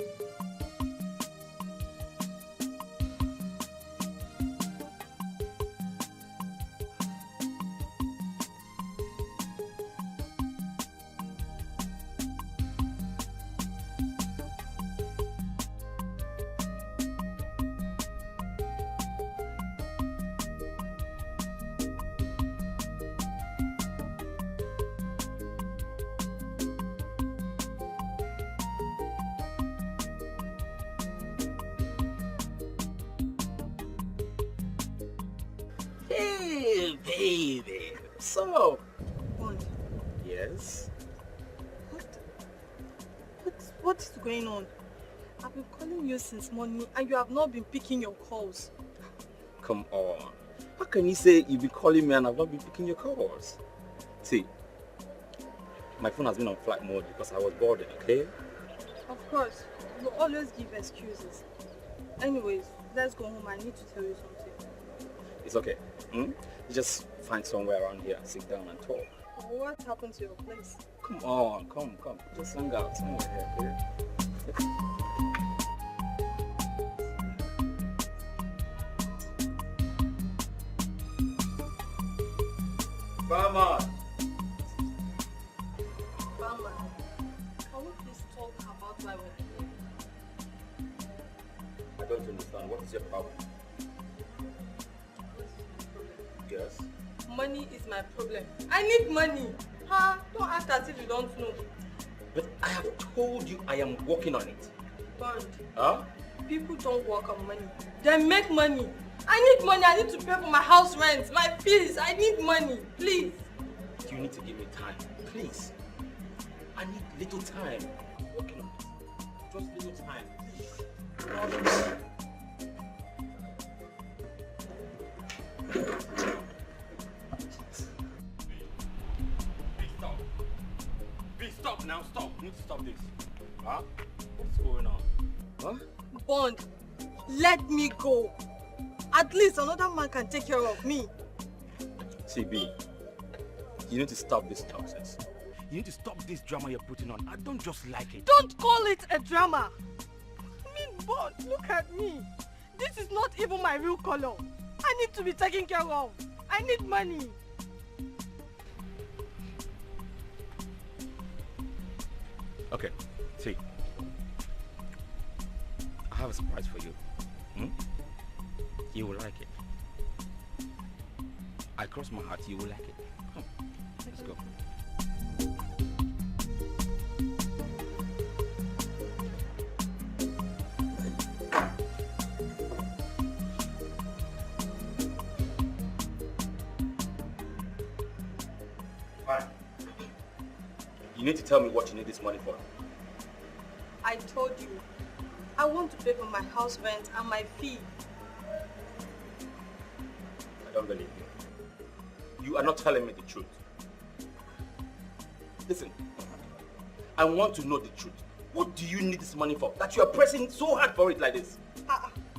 Hey, baby. So, Bond, yes? what is going on? I've been calling you since morning and you have not been picking your calls. Come on. How can you say you've been calling me and I've not been picking your calls? See, my phone has been on flight mode because I was boarded, okay? Of course, you always give excuses. Anyways, let's go home. I need to tell you something. It's okay. Just find somewhere around here, sit down and talk. What happened to your place? Come on, come. Just hang out somewhere here, okay? Barman! Barman, can we please talk about my wedding? I don't understand. What is your problem? Yes. Money is my problem. I need money. Huh? Don't act as if you don't know. But I have told you I am working on it. Bond, Huh? people don't work on money. They make money. I need money. I need to pay for my house rent, my fees. I need money. Please. You need to give me time. Please. I need little time. I'm working on it. Just little time. Please. Stop now, stop. You need to stop this. Huh? What's going on? Huh? Bond, let me go. At least another man can take care of me. CB, you need to stop this nonsense. You need to stop this drama you're putting on. I don't just like it. Don't call it a drama. I mean, Bond, look at me. This is not even my real color. I need to be taken care of. I need money. Okay, see. I have a surprise for you. You will like it. I cross my heart, you will like it. Come, let's go. Fine. You need to tell me what you need this money for. I told you. I want to pay for my house rent and my fee. I don't believe you. You are not telling me the truth. Listen, I want to know the truth. What do you need this money for? That you are pressing so hard for it like this?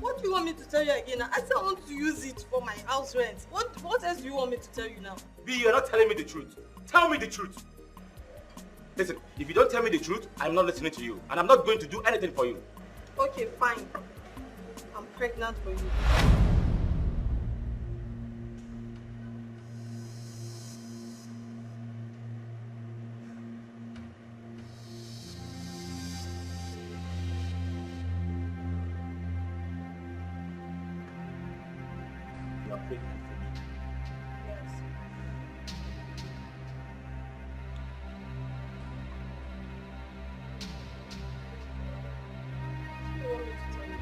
What do you want me to tell you again? I said I want to use it for my house rent. What else do you want me to tell you now? B, you're not telling me the truth. Tell me the truth. Listen, if you don't tell me the truth, I'm not listening to you. And I'm not going to do anything for you. Okay, fine. I'm pregnant for you. You're pregnant for me. Yes. What do you want me to tell you?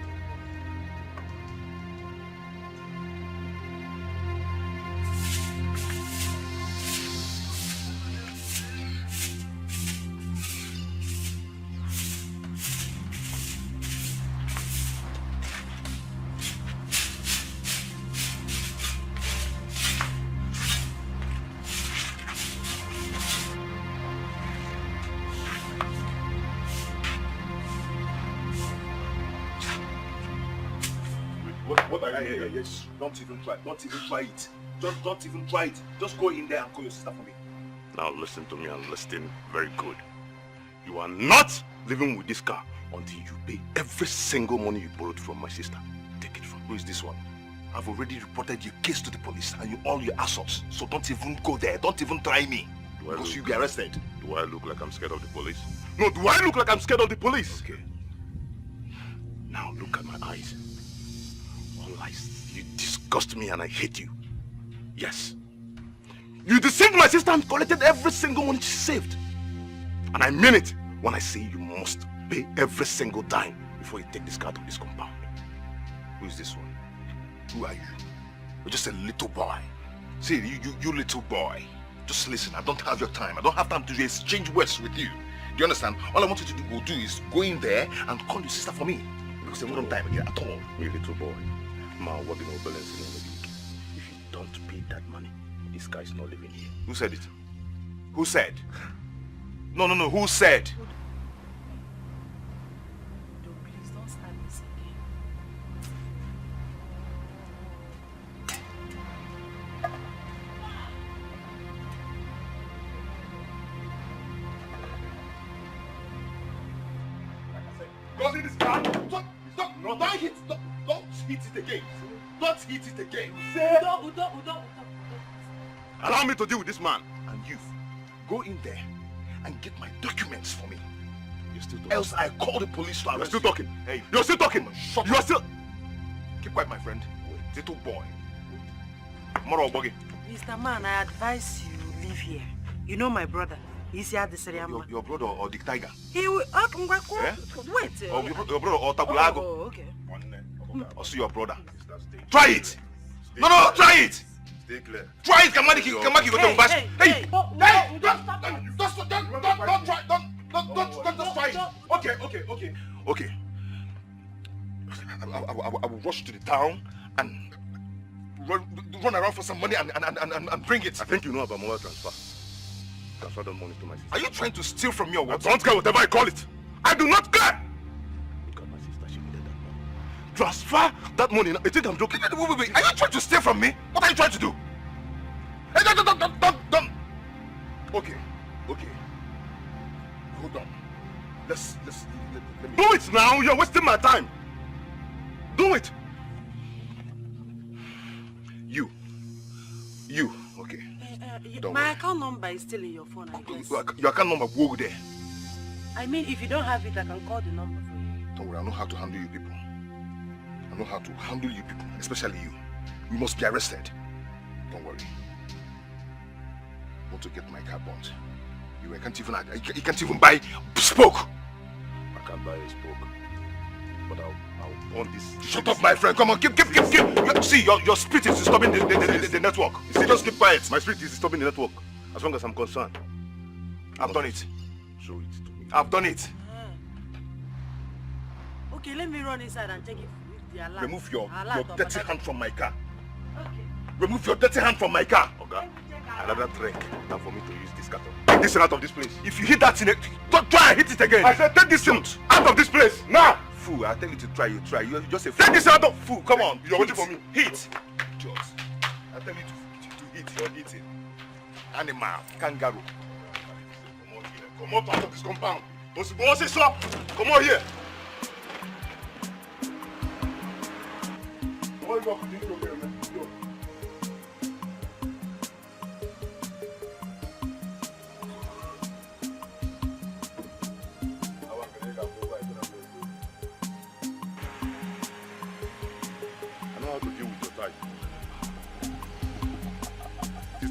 What are you doing? Yes, don't even try. Don't even try it. Just don't even try it. Just go in there and call your sister for me. Now listen to me and listen very good. You are not living with this car until you pay every single money you borrowed from my sister. Take it from me. Who is this one? I've already reported your case to the police and all your assaults. So don't even go there. Don't even try me. Because you'll be arrested. Do I look like I'm scared of the police? No, do I look like I'm scared of the police? Okay. Now look at my eyes. All eyes. You disgust me and I hate you. Yes. You deceived my sister and collected every single money she saved. And I mean it when I say you must pay every single dime before you take this car to this compound. Who is this one? Who are you? You're just a little boy. See, you little boy. Just listen, I don't have your time. I don't have time to exchange words with you. Do you understand? All I want you to do is go in there and call your sister for me. Because there's no time again at all. You little boy. Ma, what do you know balance in the week? If you don't pay that money, this guy is not living here. Who said it? Who said? No, who said? Please don't start this again. Go in this car. Don't hit it again. Don't hit it again. Udo. Allow me to deal with this man. And you, go in there and get my documents for me. You're still talking. Else I call the police to arrest you. You're still talking. Hey, you're still talking. Shut you're up. still. Keep quiet, my friend. Little boy. Moro Obogi. Mr. Man, I advise you leave here. You know my brother. He's here the Seriama. Your brother or the tiger? He will. Eh? Wait. Or your brother or Tabulago? Oh, okay. Also your brother. Try it. No, try it. Stay clear. Try it. Come on, go to bash. Hey, don't try. Don't just try it. Okay. I will rush to the town and run around for some money and bring it. I think you know about mobile transfer. Transfer the money to my sister. Are you trying to steal from me or what? I don't care whatever I call it. I do not care. Look at my sister. She needed that money. Transfer that money. You think I'm joking? Wait. Are you trying to steal from me? What are you trying to do? Hey, don't. Okay. Hold on. Let me... Do it now. You're wasting my time. Do it. You. Okay. My account number is still in your phone, I guess. Your account number, go there. I mean, if you don't have it, I can call the number for you. Don't worry, I know how to handle you people. Especially you. You must be arrested. Don't worry. I want to get my car burnt. You can't even buy spoke. I can't buy a spoke. But I'll burn this. Shut up, my friend. Come on, keep. See, your spirit is disturbing the network. You see, just keep quiet. My spirit is disturbing the network. As long as I'm concerned. I've done it. Show it to me. I've done it. Okay, let me run inside and check if the alarm. Remove your dirty hand from my car. Okay. Remove your dirty hand from my car. Okay. Another trick than for me to use this carton. Take this thing out of this place. If you hit that thing, don't try and hit it again. I said take this thing out of this place. Now! Fool, I tell you to try, you try. You just say, Take this out of... Fool, come on. You're waiting for me. Hit. Just. I tell you to hit, you're hitting. Animal, kangaroo. Come out of this compound. Don't say so. Come on here. Come on, go.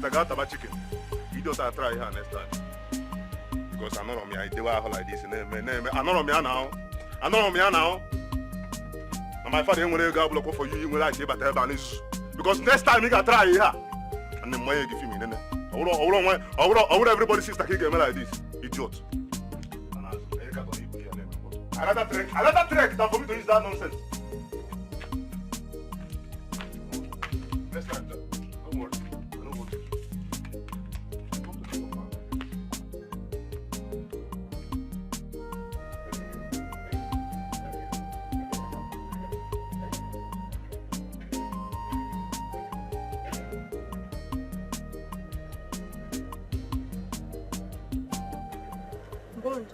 I got about chicken. You don't have to try here next time. Because I'm not on me, I do like this. I'm not on me now. I'm not on me now. And my father will go block for you, you will like it, but because next time you got try here. And then why you give me? I would everybody sister kick me like this. Idiot. Another trick than for me to use that nonsense. Next time, don't worry. Bond,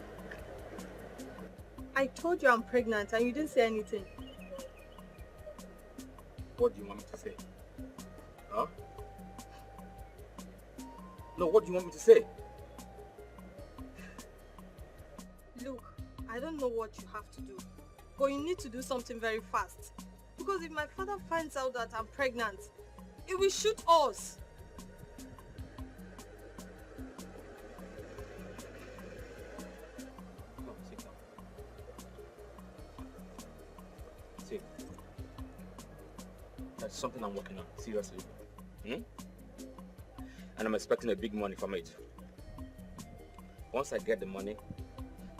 I told you I'm pregnant and you didn't say anything. What do you want me to say? Huh? No, what do you want me to say? Look, I don't know what you have to do, but you need to do something very fast. Because if my father finds out that I'm pregnant, he will shoot us. See, that's something I'm working on, seriously. And I'm expecting a big money from it. Once I get the money,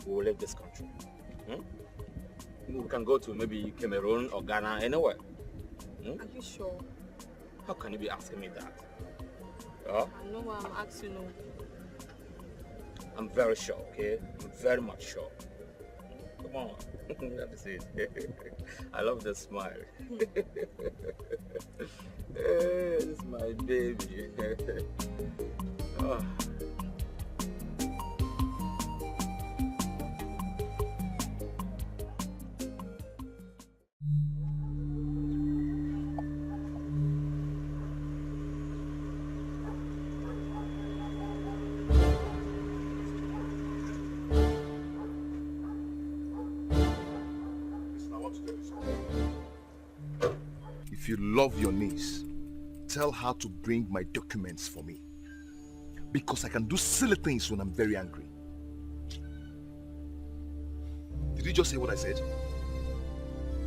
we will leave this country. We can go to maybe Cameroon or Ghana, anywhere. Are you sure? How can you be asking me that? I know why I'm asking you. I'm very sure, okay? I'm very much sure. Come on, let me see it. I love the smile. This is my baby. Oh. If you love your niece, tell her to bring my documents for me. Because I can do silly things when I'm very angry. Did you just hear what I said?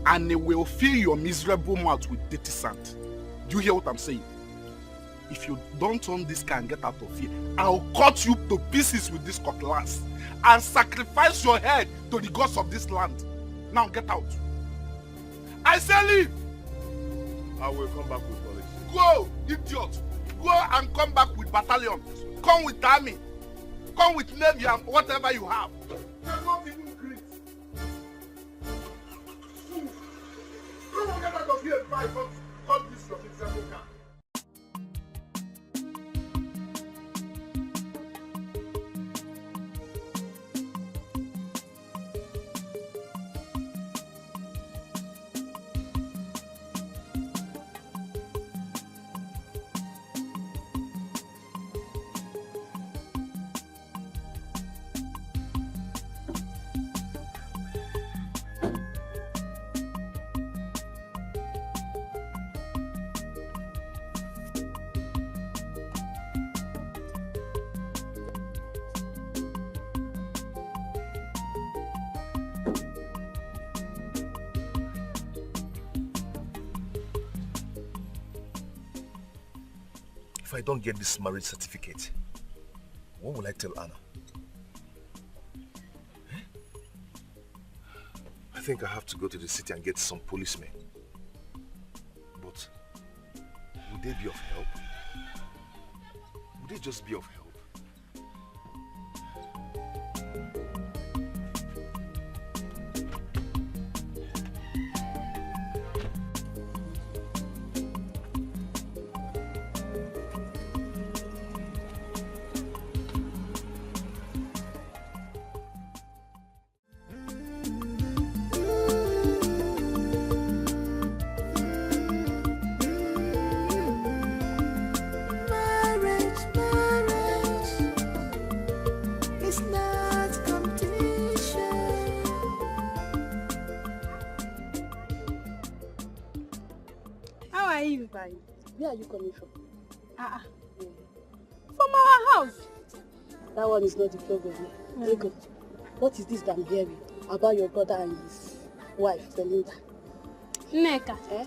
And it will fill your miserable mouth with dirty sand. Do you hear what I'm saying? If you don't turn this car and get out of here, I'll cut you to pieces with this cutlass and sacrifice your head to the gods of this land. Now get out. I say leave. I will come back with police. Go, idiot. Go and come back with battalion. Come with army. Come with navy and whatever you have. You're not even great. Come on, get out of here before I cut this your miserable car. If I don't get this marriage certificate, what will I tell Anna? I think I have to go to the city and get some policemen. But would they be of help? Would they just be of help? Fine. Where are you coming from? From our house. That one is not the problem. Ego, what is this that I'm hearing about your brother and his wife, Belinda? Nneka,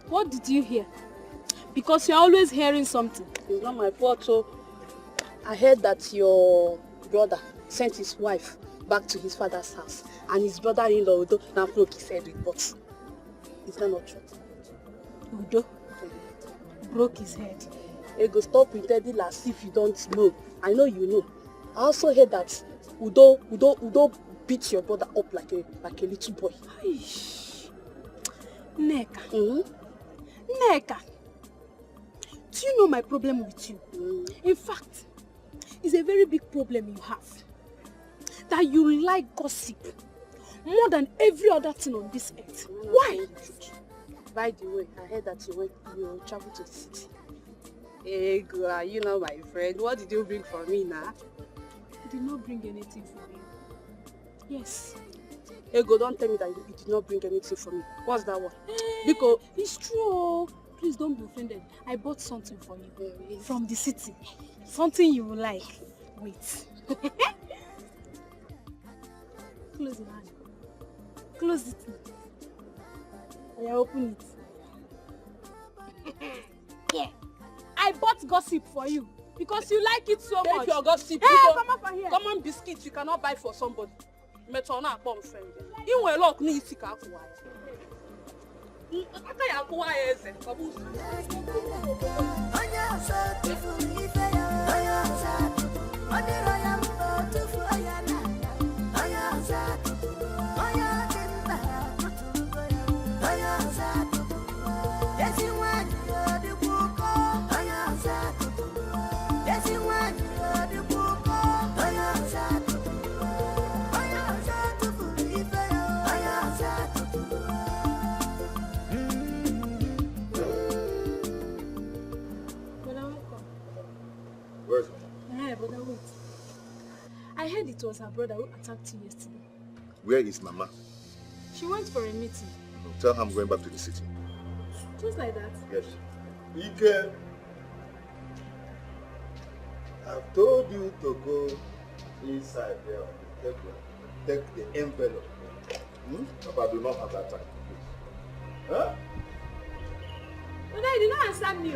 what did you hear? Because you're always hearing something. It's not my fault, so I heard that your brother sent his wife back to his father's house and his brother-in-law Udo now broke his head with butt. Is that not true? Udo broke his head. Ego, stop pretending as if you don't know. I know you know. I also heard that Udo beat your brother up like a little boy. Nneka. Nneka. Do you know my problem with you? In fact, it's a very big problem you have. That you like gossip more than every other thing on this earth. Why? By the way, I heard that you traveled to the city. Ego, you know my friend. What did you bring for me now? I did not bring anything for you. Yes. Ego, don't tell me that you did not bring anything for me. What's that one? Because it's true. Please don't be offended. I bought something for you from the city. Something you will like. Wait. Close your hand. Close it. I open it. Yeah. I bought gossip for you because you like it so much. Take your gossip. Hey, come up here. Common biscuits you cannot buy for somebody. Metona bomb friend. You will lock me if you can't. Brother, wait. I heard it was her brother who attacked you yesterday. Where is Mama? She went for a meeting. Tell her I'm going back to the city. Just like that? Yes. Ike, I've told you to go inside there. Take the envelope. Papa, do not have that time. Huh? Brother, you did not answer me.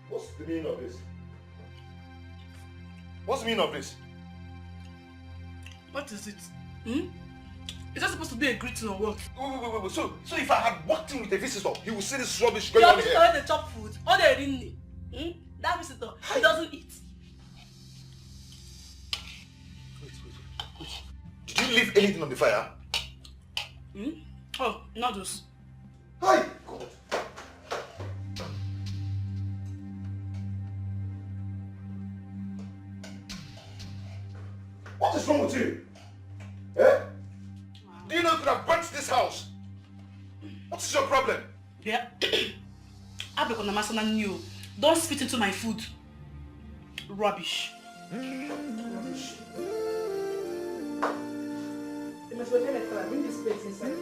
What's the meaning of this? What's the meaning of this? What is it? Is that supposed to be a greeting or what? Wait. So if I had walked in with a visitor, he would see this rubbish Your going on visitor here. when they chop food, or they didn't. That visitor, he doesn't eat. Wait. Did you leave anything on the fire? Oh, noodles. Hi, God. What is wrong with you? Eh? Do you know you could have burnt this house? What is your problem? Yeah. Don't spit into my food. Rubbish. Rubbish. Bring this place inside.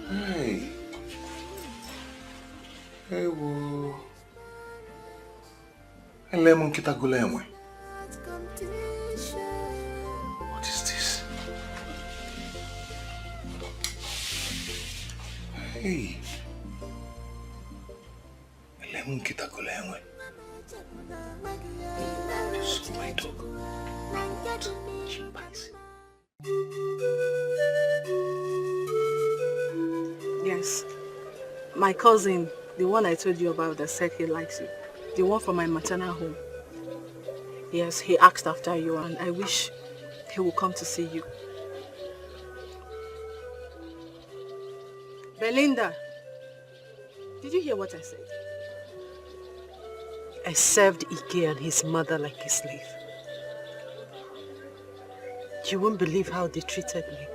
Hey. Hey, whoa. Lemon kitagulemwe. What is this? Hey. Lemon kitagulemwe. This is my dog. Chimpanzee. Yes. My cousin, the one I told you about that said he likes you. The one from my maternal home. Yes, he asked after you and I wish he will come to see you. Belinda, did you hear what I said? I served Ike and his mother like a slave. You won't believe how they treated me.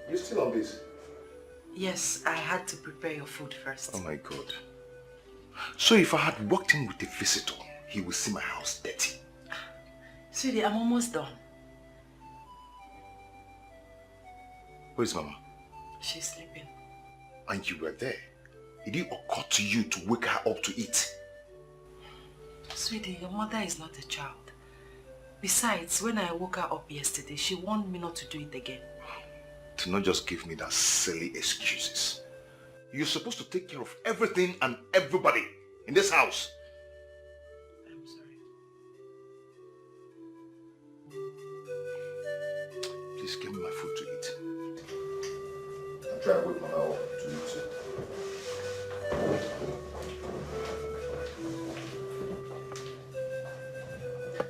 You still on this? Yes, I had to prepare your food first. Oh my God. So if I had walked in with a visitor, he would see my house dirty. Sweetie, I'm almost done. Where is Mama? She's sleeping. And you were there. Did it occur to you to wake her up to eat? Sweetie, your mother is not a child. Besides, when I woke her up yesterday, she warned me not to do it again. Do not just give me that silly excuses. You're supposed to take care of everything and everybody in this house. I'm sorry. Please give me my food to eat. I'm trying to wake Mama up to eat too.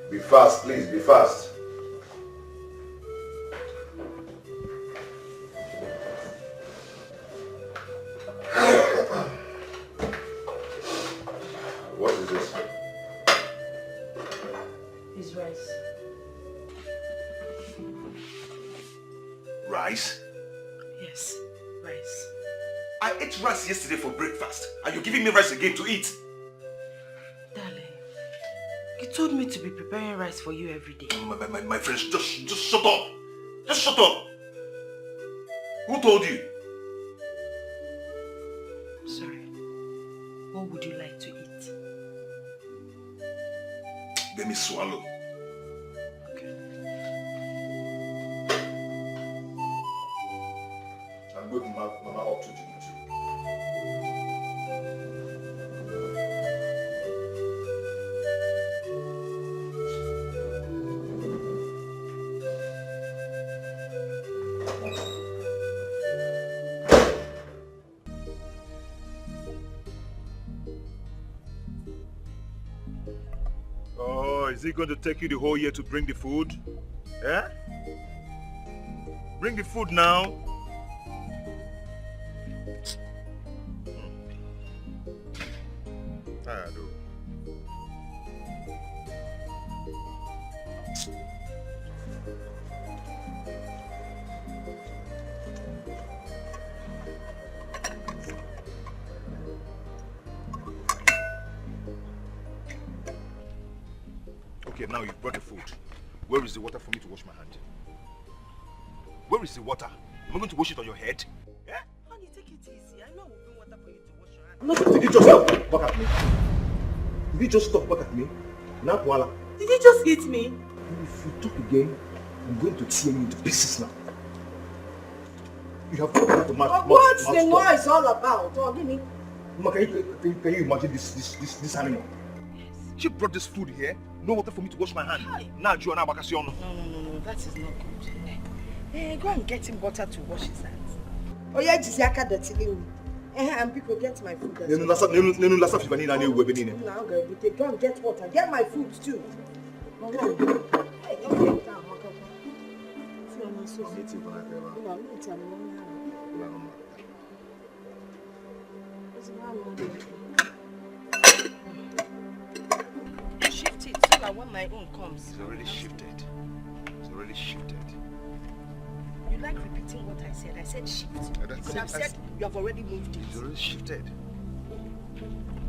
Be fast, please, be fast. What is this? It's rice. Rice? Yes, rice. I ate rice yesterday for breakfast, and you're giving me rice again to eat. Darling, you told me to be preparing rice for you every day. My friends, just shut up. Just shut up. Who told you? Sorry. What would you like to eat? Let me swallow. Okay. I'm waking Mama up to eat too. Oh, is it going to take you the whole year to bring the food? Yeah? Bring the food now. Tired though. Okay, now you've brought the food. Where is the water for me to wash my hand? Where is the water? Am I going to wash it on your head? Yeah? Honey, take it easy. I know we'll bring water for you to wash your hands. No, did you just stop back at me? Did you just stop back at me? Now, voila. Did you just hit me? If you talk again, I'm going to tear you into pieces now. You have got the What's the noise all about? Oh, give me. Mama, can you imagine this animal? Yes. She brought this food here, no water for me to wash my hand. Hi. Now, Joanna Bakasion. No, that is not good. Go and get him water to wash his hands. Oh, yeah, Jisiaka dirty me. And people get my food. No, Now, go and get water. Get my food too. Shift it so that when my own comes. It's already shifted. It's already shifted. You like repeating what I said. I said shift. You could have said you have already moved it. It's already shifted.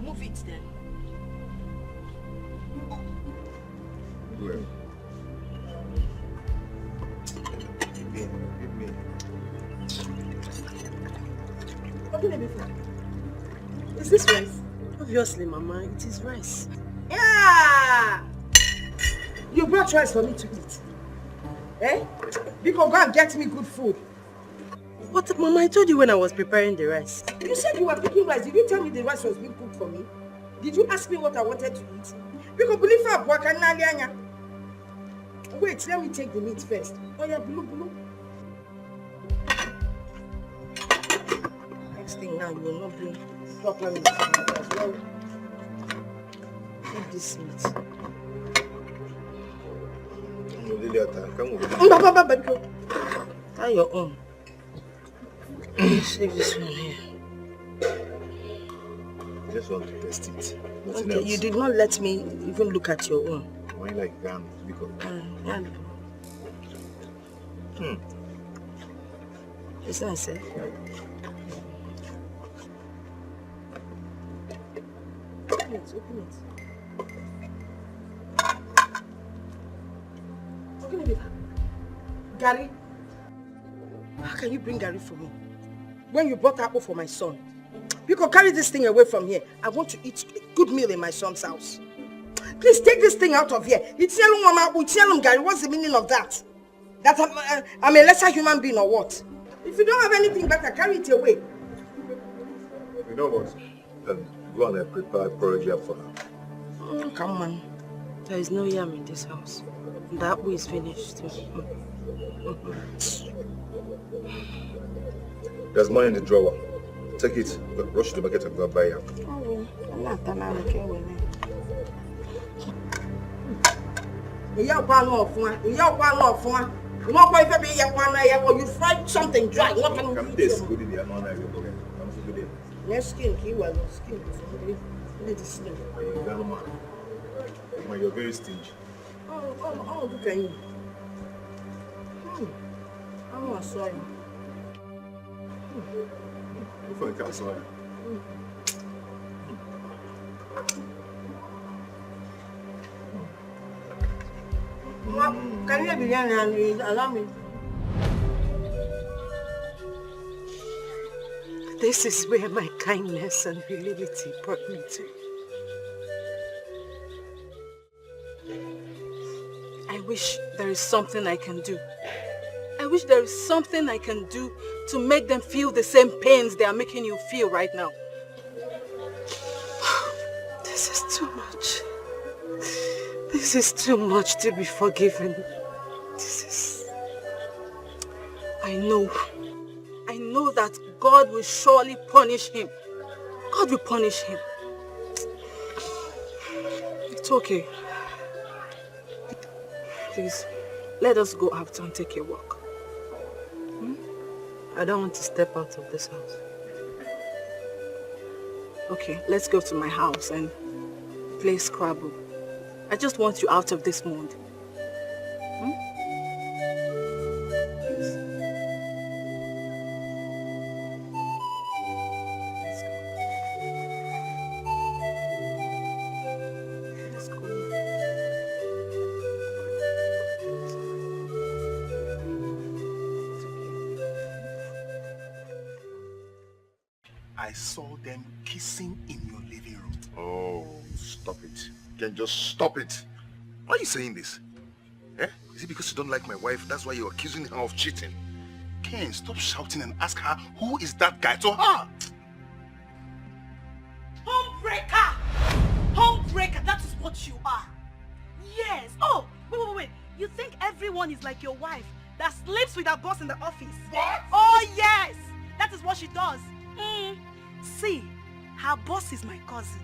Move it then. Where? Give me. What can I be for? Is this rice? Obviously, Mama, it is rice. Yeah! You brought rice for me to eat. Eh? Because go and get me good food. But Mama, I told you when I was preparing the rice. You said you were cooking rice. Did you tell me the rice was being cooked for me? Did you ask me what I wanted to eat? Because believe her, wait, let me take the meat first. Oh yeah, blue. Next thing now, you will not bring proper meat as well. Take this meat. Tie your own. Save this one here. I just want to test it. Nothing Okay, else. you did not let me even look at your own. Why like that? Because it's not safe. Open it. Open it. Gary, how can you bring Gary for me when you brought apple for my son? You can carry this thing away from here. I want to eat a good meal in my son's house. Please take this thing out of here. Gary, what's the meaning of that? That I'm a lesser human being or what? If you don't have anything better, carry it away. you know what? Go and prepare porridge for her. Come on. There is no yam in this house. The apple is finished. There's money in the drawer. Take it. Rush to the market and go and buy yam. I'm not done. I'm okay with it. You fried something dry. Come this. Good in the amount I will forget. I'm so good in. Next skin, skin. You're very stingy. Oh, look at you. I'm not sorry. I'm sorry. Can you begin and allow me? This is where my kindness and humility brought me to. I wish there is something I can do. I wish there is something I can do to make them feel the same pains they are making you feel right now. This is too much. This is too much to be forgiven. I know that God will surely punish him. God will punish him. It's okay. Please, let us go out and take a walk. I don't want to step out of this house. Okay, let's go to my house and play Scrabble. I just want you out of this mood. I saw them kissing in your living room. Oh, stop it. You can just stop it. Why are you saying this? Eh? Is it because you don't like my wife? That's why you're accusing her of cheating? Ken, stop shouting and ask her, who is that guy to her? Homebreaker! Homebreaker, that is what you are. Yes. Oh, wait. You think everyone is like your wife that sleeps with her boss in the office? What? Oh, yes. That is what she does. See, her boss is my cousin.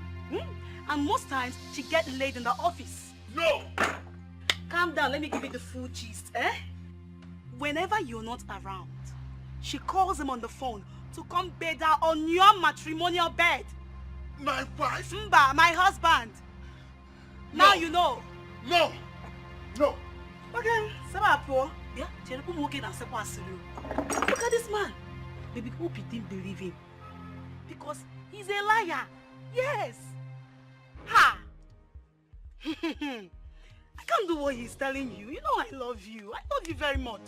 And most times, she gets laid in the office. No! Calm down, let me give you the full gist, Whenever you're not around, she calls him on the phone to come bed her on your matrimonial bed. My wife? Mba, my husband. No. Now you know. No! No! Okay, Sabapo. Yeah, look at this man. Baby, hope you didn't believe him. Because he's a liar. Yes. Ha! I can't do what he's telling you. You know I love you. I love you very much.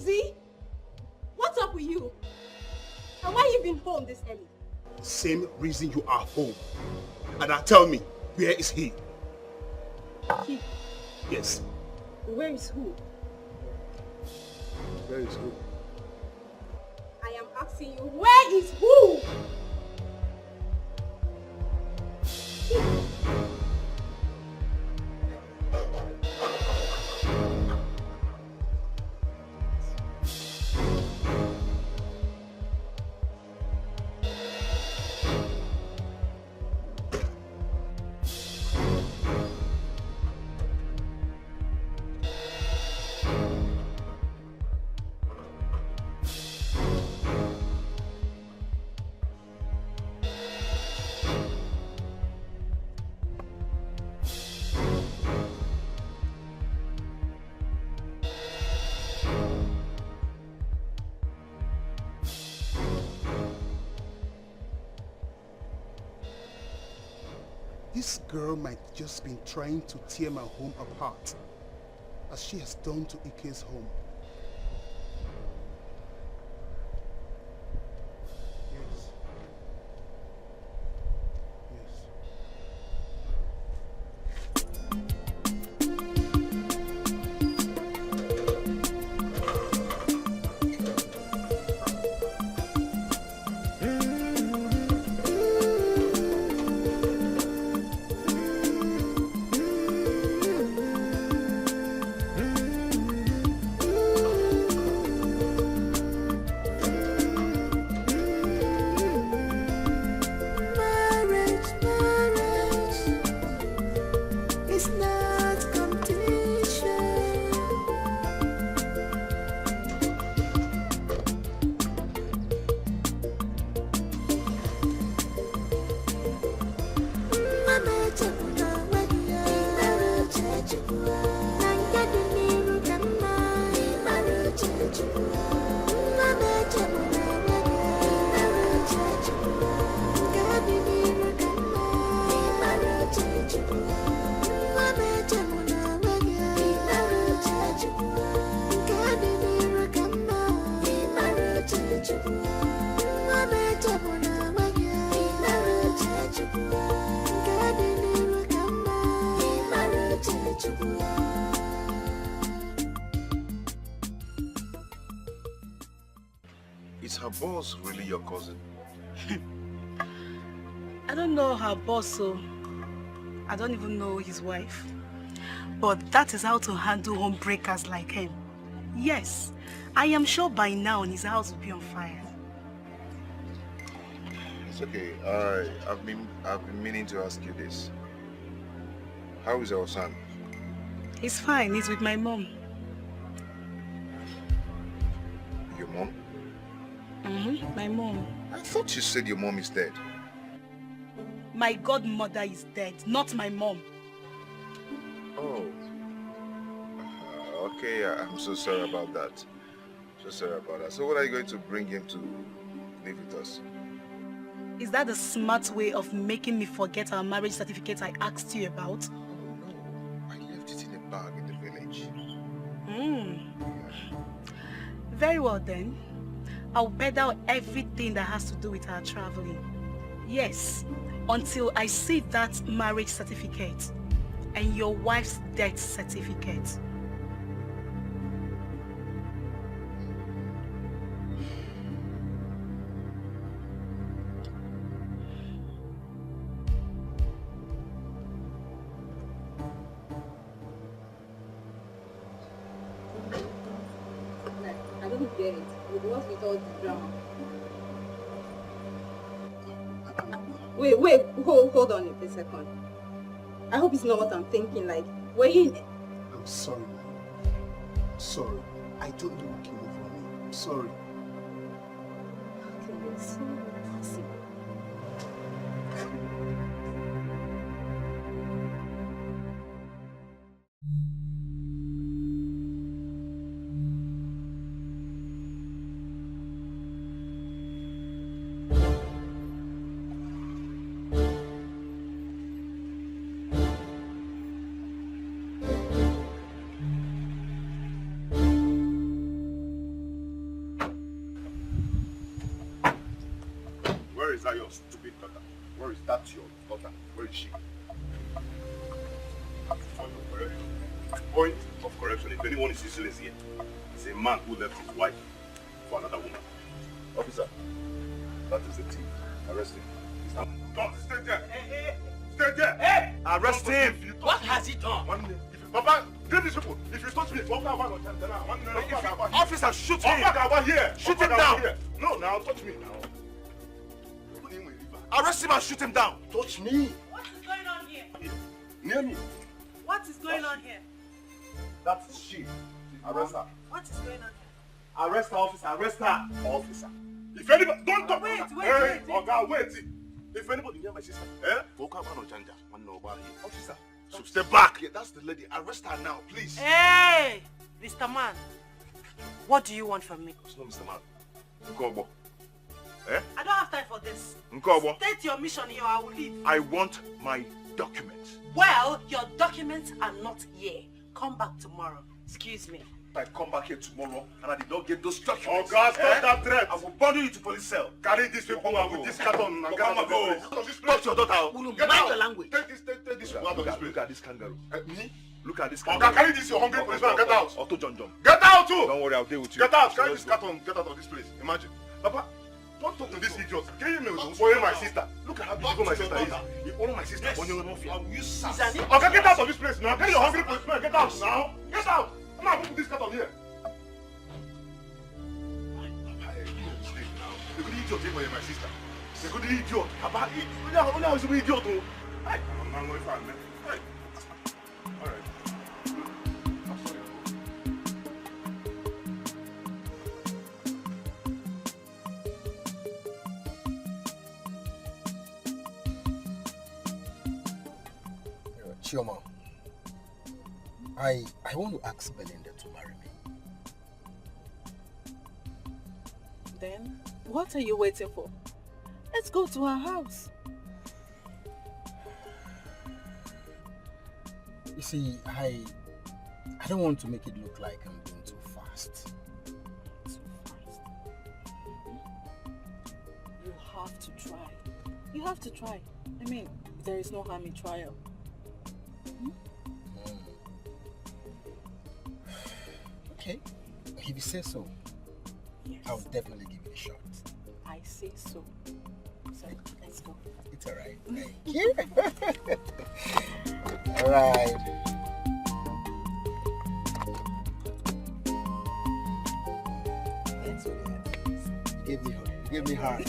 crazy? What's up with you? And why you been home this early? Same reason you are home. And now tell me, where is he? He? Yes. Where is who? Where is who? I am asking you, where is who? This girl might just been trying to tear my home apart, as she has done to Ike's home. Yes. Yes. It's not competition. Is her boss really your cousin? I don't know her boss, so I don't even know his wife. But that is how to handle homebreakers like him. Yes, I am sure by now his house will be on fire. It's okay. I've been meaning to ask you this. How is our son? He's fine. He's with my mom. Your mom? Mm-hmm, my mom. I thought you said your mom is dead. My godmother is dead, not my mom. Oh. Okay, I'm so sorry about that. So sorry about that. So when are you going to bring him to live with us? Is that the smart way of making me forget our marriage certificate I asked you about? I left it in a bag in the village. Very well then. I'll pedal everything that has to do with our traveling. Yes, until I see that marriage certificate and your wife's death certificate. I don't get it. What's with all the drama? Wait, hold on a second. I hope it's not what I'm thinking. Like, wait. I'm sorry, man. I'm sorry. I don't know what came over me. I'm sorry. Okay, it's so impossible. That's your daughter. Where is she? Point of correction. If anyone is useless here, it's a man who left his wife for another woman. Officer, that is the thief. Arrest him. Don't stay there. Hey. Stay there. Hey. Arrest him. What has he done? Papa, give these people. If you touch me, officer, shoot him. Here. Shoot him down. No, now touch me now. Arrest him and shoot him down. Touch me. What is going on here? Near me. What is going on here? That's she. Arrest her. What is going on here? Arrest her, officer. Arrest her, officer. If anybody, don't talk. Wait. Oh God, wait. If anybody near my sister, officer, so step back. Yeah, that's the lady. Arrest her now, please. Hey, Mr. Man. What do you want from me? It's not Mr. Man. Nkobo. Eh? I don't have time for this. Nkobo. State your mission here, I will leave. I want my documents. Well, your documents are not here. Come back tomorrow. Excuse me. I come back here tomorrow and I did not get those documents. Oh God, stop that threat. I will bundle you to police cell. Carry this people with this carton and get out of this place. Talk to your daughter. Get out. Your language. Take this out of this place. Look at this kangaroo. Me? Look at this kangaroo. Carry this, your hungry policeman. Get out. Auto John. Get out too. Don't worry, I'll deal with you. Get out. Carry this carton. Get out of this place. Imagine. Papa, don't talk to this idiot. Can you spoil my sister? Look at how beautiful my sister is. You honor my sister. Okay, get out of this place now. Carry your hungry policeman. Get out now. Get out. I'm not putting this cat on here. The good idiot take my sister. The good idiot. Papa, you know he's an idiot. I'm not going to find me. All right. Chioma, I want to ask Belinda to marry me. Then, what are you waiting for? Let's go to her house. You see, I don't want to make it look like I'm going too fast. You have to try. You have to try. I mean, there is no harm in trial. Okay, if you say so, yes. I'll definitely give it a shot. I say so. So, let's go. It's alright. Thank you. Alright. That's what it is. Give me heart.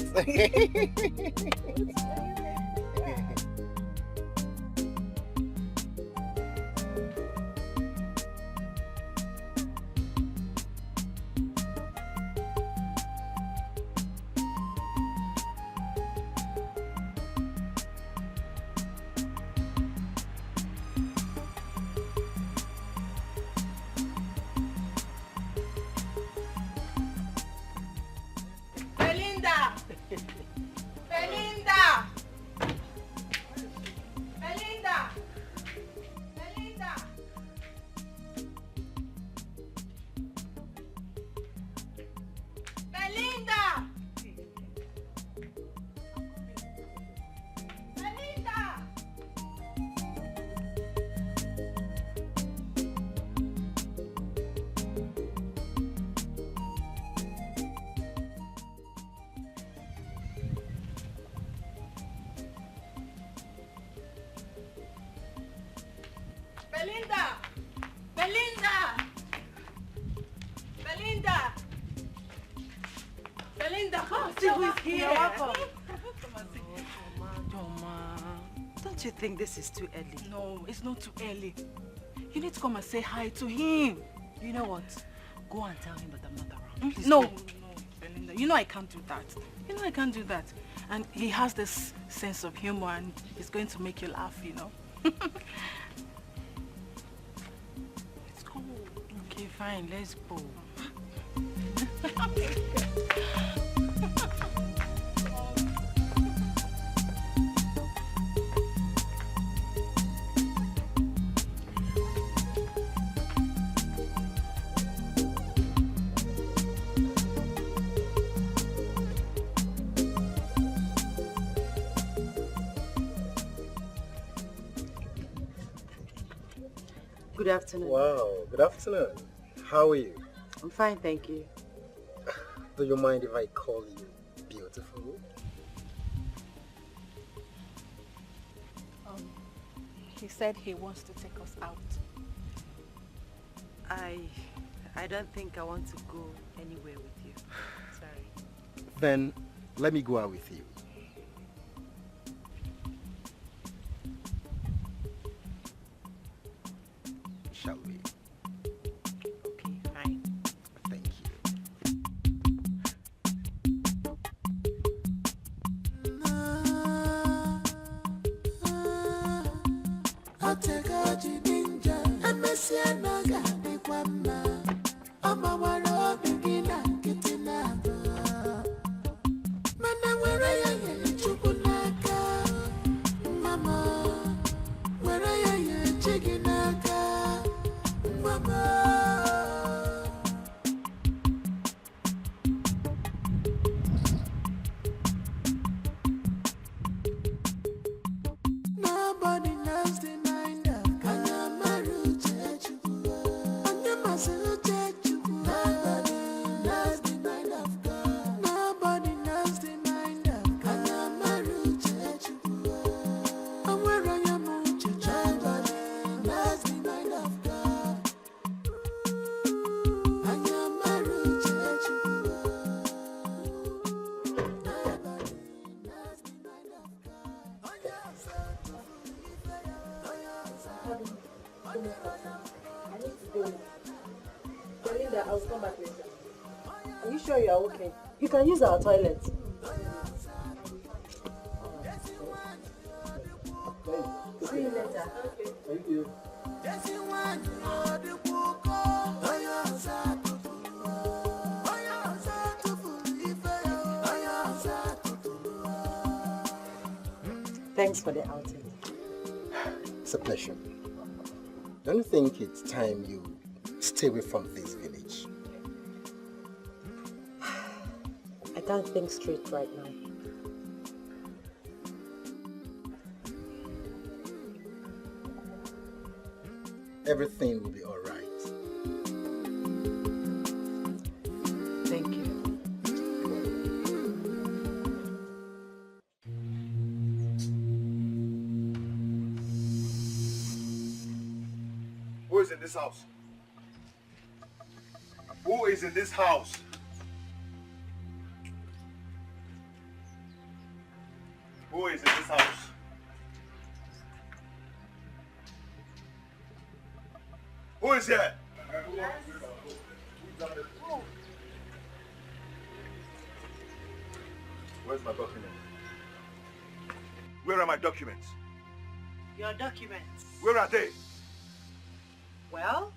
Don't you think this is too early? No, it's not too early. You need to come and say hi to him. You know what? Go and tell him that I'm not around. Please No, go. Belinda, you know I can't do that. You know I can't do that. And he has this sense of humor and he's going to make you laugh, you know. Let's go. Okay, fine, let's go. Good afternoon. Wow, good afternoon. How are you? I'm fine, thank you. Do you mind if I call you beautiful? He said he wants to take us out. I don't think I want to go anywhere with you. Sorry. Then let me go out with you. Shall we? Okay, fine. Thank you. Otegoji ninja, emesianaga dịkwa mma. Ọ gbawara obi gị na nkịtị na-abụ. Mana were ya nye Chukwu n'aka. Mama, were ya nye chi gị n'aka. Mama. Nobody knows the mind of God. Nobody knows the mind of God. Nobody knows the mind of God. Nobody knows the mind of God. Nobody knows the mind of God. Belinda, I'll come back later. Are you sure you are okay? You can use our toilet. See you later. Okay. Thank you. Thanks for the outing. It's a pleasure. Don't you think it's time you stay away from this village? I can't think straight right now. Everything will be all right. Thank you. Who is in this house? Who is in this house? Who is in this house? Who is here? Where's my document? Where are my documents? Your documents. Where are they? Well,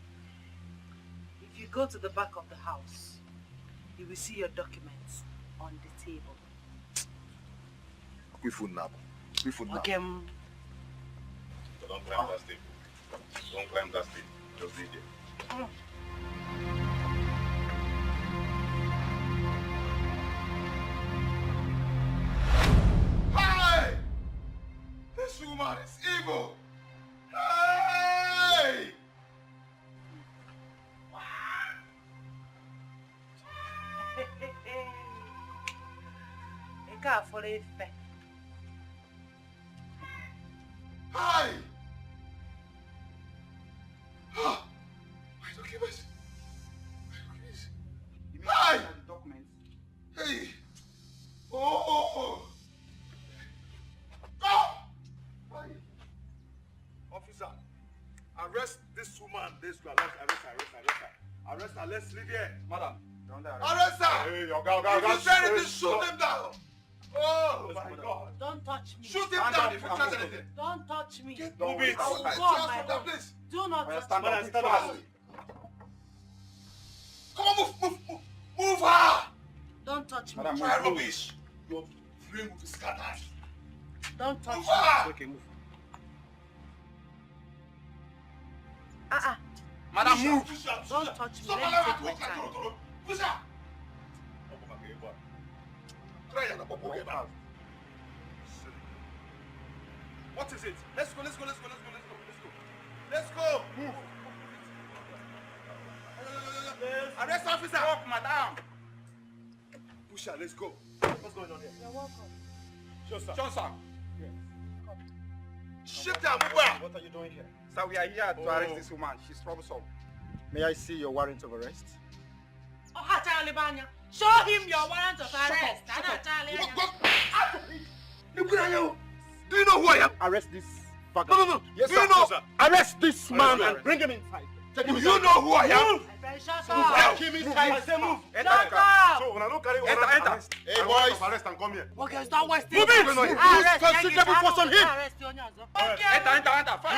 if you go to the back of the house, you will see your documents on the table. We food now. Okay. Don't climb that step. Don't climb that step. Just leave it. Hey! This woman is evil. Hey! Hi! My documents. Hi! Hey! Oh! Hi! Officer, arrest this woman. This girl. Arrest her. Let's leave here. Madam, arrest her! Hey, your girl. If you say anything, shoot him down. Oh my God! Don't touch me. Shoot him down if you touch anything. Don't touch me. Move it. I will go on my own. Do not touch me. Stand up. Come on, move her. Don't touch me. Try rubbish. Your brain will be scattered. Don't touch Move me. her. Okay, move. Madam, move. Don't touch me. Let me take my time. Push her. What is it? Let's go. Move. Official, let's go. What's going on here? You're welcome. Johnson. Yes. Shit down, What are you doing here? Sir, we are here to arrest this woman. She's troublesome. May I see your warrant of arrest? Show him your warrant of arrest. Do you know who I am? Arrest this vagabond. No. Yes, Do sir. you know? Yes, sir. Arrest this man and arrest. bring him inside. Do you know who I am? Shut Take him inside. I say move. Shut up. So when I don't carry Enter. arrest, Hey, warrant boys. of arrest and come here. Okay, stop wasting Move it. Use considerable force on him. Enter.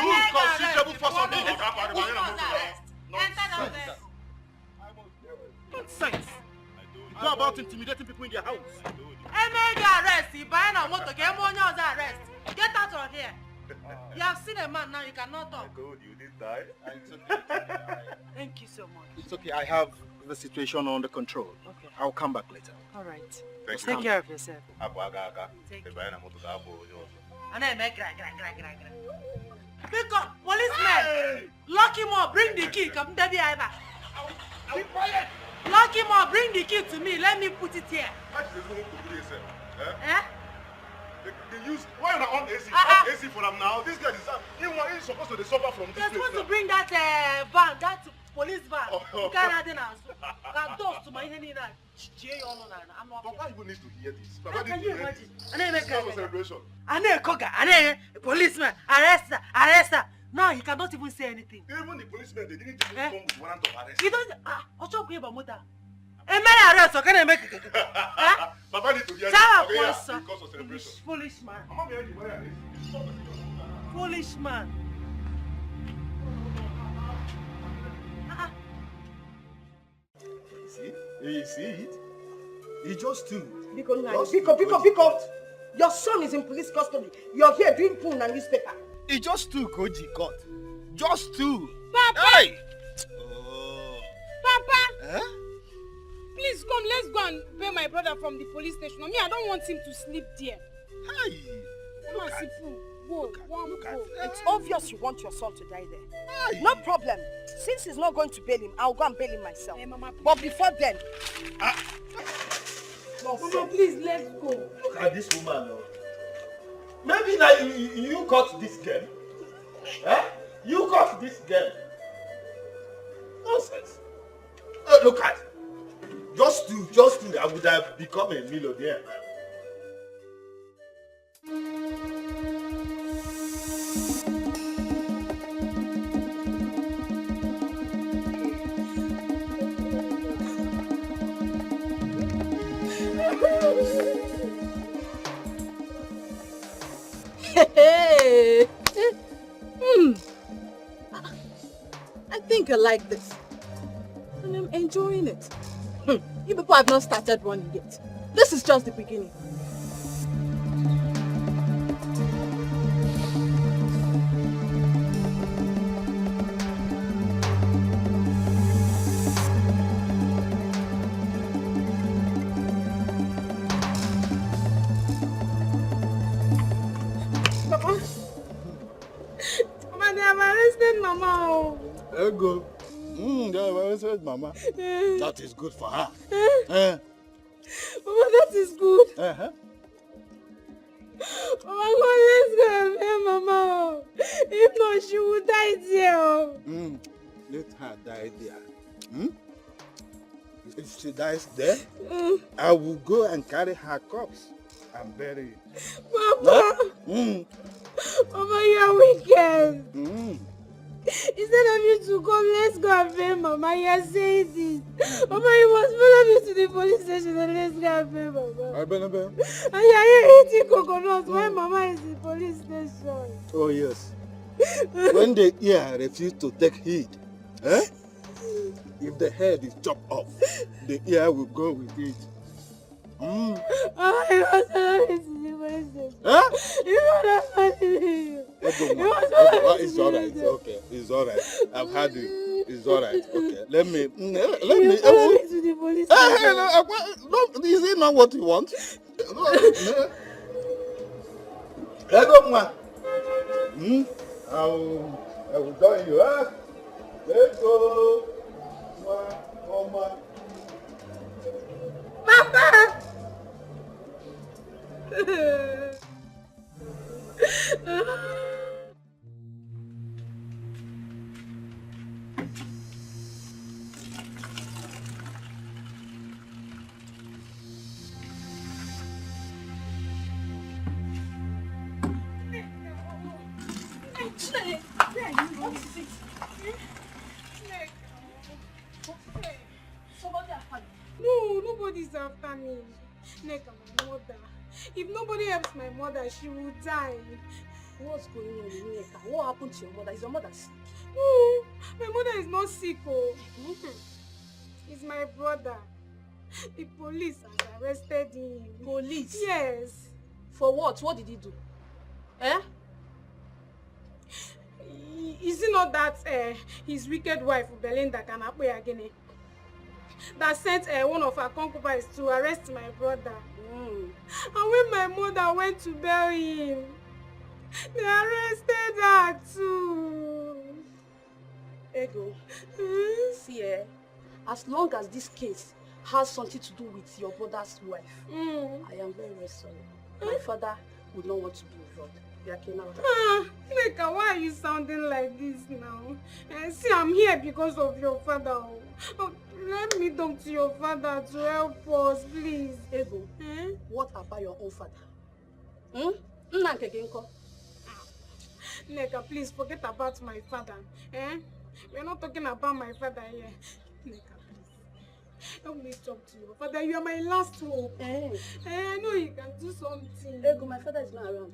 Use considerable force on him. Nonsense. You go about intimidating people in their house. Arrest. Arrest. Get out of here. You have seen a man now, you cannot talk. You did die. Thank you so much. It's okay. I have the situation under control. Okay. I'll come back later. All right. Thank Take care of yourself. Because policemen, lock him up, bring the key. Come to the Iba. Lock him up, bring the key to me. Let me put it here. Eh? They use why are on AC? AC for them now. This guy is supposed to suffer from this. They're supposed to bring that van, that police van. You can't add in us. That does to my hand in that. I'm not. Papa even needs to hear this. How can you imagine? This is a celebration. Policeman, arrest her. No, he cannot even say anything. Even the policemen, they didn't even come with warrant of arrest. You don't. Arrest, so can I make it? Papa need to hear this because of celebration. Foolish man. Foolish man. You see it? He just too. Pico. Your son is in police custody. You're here doing poon and newspaper. He just too, Koji God. Just too. Papa! Hey! Papa! Huh? Please come, let's go and pay my brother from the police station. Me, I don't want him to sleep there. Hey! Come on, Sifu. Go. It's obvious you want your son to die there. Hey. No problem. Since he's not going to bail him, I'll go and bail him myself. Hey, Mama, but before then... Mama, please, let's go. Look at this woman. Maybe now you caught this girl. Eh? You caught this girl. Nonsense. Look at. Just to, I would have become a millionaire. Hey. I think I like this. And I'm enjoying it. You people have not started running yet. This is just the beginning. Mama, they have arrested Mama. There you go. They have arrested Mama. That is good for her. Mama, that is good. Uh-huh. Mama, God, let's go and pay Mama. If not, she will die there. Let her die there. If she dies there, I will go and carry her corpse and bury it. Papa! Mama, you are wicked. Instead of you to come, let's go and pay Mama. You are saying this. Mama, you must follow me to the police station and let's go and pay Mama. And you are here eating coconuts while Mama is in the police station. Oh yes. When the ear refuse to take heed, if the head is chopped off, the ear will go with it. Mama, you must follow me to the police station. Huh? You must follow me. It's alright. Okay. It's alright. I've had you. It's alright. Okay. Let me. Follow me to the police station. No, is it not what you want? I will join you. Let's go. Papa! No, nobody's after me. Neka, my mother. If nobody helps my mother, she will die. What's going on, Neka? What happened to your mother? Is your mother sick? Oh, my mother is not sick, oh. It's my brother. The police has arrested him. Police? Yes. For what? What did he do? Eh? Is it not that his wicked wife, Belinda Kanapwe that sent one of her concubines to arrest my brother? And when my mother went to bury him, they arrested her too. Ego, see, as long as this case has something to do with your brother's wife, I am very, very sorry. My father would not want to be involved. Neka, why are you sounding like this now? See, I'm here because of your father. Let me talk to your father to help us, please. Ego, what about your own father? Neka, please forget about my father. We're not talking about my father here. Neka, please. Help me talk to your father. You are my last hope. I know you can do something. Ego, my father is not around.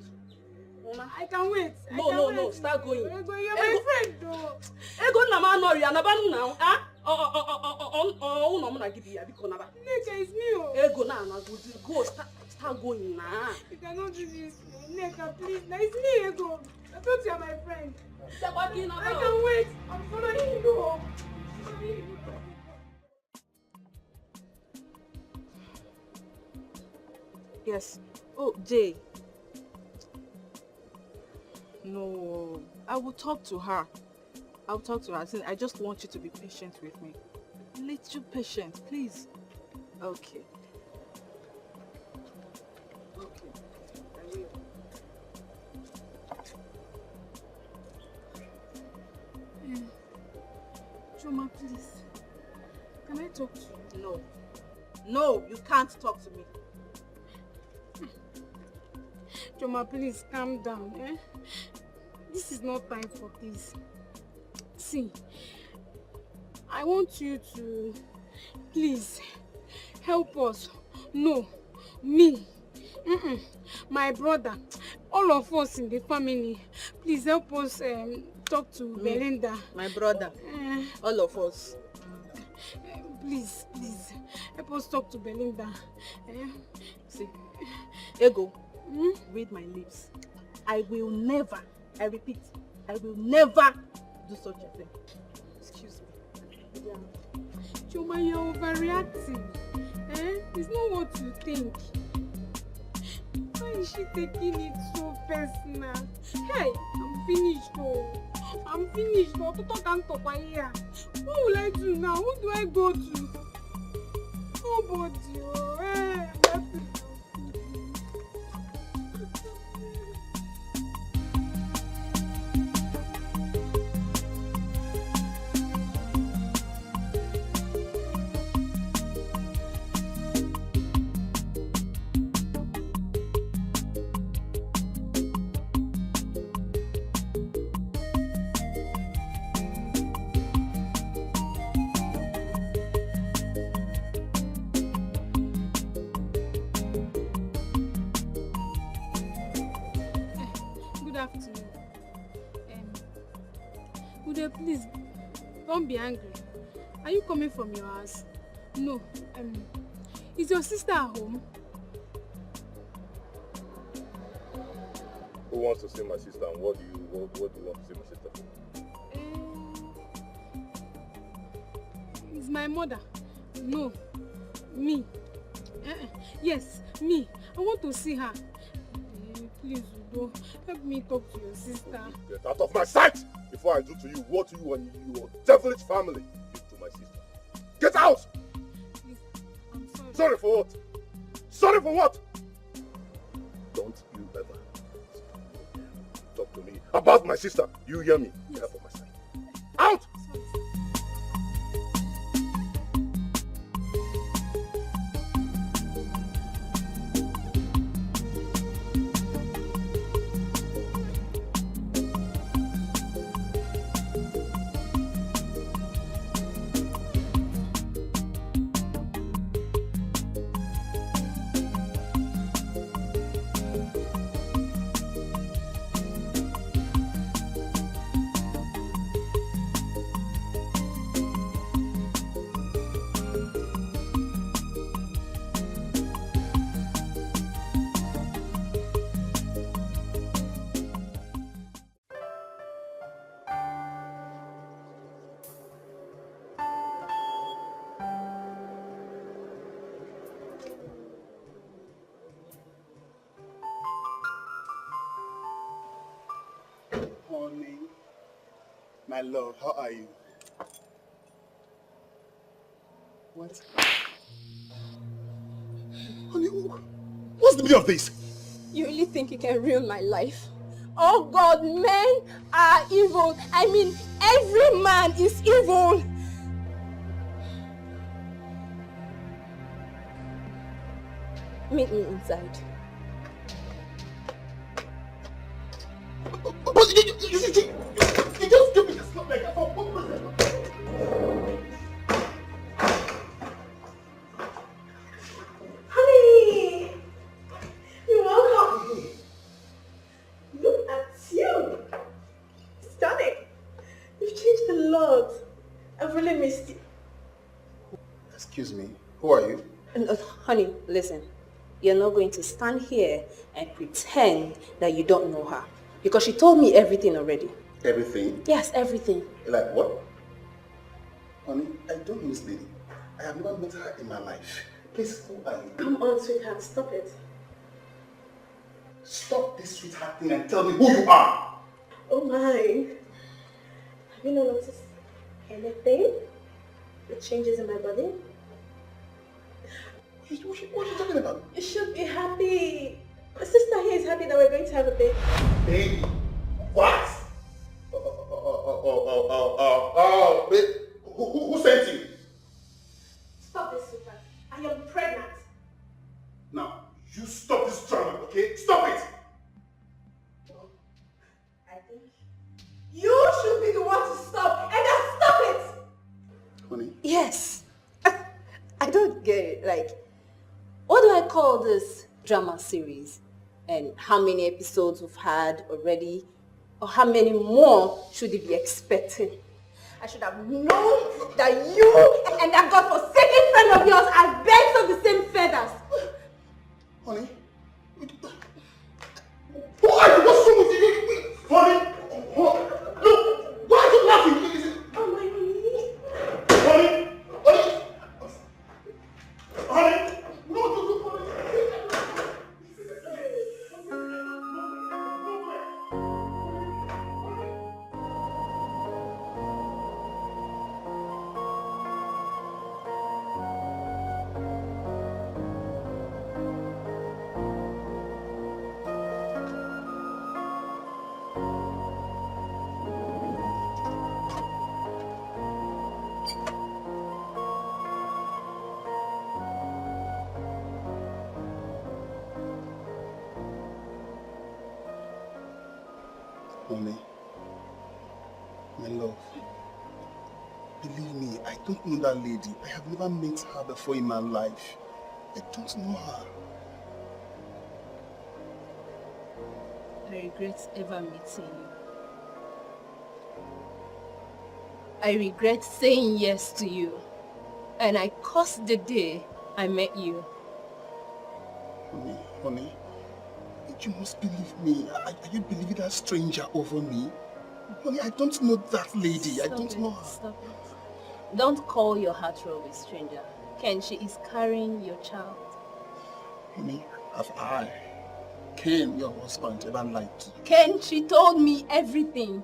I can wait. No, start going. Ego, you're my friend though. Ego, Nama, no, you are not now. Neka, it's me. Ego, go, start going now. You cannot do this. Neka, please. Now it's me, Ego. I thought you are my friend. I can wait. I'm following you. Yes. Oh, Jay. No, I will talk to her. I'll talk to her. I just want you to be patient with me. Little patient, please. Okay. Okay, I will. Choma, please. Can I talk to you? No. No, you can't talk to me. Choma, please calm down. This is not time for this. See, I want you to please help us. No, me, my brother, all of us in the family. Please help us talk to Belinda. My brother, all of us. Please, help us talk to Belinda. See, Ego, read my lips. I will never, I repeat, I will never do such a thing. Excuse me. Choma, you're overreacting. It's not what you think. Why is she taking it so personal? Hey, I'm finished though. I'm finished though. What will I do now? Who do I go to? Nobody. Please, don't be angry. Are you coming from your house? No. Is your sister at home? Who wants to see my sister, and what do you want to see my sister for? It's my mother. No. Me. Yes, me. I want to see her. Please, Udo, help me talk to your sister. Get out of my sight before I do to you what you and your devilish family did to my sister. Get out! Please, I'm sorry. Sorry for what? Sorry for what? to me about my sister. You hear me? Get out of my sight. Out! Honey, my love, how are you? What? Honey, what's the meaning of this? You really think you can ruin my life? Oh God, men are evil. I mean, every man is evil. Meet me inside. You just give me a slap like that for what reason? Honey! You're welcome. Look at you. Stunning. You've changed a lot. I've really missed you. Excuse me, who are you? Honey, listen. You're not going to stand here and pretend that you don't know her. Because she told me everything already. Everything? Yes, everything. Like what? Honey, I don't know this lady. I have never met her in my life. Please, who are you? Come on, sweetheart, stop it. Stop this sweetheart thing and tell me who you are. Oh my. Have you not noticed anything? The changes in my body? What are you talking about? You should be happy. My sister here is happy that we're going to have a baby. Baby? What? Wait. Who sent you? Stop this, sweetheart. I am pregnant. Now, you stop this drama, okay? Stop it! I think you should be the one to stop, and then stop it! Honey? Yes. I don't get it. Like, what do I call this drama series? And how many episodes we've had already? Or how many more should it be expecting? I should have known that you and that godforsaken friend of yours are birds of the same feathers. Honey? Who are you? What's wrong with you? Honey? Look! Why are you laughing? Oh my Honey? Honey? Honey? No, honey. Honey, my love, believe me, I don't know that lady. I have never met her before in my life. I don't know her. I regret ever meeting you. I regret saying yes to you. And I cursed the day I met you. Honey, you must believe me. Are you believing that stranger over me? Honey, I don't know that lady. I don't know her. Stop it. Don't call your heart a stranger. Ken, she is carrying your child. Honey, have I, Ken, your husband, ever lied to you? Ken, she told me everything.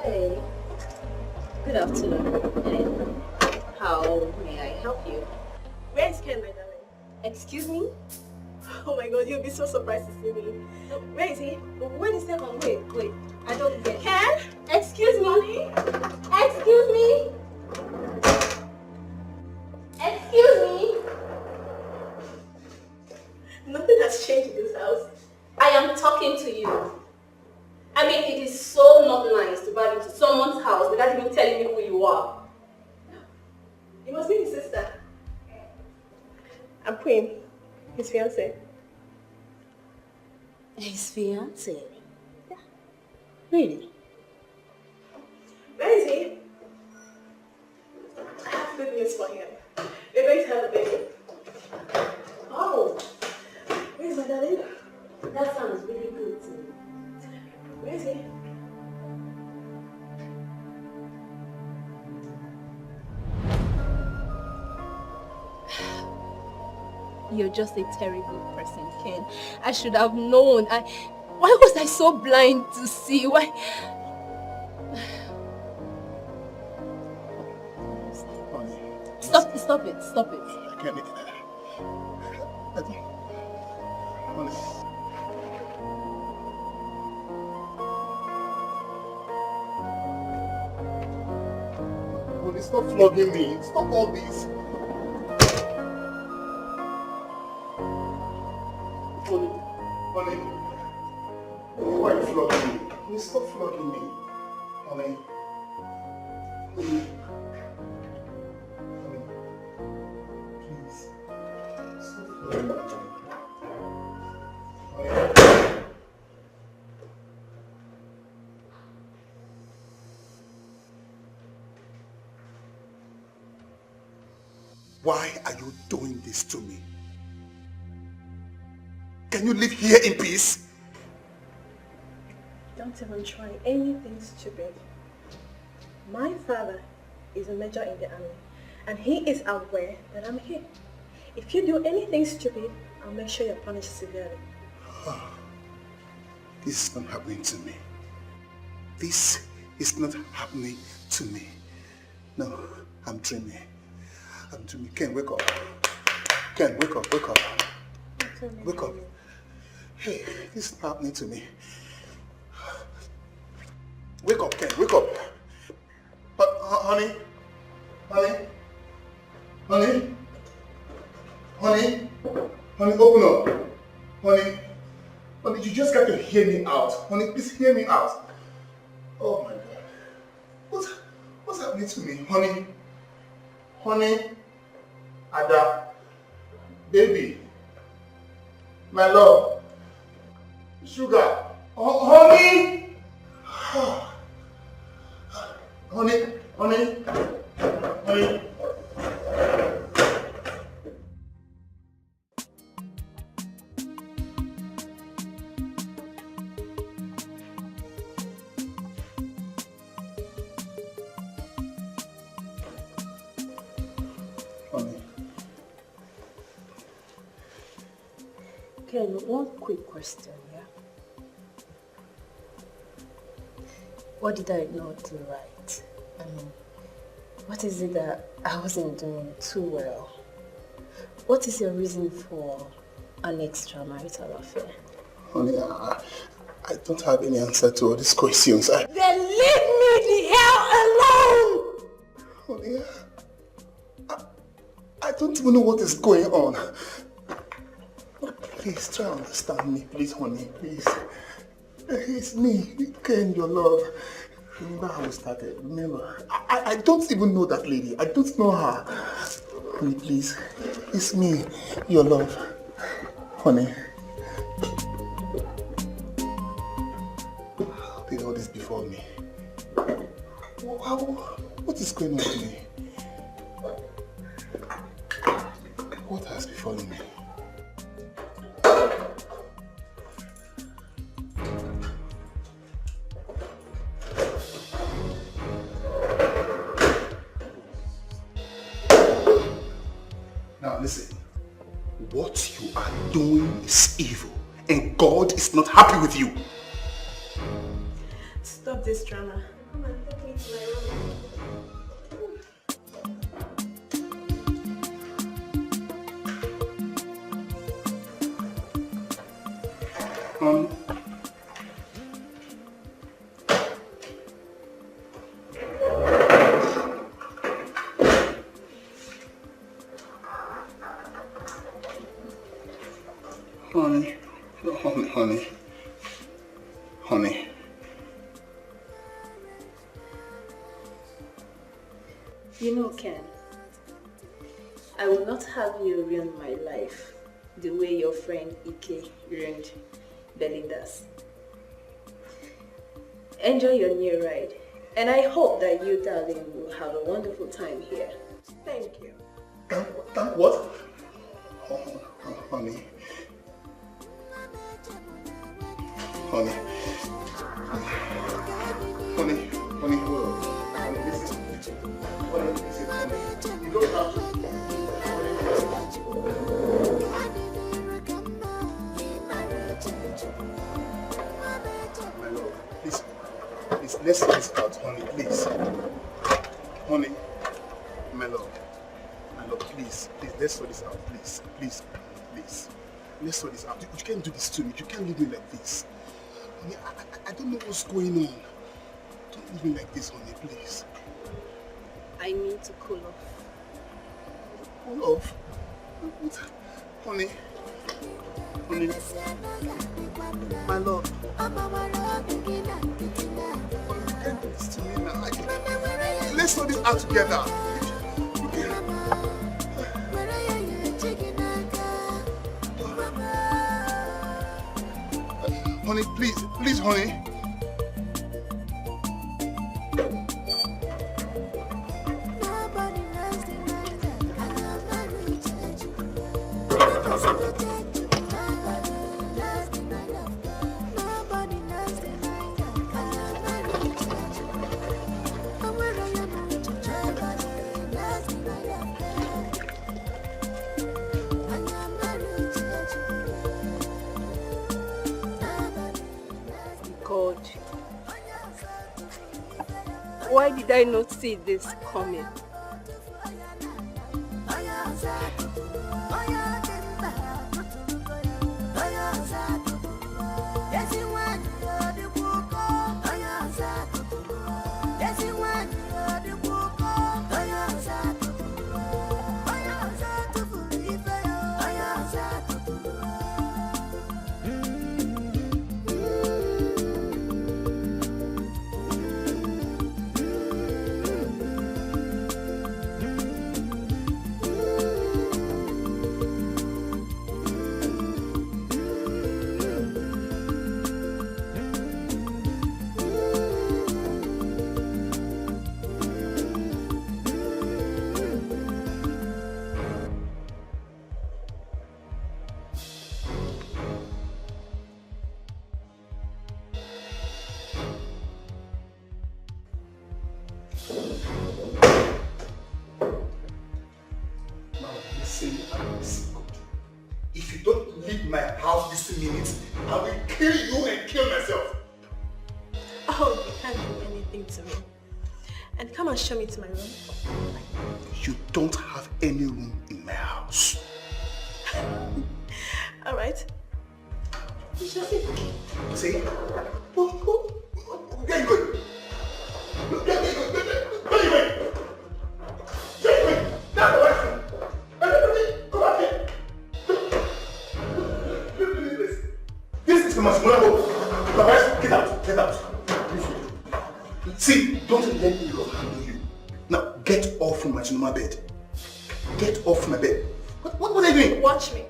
Hey, good afternoon. How may I help you? Where is Ken, my darling? Excuse me? Oh my god, you'll be so surprised to see me. Where is he? Wait a second, wait. I don't get Ken? Excuse me? Excuse me? Excuse me? Nothing has changed in this house. I am talking to you. I mean, it is so not nice to buy into someone's house without even telling me who you are. You must be his sister. I'm Queen, his fiancée. His fiancée? Yeah. Really? Where is he? I have good news for him. We're going to have a baby. Oh, Where's my darling? that sounds really good to me. Where is he? You're just a terrible person, Ken. I should have known. Why was I so blind to see? Why? Stop it. I can't. Honey. Honey, stop flogging me. Stop all this. Honey. Why are you flogging me? Honey, stop flogging me. Honey. Honey. Please. Stop flogging me. Why are you doing this to me? Can you live here in peace? Don't even try anything stupid. My father is a major in the army, and he is aware that I'm here. If you do anything stupid, I'll make sure you're punished severely. This is not happening to me. This is not happening to me. No, I'm dreaming. I'm dreaming. Ken, wake up. Ken, wake up. Wake up. Hey, this is not happening to me. Wake up, Ken, wake up. Honey, open up. Honey, you just got to hear me out. Honey, please hear me out. Oh my God. What's happening to me? Honey, Ada, baby, my love, sugar, honey. Honey. Ken, one quick question, yeah? What did I not do right? I mean, what is it that I wasn't doing too well? What is your reason for an extramarital affair? Honey, I don't have any answer to all these questions. Then leave me the hell alone! Honey, I don't even know what is going on. Please try to understand me, please, honey, please. It's me, Ken, your love. Remember how we started? Remember? I don't even know that lady. I don't know her. Honey, please. It's me, your love. Honey. How did all this befall me? What is going on with me? What has befallen me? Now listen, what you are doing is evil and God is not happy with you. Stop this drama. Come and take me to my room. Honey, honey. You know, Ken, I will not have you ruin my life the way your friend Ike ruined Belinda's. Enjoy your new ride, and I hope that you, darling, will have a wonderful time here. Thank you. Thank what? Honey. Honey, hold on. Honey, listen. Honey, you don't have to. My love, please, let's sort this out, honey, please. Honey, my love, please, let's sort this out, please. Let's sort this out. You can't do this to me. You can't leave me like this. Honey, I don't know what's going on. Don't leave me like this, honey, please. I need to cool off. Cool off? What? Honey, my love. You can't do this to me now. Let's sort this out together. Honey, please, honey. God, why did I not see this coming? Listen, if you don't leave my house this minute, I will kill you and kill myself. Oh, you can't do anything to me. And come and show me to my room. You don't have any room in my house. All right. See? Where are you going? Where are you going? This is my small home. My wife, get out. See, don't let me go handle you. Now, get off from my normal bed. Get off my bed. What are you doing? Watch me.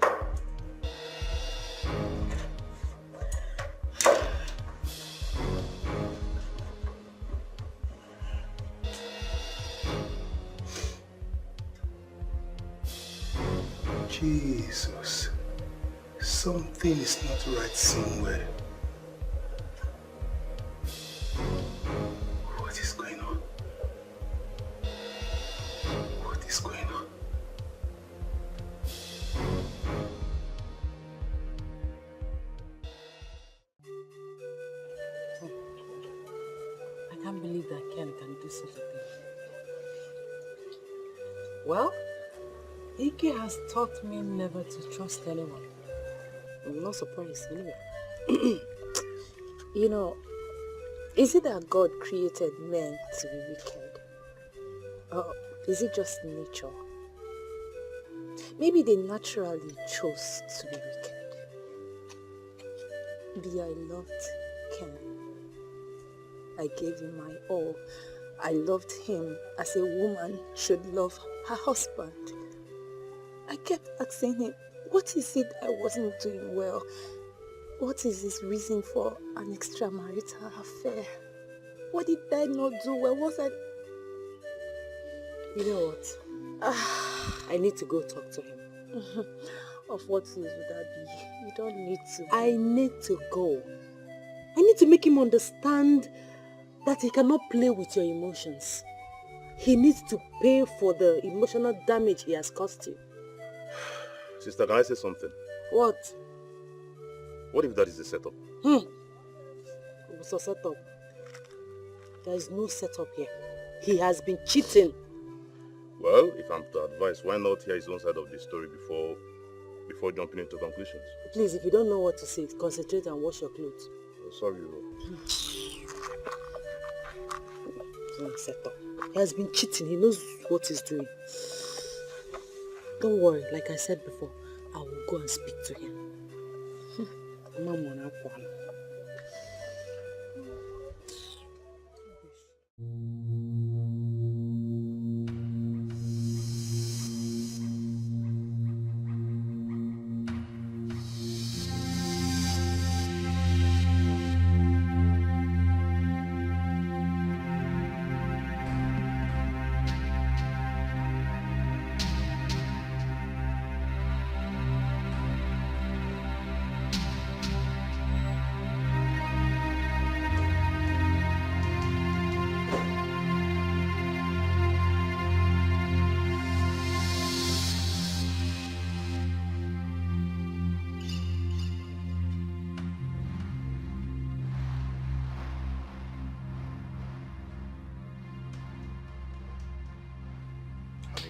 Jesus, something is not right somewhere. What is going on? What is going on? I can't believe that Well, Ike has taught me never to trust anyone. I'm not surprised anyway. You know, is it that God created men to be wicked? Or is it just nature? Maybe they naturally chose to be wicked. I loved Ken. I gave him my all. I loved him as a woman should love her husband. I kept asking him, what is it I wasn't doing well? What is his reason for an extramarital affair? What did I not do well? You know what? I need to go talk to him. Of what use would that be? You don't need to. I need to go. I need to make him understand that he cannot play with your emotions. He needs to pay for the emotional damage he has caused you. Sister, can I say something? What? What if that is a setup? What's a setup? There is no setup here. He has been cheating. Well, if I'm to advise, why not hear his own side of the story before jumping into conclusions? Please, if you don't know what to say, concentrate and wash your clothes. Oh, sorry, Ro. Setup. He has been cheating. He knows what he's doing. Don't worry. Like I said before, I will go and speak to him. Mama,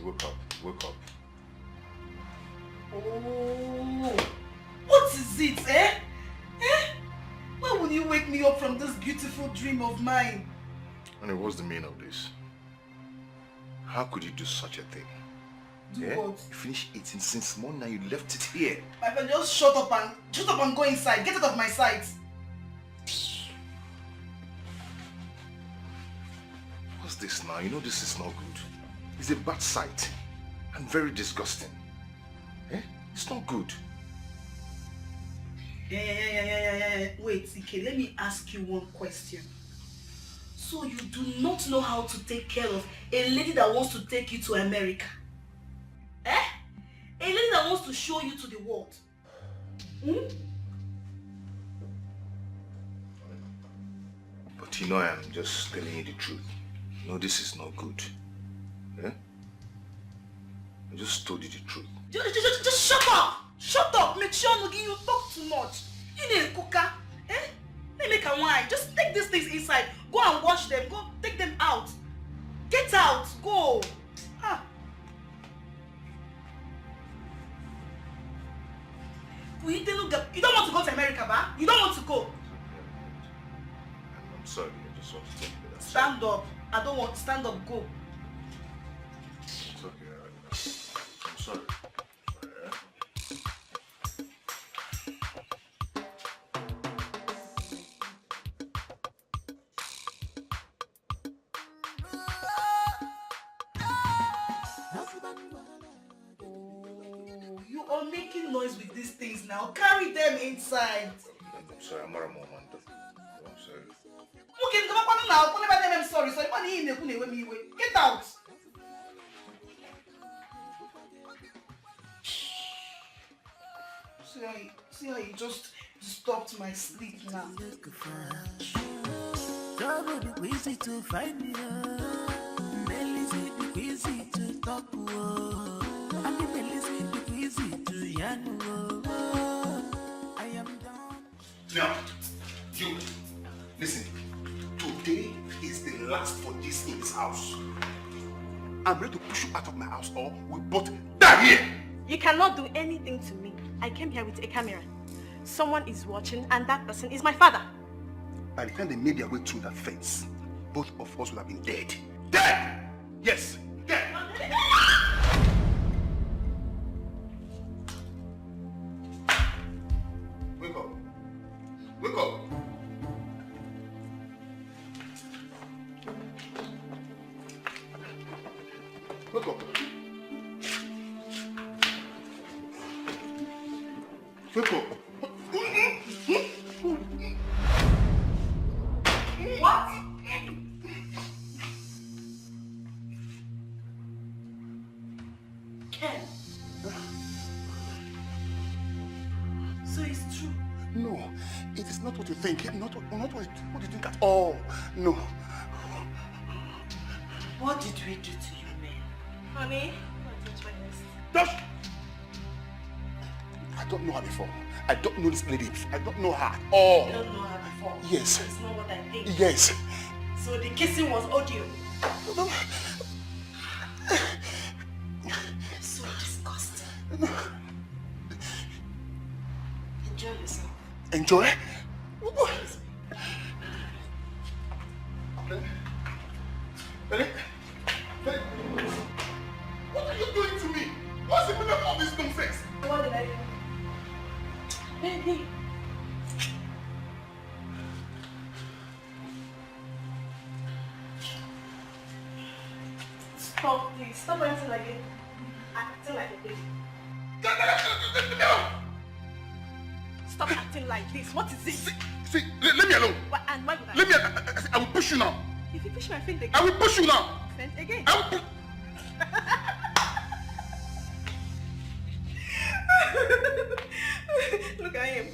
Wake up, wake up. Oh, what is it, eh? Why would you wake me up from this beautiful dream of mine? And what's the meaning of this? How could you do such a thing? Do what? You finished eating since morning and you left it here. My friend, just shut up and go inside. Get out of my sight. What's this now? You know this is not good. It's a bad sight and very disgusting. It's not good. Wait, Ike, let me ask you one question. So you do not know how to take care of a lady that wants to take you to America? A lady that wants to show you to the world? But you know I am just telling you the truth. No, this is not good. I just told you the truth. Just shut up! Shut up! Make sure you talk too much. You need a cooker. They make a wine. Just take these things inside. Go and wash them. Go take them out. Get out. Go. You don't want to go to America, ba? You don't want to go. I'm sorry. I just want to tell you that. Stand up. I don't want to stand up. Go. It's okay. I'm sorry. You are making noise with these things now. Carry them inside. I'm sorry. I'm not a moment. I'm sorry. Okay, come on now. I'm sorry. Get out. See how you just disturbed my sleep now. Trouble be easy to find me. Easy be easy to talk. I mean, easy be easy to yarn. I am down. Now, you listen. Today is the last for this in this house. I'm ready to push you out of my house or we both die here. You cannot do anything to me. I came here with a camera. Someone is watching and that person is my father. By the time they made their way through that fence, both of us would have been dead. Dead! Yes, dead! Wake up. Wake up. Wake up. Wake up. What? Ken. So it's true. No, it is not what you think. Not what you think at all. No. What did we do to you, man? Honey, Just. I don't know her before. I don't know this lady. I don't know her at all. You don't know her before? Yes. It's not what I think. Yes. So the kissing was audio. So disgusting. Enjoy yourself. Enjoy? What are you doing to me? What's the meaning of all this nonsense? What did I do? Baby. Stop, please. Stop acting like it. Acting like a baby. Stop acting like this. What is this? See, let me alone. What, and why would I? Let me. I will push you now. If you push my feet again. I will push you now. Feet again. I will push. Look at him.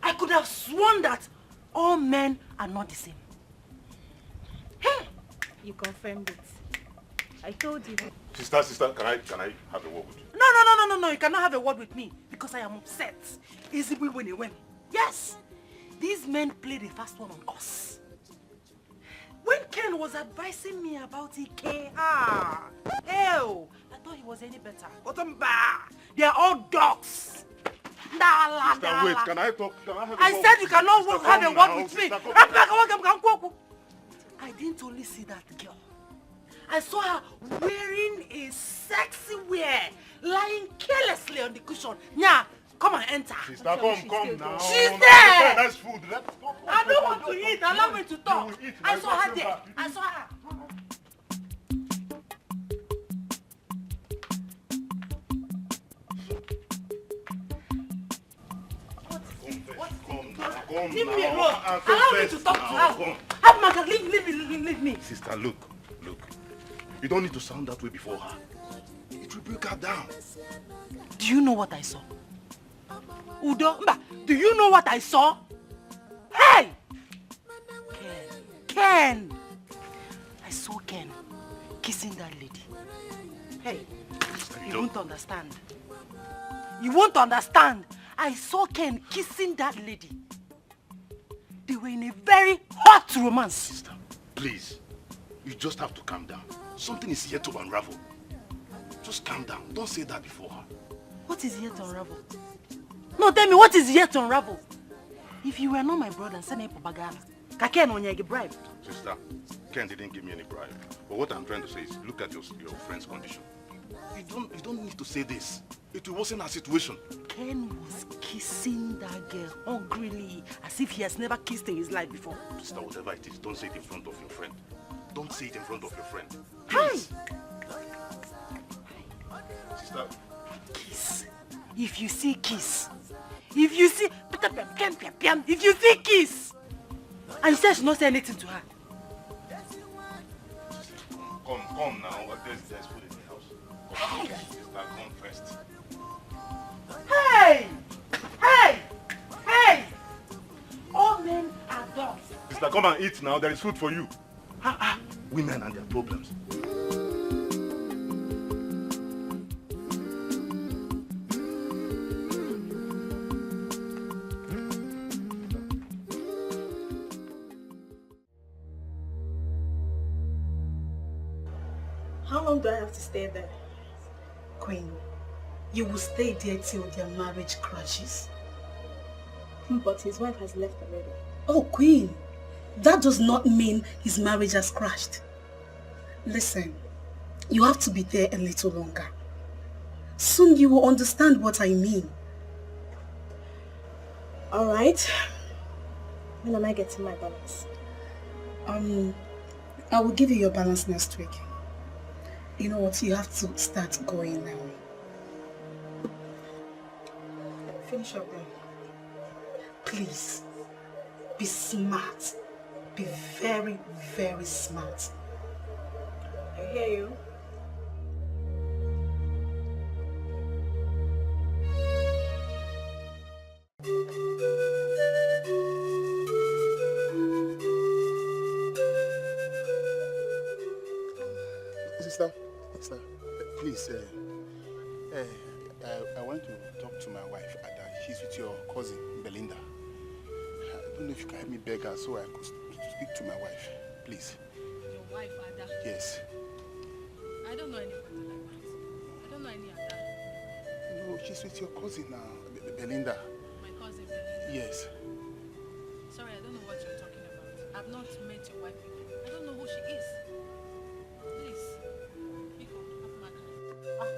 I could have sworn that all men are not the same. You confirmed it. I told you. Sister, can I have a word with you? No, you cannot have a word with me because I am upset. Easy when you win. Yes, these men played a fast one on us. When Ken was advising me about EK, hell, I thought he was any better. But they are all dogs. Sister, wait, can I talk? Can I have a I word said with you you? cannot Sister, have a come word now. with me. Sister, come. I didn't only see that girl. I saw her wearing a sexy wear, lying carelessly on the cushion. Yeah, come and enter. Sister, come now. She's No, there. That's food. I don't want to eat. Allow me to talk. I saw her there. I saw her. Leave me alone. Allow me to talk to her. Have Margaret, leave me. Sister, look. You don't need to sound that way before her. It will break her down. Do you know what I saw? Udo, do you know what I saw? Hey! Ken! I saw Ken kissing that lady. Hey, you won't understand. You won't understand. I saw Ken kissing that lady. They were in a very hot romance. Sister, please. You just have to calm down. Something is yet to unravel. Just calm down. Don't say that before her. What is yet to unravel? No, tell me, what is yet to unravel? If you were not my brother, send me propaganda. Ken on your bribe. Sister, Ken didn't give me any bribe. But what I'm trying to say is, look at your friend's condition. You don't need to say this. It will worsen our situation. Ken was kissing that girl hungrily, as if he has never kissed in his life before. Sister, whatever it is, don't say it in front of your friend. Don't say it in front of your friend. Hi! Sister. Kiss. If you see kiss. If you see... If you see kiss, and you said she not say anything to her. Come now. There's food in the house. Come, sister, come first. Hey! Hey! Hey! All men are dogs. Sister, come and eat now. There is food for you. Women and their problems. How long do I have to stay there? Queen, you will stay there till their marriage crashes. But his wife has left already. Oh, Queen, that does not mean his marriage has crashed. Listen, you have to be there a little longer. Soon you will understand what I mean. Alright. When am I getting my balance? I will give you your balance next week. You know what? You have to start going now. Finish up then. Please, be smart. Be very, very smart. I hear you. Sister, please, I want to talk to my wife, Ada. She's with your cousin, Belinda. I don't know if you can help me beg her so I could speak to my wife, please. Your wife, Ada? Yes. I don't know anybody like that. I don't know any Ada. No, she's with your cousin now, Belinda. My cousin Belinda? Yes. Sorry, I don't know what you're talking about. I've not met your wife before. I don't know who she is. Please, Biko, have my card.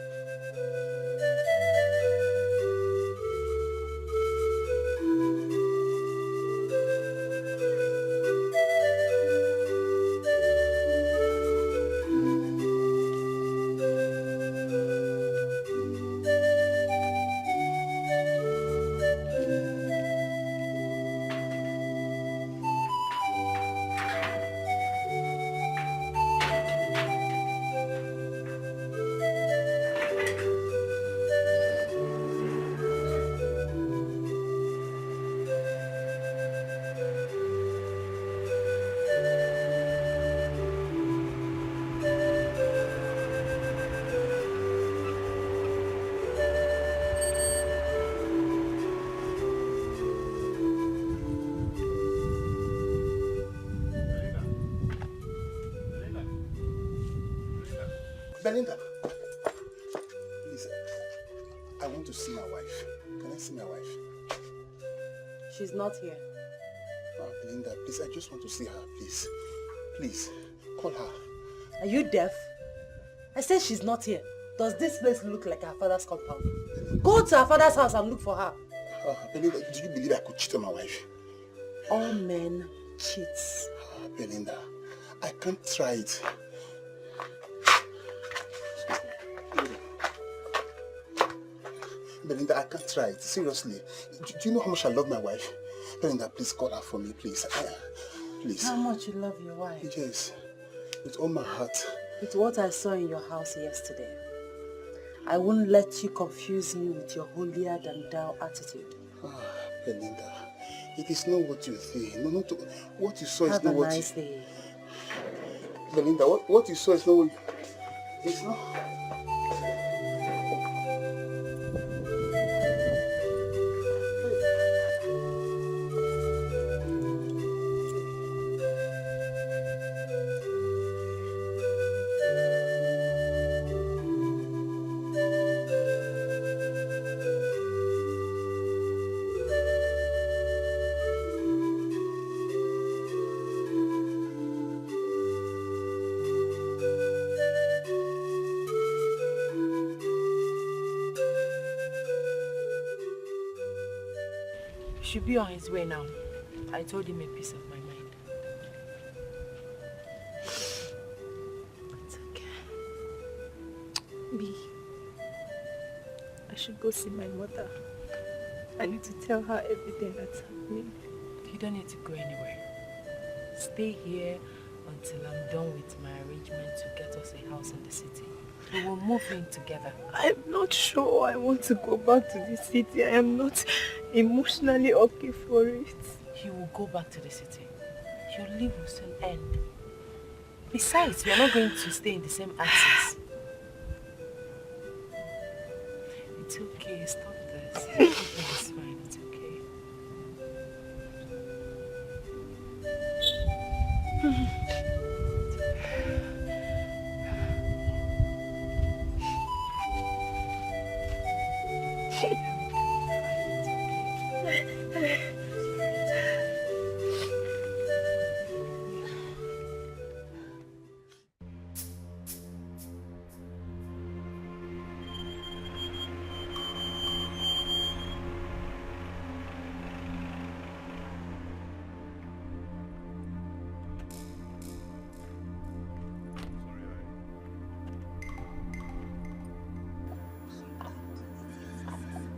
Belinda, please, I want to see my wife. Can I see my wife? She's not here. Oh, Belinda, please, I just want to see her, please. Please, call her. Are you deaf? I said she's not here. Does this place look like her father's compound? Go to her father's house and look for her. Oh, Belinda, do you believe I could cheat on my wife? All men cheat. Oh, Belinda, I can't try it. Belinda, I can't try it. Seriously. Do you know how much I love my wife? Belinda, please call her for me, please. Please. How much you love your wife? Yes. With all my heart. With what I saw in your house yesterday, I won't let you confuse me with your holier than thou attitude. Ah, Belinda, it is not what you say. No, not what you saw is not what you... Have a nice day. Belinda, what you saw is not what you... It's not... Should be on his way now. I told him a piece of my mind. It's okay. B, I should go see my mother. I need to tell her everything that's happening. You don't need to go anywhere. Stay here until I'm done with my arrangement to get us a house in the city. We will move in together. I'm not sure I want to go back to the city. I am not emotionally okay for it. You will go back to the city. Your leave will soon end. Besides, we are not going to stay in the same axis. It's okay, stop this. Everything is fine, it's okay.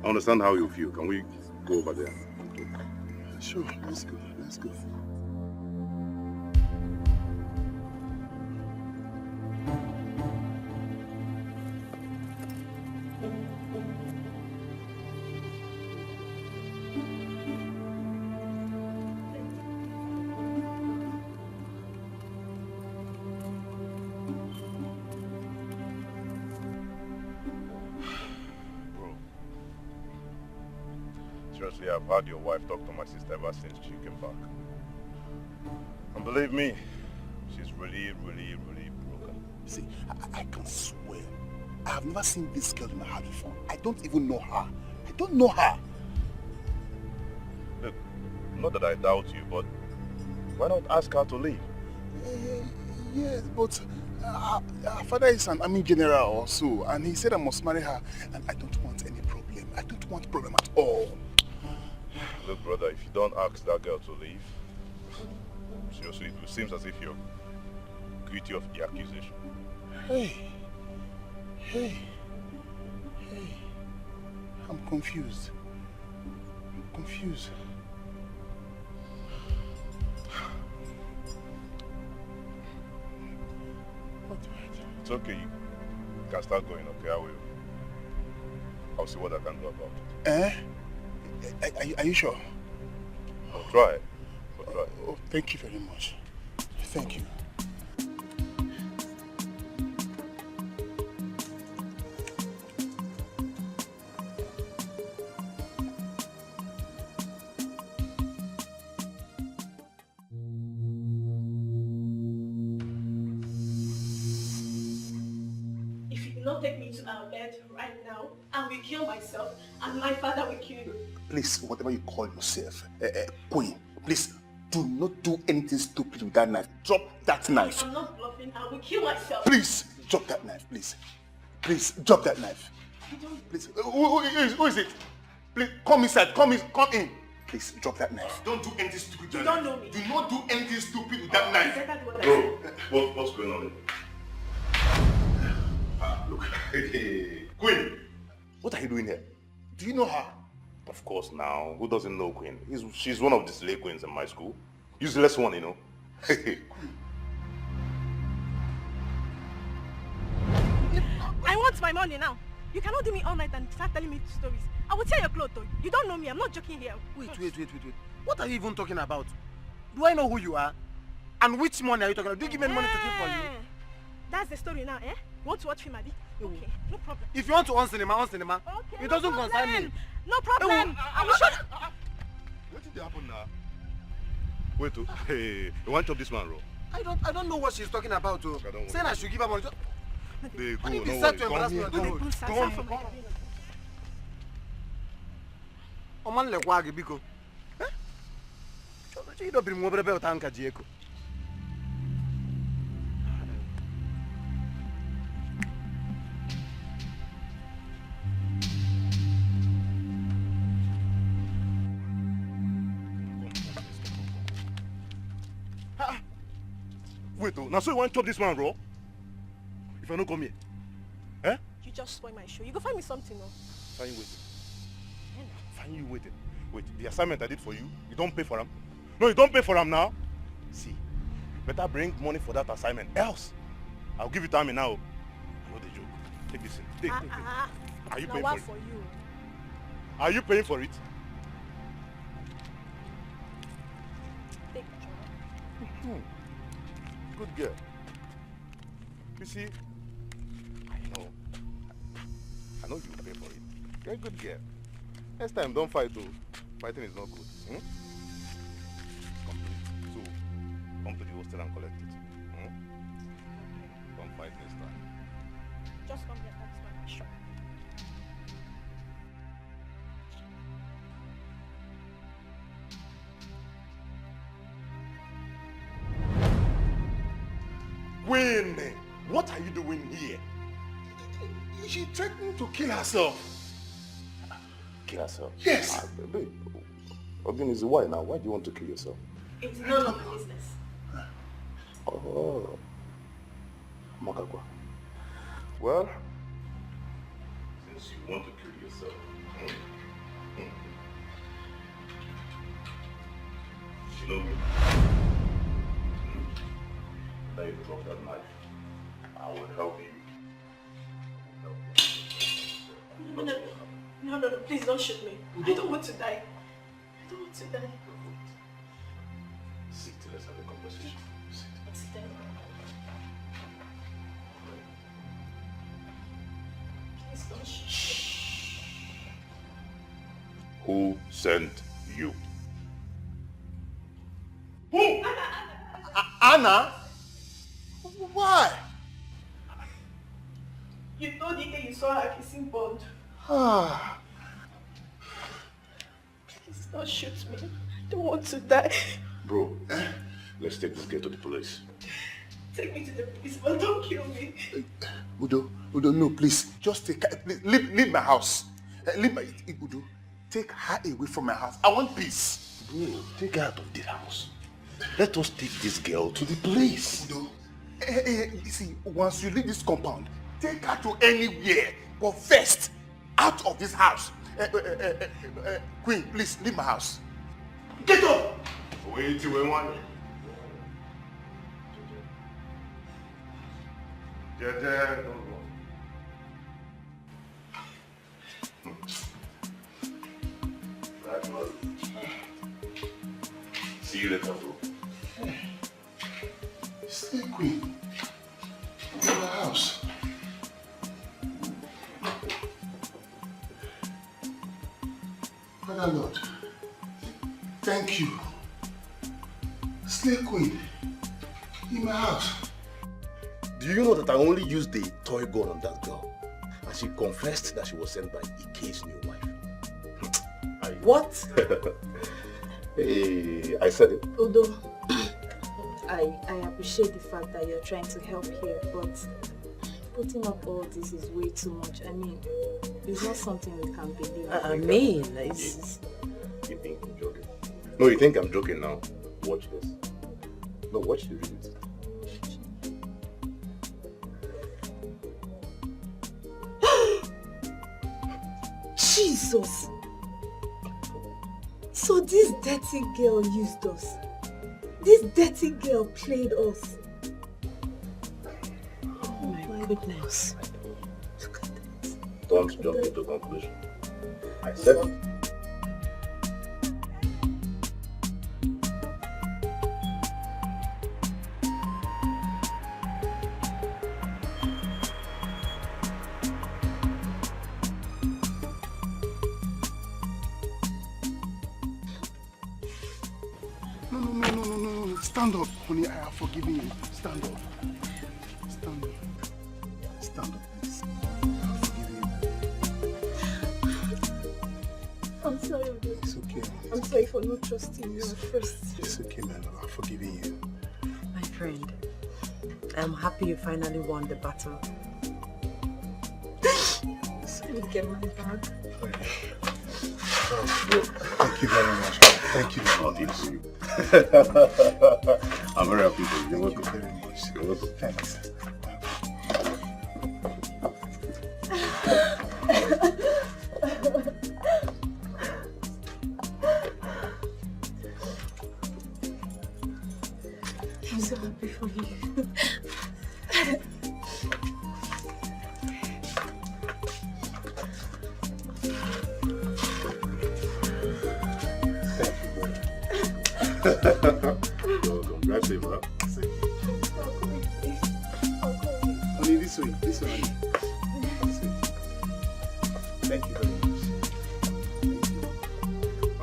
I understand how you feel. Can we go over there? Sure, let's go. Let's go. Seriously, I've had your wife talk to my sister ever since she came back. And believe me, she's really broken. See, I can swear, I have never seen this girl in my heart before. I don't even know her. I don't know her. Look, not that I doubt you, but why not ask her to leave? Yes, but her father is an army general or so, and he said I must marry her, and I don't want any problem. I don't want problem at all. Look, brother, if you don't ask that girl to leave, seriously, it seems as if you're guilty of the accusation. Hey, I'm confused. It's okay, you can start going, okay? I'll see what I can do about it. Are you sure? I'll try. Oh, thank you very much. Thank you. If you do not take me to our bed right now, I will kill myself and my father will kill you. Please, whatever you call yourself, Queen, please do not do anything stupid with that knife. Drop that knife. I'm not bluffing. I will kill myself. Please, drop that knife, please. Please, drop that knife. Please, who is it? Please, come inside, come in. Please, drop that knife. Don't do anything stupid with that knife. You don't know me. Do not do anything stupid with that knife. Bro, what's going on? Look, Queen, what are you doing here? Do you know her? Of course now. Who doesn't know Queen? She's one of the slay queens in my school. Useless one, you know. I want my money now. You cannot do me all night and start telling me stories. I will tear your clothes though. You don't know me. I'm not joking here. Wait. What are you even talking about? Do I know who you are? And which money are you talking about? Do you give me money to keep for you? That's the story now, eh? You want to watch film, Abi? Okay, no problem. If you want to on cinema. Okay, It doesn't concern me. No problem. I will show What did happen now? Wait, hey, you want to chop this man, bro? I don't know what she's talking about. Saying I should give her money. They go, When you no decide to worry. embarrass me, Come here. Oman le kwa biko. You don't bring over about Anka Diego. Wait, now so you want to chop this man, bro? If I don't come here, eh? You just spoil my show. You go find me something, no? Fine, wait. and you waiting. Wait, the assignment I did for you, you don't pay for them? No, you don't pay for them now? See, you better bring money for that assignment, else I'll give you time now. I know the joke. Take this in. Take. Are you paying for it? For you. Are you paying for it? Take Good girl. You see, I know you will pay for it. You're a good girl. Next time, don't fight though. Fighting is not good. Come to the hostel and collect it. Don't fight next time. Just come here and ask my shop. Queen, what are you doing here? She threatened to kill herself. Kill herself? Yes. Babe, Ogin is why now? Why do you want to kill yourself? It's none of my business. Oh. Makakwa. Well, since you want to kill yourself, you know me. Now you drop that knife. I will help you. No, please don't shoot me. I don't want to die. I don't want to die. Sit, let's have a conversation. Sit down. Please don't shoot me. Who sent you? Who? Anna? Why? You told Ike you saw her kissing Bond. Please don't shoot me. I don't want to die. Bro, let's take this girl to the police. Take me to the police, but don't kill me. Udo, no, please. Just take her. Leave my house. Udo, take her away from my house. I want peace. Bro, take her out of this house. Let us take this girl to the police. Udo, you see, once you leave this compound, take her to anywhere. But first, out of this house. Queen, please leave my house. Get up! Wait till we want. Don't go. That was. See you later, bro. Stay, Queen. To the house. Father Lord, thank you. Slay Queen in my house. Do you know that I only used the toy gun on that girl? And she confessed that she was sent by Ike's new wife. What? Hey, I said it. Udo, I appreciate the fact that you're trying to help here, but putting up all this is way too much. I mean, it's not something we can believe. It's... You think I'm joking? No, you think I'm joking now? Watch this. No, watch the videos. Jesus! So this dirty girl used us. This dirty girl played us. Oh my goodness. Don't jump into conclusion. I said it. No. Stand up, honey. I have forgiven you. Stand up. Stand up. Stand up, please. I've forgiven you. I'm sorry, Udo. It's okay. I'm sorry for not trusting you at first. It's okay, my love. I've forgiven you. My friend, I'm happy you finally won the battle. Let me get my bag. Thank you very much. Thank you very much. I'm very happy for you. Thank you very much. You're welcome. Thanks. I'm so happy for you. Welcome. Drive safe, huh? Honey, this way, honey. This way. Thank you very much. Thank you.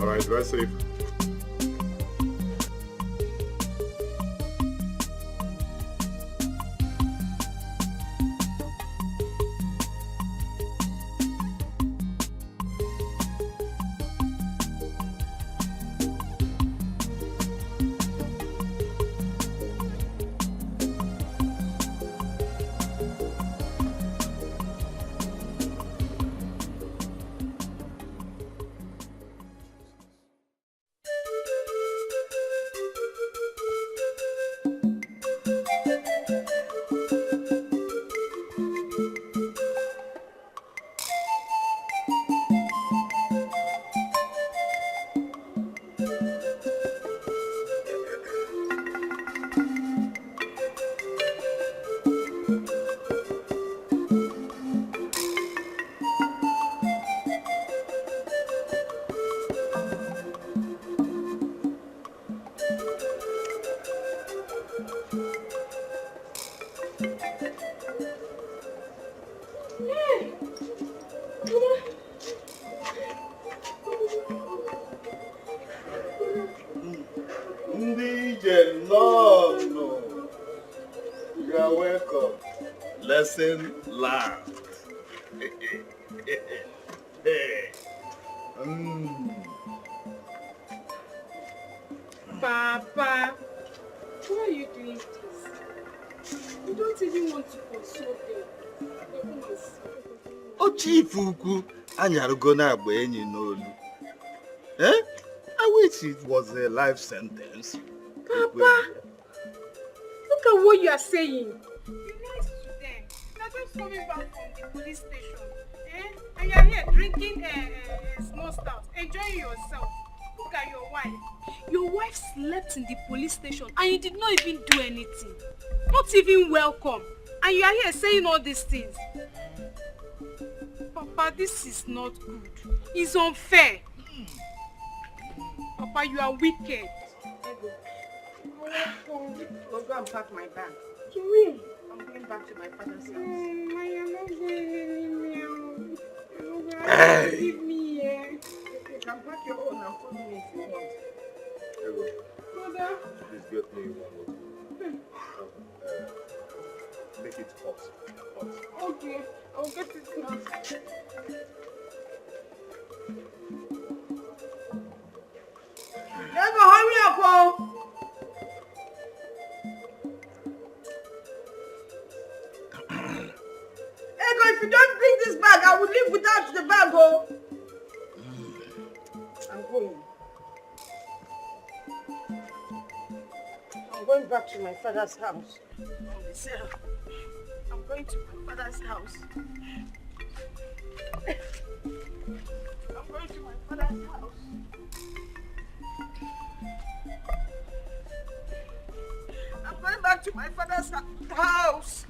All right, drive safe. You are welcome. Lesson learned. Papa, why are you doing this? You don't even want to console them. Chief Uku, anyarugo na agba enyi n'olu. I wish it was a life sentence. Papa, look at what you are saying. You lied to them. You're just coming back from the police station. And you're here drinking small stuff, enjoying yourself. Look at your wife. Your wife slept in the police station and you did not even do anything. Not even welcome. And you are here saying all these things. Papa, this is not good. It's unfair. Papa, you are wicked. Go and pack my bag. To me, I'm going back to my father's house. I am not going anywhere. Hey. Leave me here. You can pack your own and follow me if you want. Mother. Please get me one more. Make it hot. Okay, I'll get it now. Let's go, hurry up, oh! Ego, if you don't bring this bag, I will leave without the bag, oh! I'm going. I'm going back to my father's house. I'm going to my father's house. I'm going to my father's house. I'm going back to my father's house.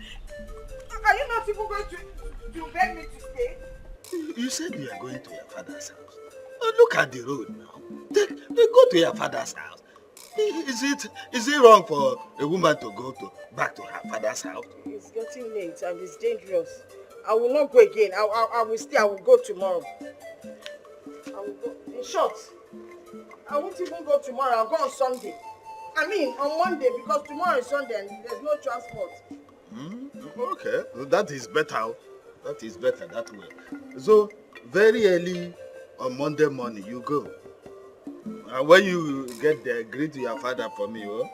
Are you not even going to beg me to stay? You said you are going to your father's house. Oh, look at the road now. Go to your father's house. Is it wrong for a woman to go back to her father's house? It's getting late and it's dangerous. I will not go again. I will stay. I will go tomorrow. I will go. In short, I won't even go tomorrow. I'll go on Sunday. I mean, on Monday, because tomorrow is Sunday and there's no transport. Okay, that is better. That is better that way. So, very early on Monday morning, you go. And when you get there, greet to your father for me, oh?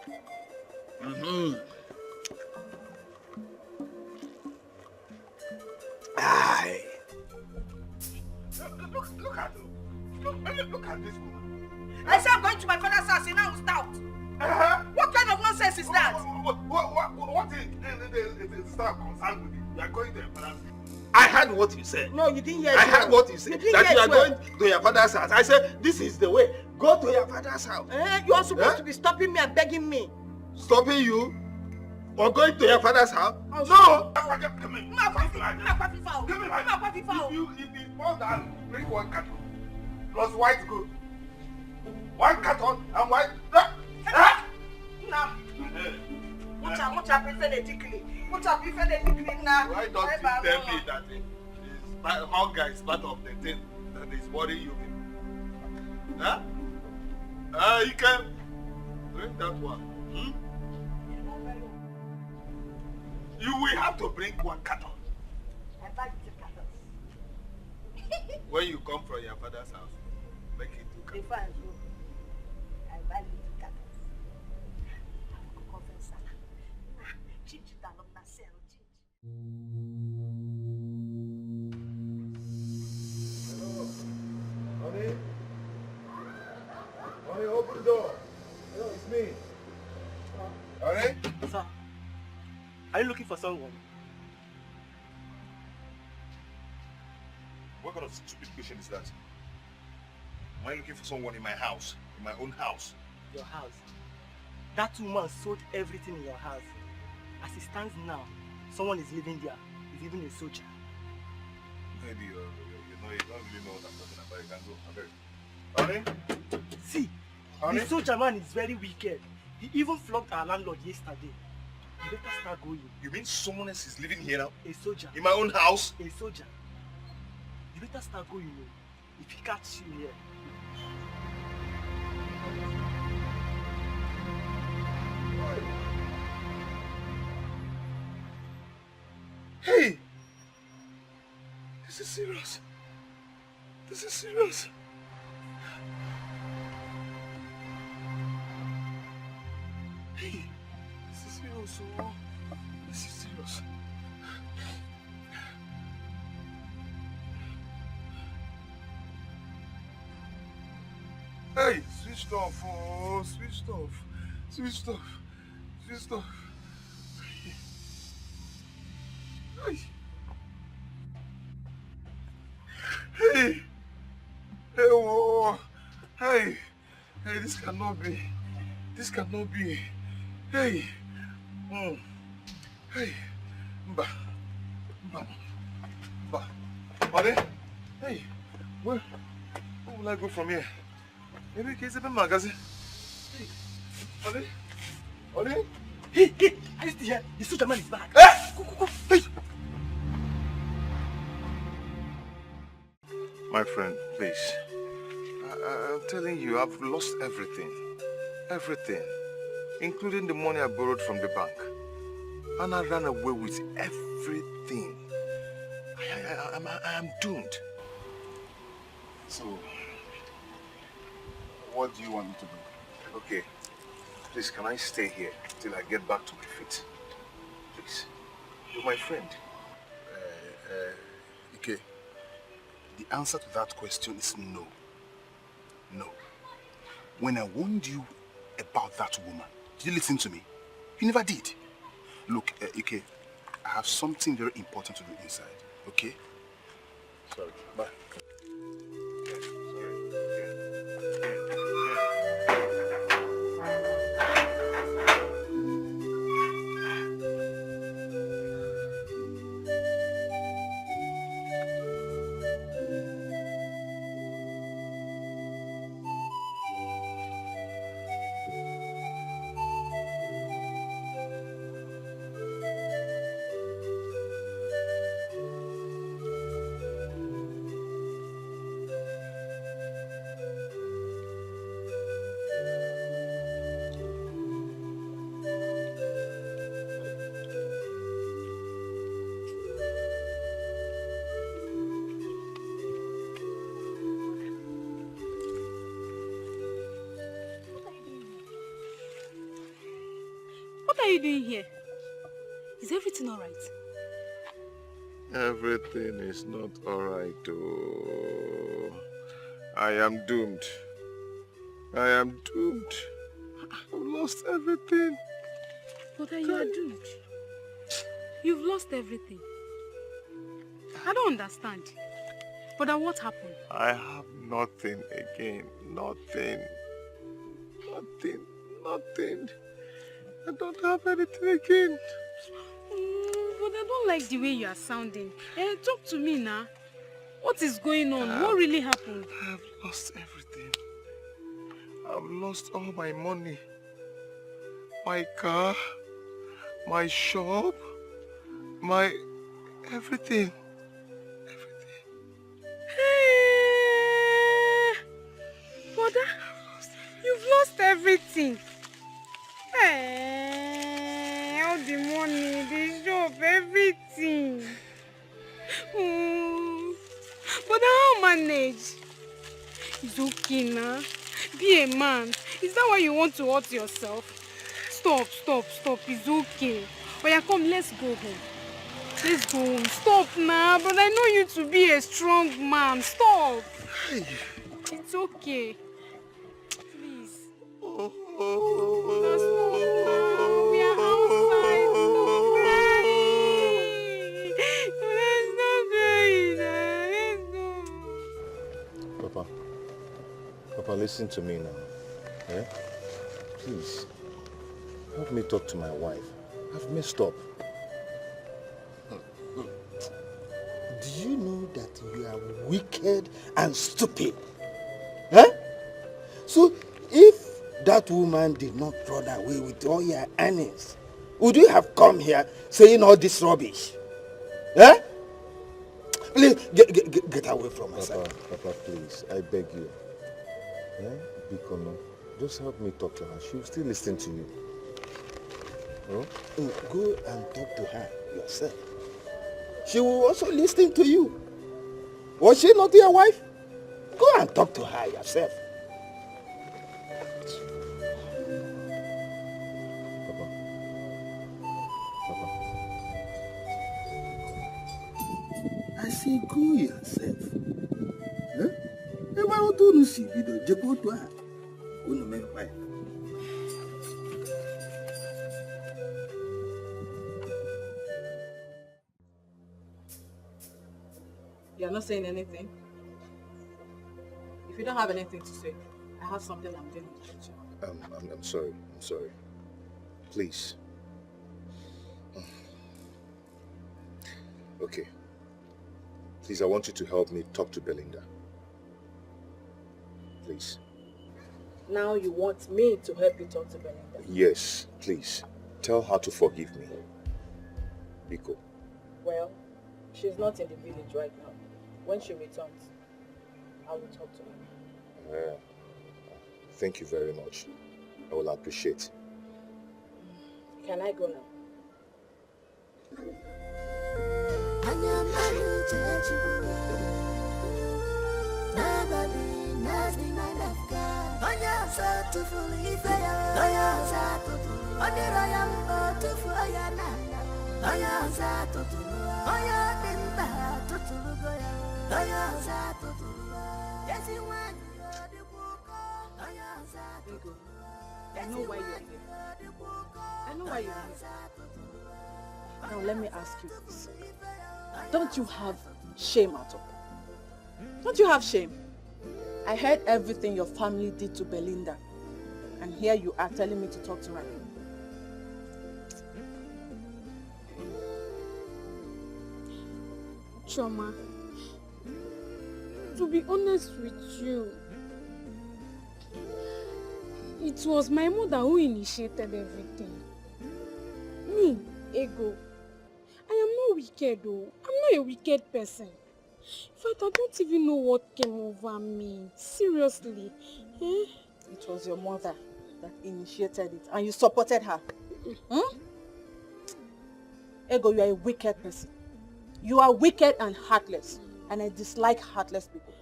Aye. Look at this woman. I said I'm going to my father's house and now stout. What kind of nonsense is that? What is that concerned with you? You are going to your father's house. I heard what you said. No, you didn't hear it. I heard what you said. That you are going to your father's house. I said, this is the way. Go to your father's house. You are supposed to be stopping me and begging me. Stopping you? Or going to your father's house? No! If it falls down, bring one carton. Plus white good. One carton and white. Now. Mucha prefer the tickling. Mucha prefer the tickling now. Why don't you tell me that hunger is part of the thing that is worrying you? Huh? You can drink that one. Hmm? You will have to bring one carton. I buy 2 cartons. When you come from your father's house, make it 2 cartons. Before I go, I buy 2 cartons. I will go for salad. Change it along na sell. Honey? Honey, open the door. Hello, it's me. Honey? Sir, are you looking for someone? What kind of stupid question is that? Am I looking for someone in my house? In my own house? Your house. That woman sold everything in your house. As it stands now, someone is living there. He's even a soldier. Maybe you don't really know what I'm talking about. You can go. Honey? See, Honey? the soldier man is very wicked. He even flogged our landlord yesterday. You better start going. You mean someone else is living here now? A soldier. In my own house? A soldier. You better start going. If he catches you here. Hey! This is serious. This is serious. Hey! This is serious. Oh. This is serious. Hey! Switched off. Oh, switched off. Switched off. Switched off. Hey! Hey! Hey! Oh! Hey! Hey! This cannot be. This cannot be. Hey! Hey! Mba! Honey? Hey! Where will I go from here? Maybe it's a magazine. Hey! Honey? Honey? Hey! Are you still here? The soldier man is back. Hey! Go! Hey! My friend, please. I'm telling you, I've lost everything. Everything. Including the money I borrowed from the bank. And I ran away with everything. I am doomed. So, what do you want me to do? Okay. Please, can I stay here till I get back to my feet? Please. You're my friend. Ike, the answer to that question is no. No. When I warned you about that woman, did you listen to me? You never did. Look, Ike, I have something very important to do inside, okay? Sorry. Bye. What are you doing here? Is everything alright? Everything is not alright, oh. I am doomed. I am doomed. I've lost everything. But you are doomed. You've lost everything. I don't understand. But then what happened? I have nothing again. Nothing. Nothing. Nothing. I don't have anything again. But I don't like the way you are sounding. Talk to me now. What is going on? What really happened? I have lost everything. I've lost all my money. My car, my shop, my everything. Brother, you've lost everything. All the money, the shop, everything. But how manage? It's okay now. Be a man. Is that why you want to hurt yourself? Stop. It's okay. But yeah, come, let's go home. Let's go home. Stop now. But I know you to be a strong man. Stop. It's okay. Please. Stop now. We are outside. Stop crying. Let's go. Papa, listen to me now. Eh? Please, help me talk to my wife. I've messed up. Do you know that you are wicked and stupid? Huh? So, if that woman did not run away with all your earnings, would you have come here saying all this rubbish? Huh? Please, get away from my side. Papa, please, I beg you. Yeah? Bikono, just help me talk to her. She'll still listen to you. Huh? Go and talk to her yourself. She will also listen to you. Was she not your wife? Go and talk to her yourself. Papa. I say go yourself. Huh? If I want to see video, just go to her. Go to my wife. You're not saying anything? If you don't have anything to say, I have something I'm doing in the kitchen. I'm sorry. Please. Okay. Please, I want you to help me talk to Belinda. Please. Now you want me to help you talk to Belinda? Yes, please. Tell her to forgive me. Biko. Well, she's not in the village right now. When she returns, I will talk to her. Thank you very much. I will appreciate. Can I go now? I know why you're here. Now let me ask you this. Don't you have shame at all? Don't you have shame? I heard everything your family did to Belinda. And here you are telling me to talk to her. Choma, to be honest with you, it was my mother who initiated everything. Me, Ego. I am not wicked though. I'm not a wicked person. In fact, I don't even know what came over me. Seriously. Eh? It was your mother that initiated it and you supported her. Ego, you are a wicked person. You are wicked and heartless. And I dislike heartless people.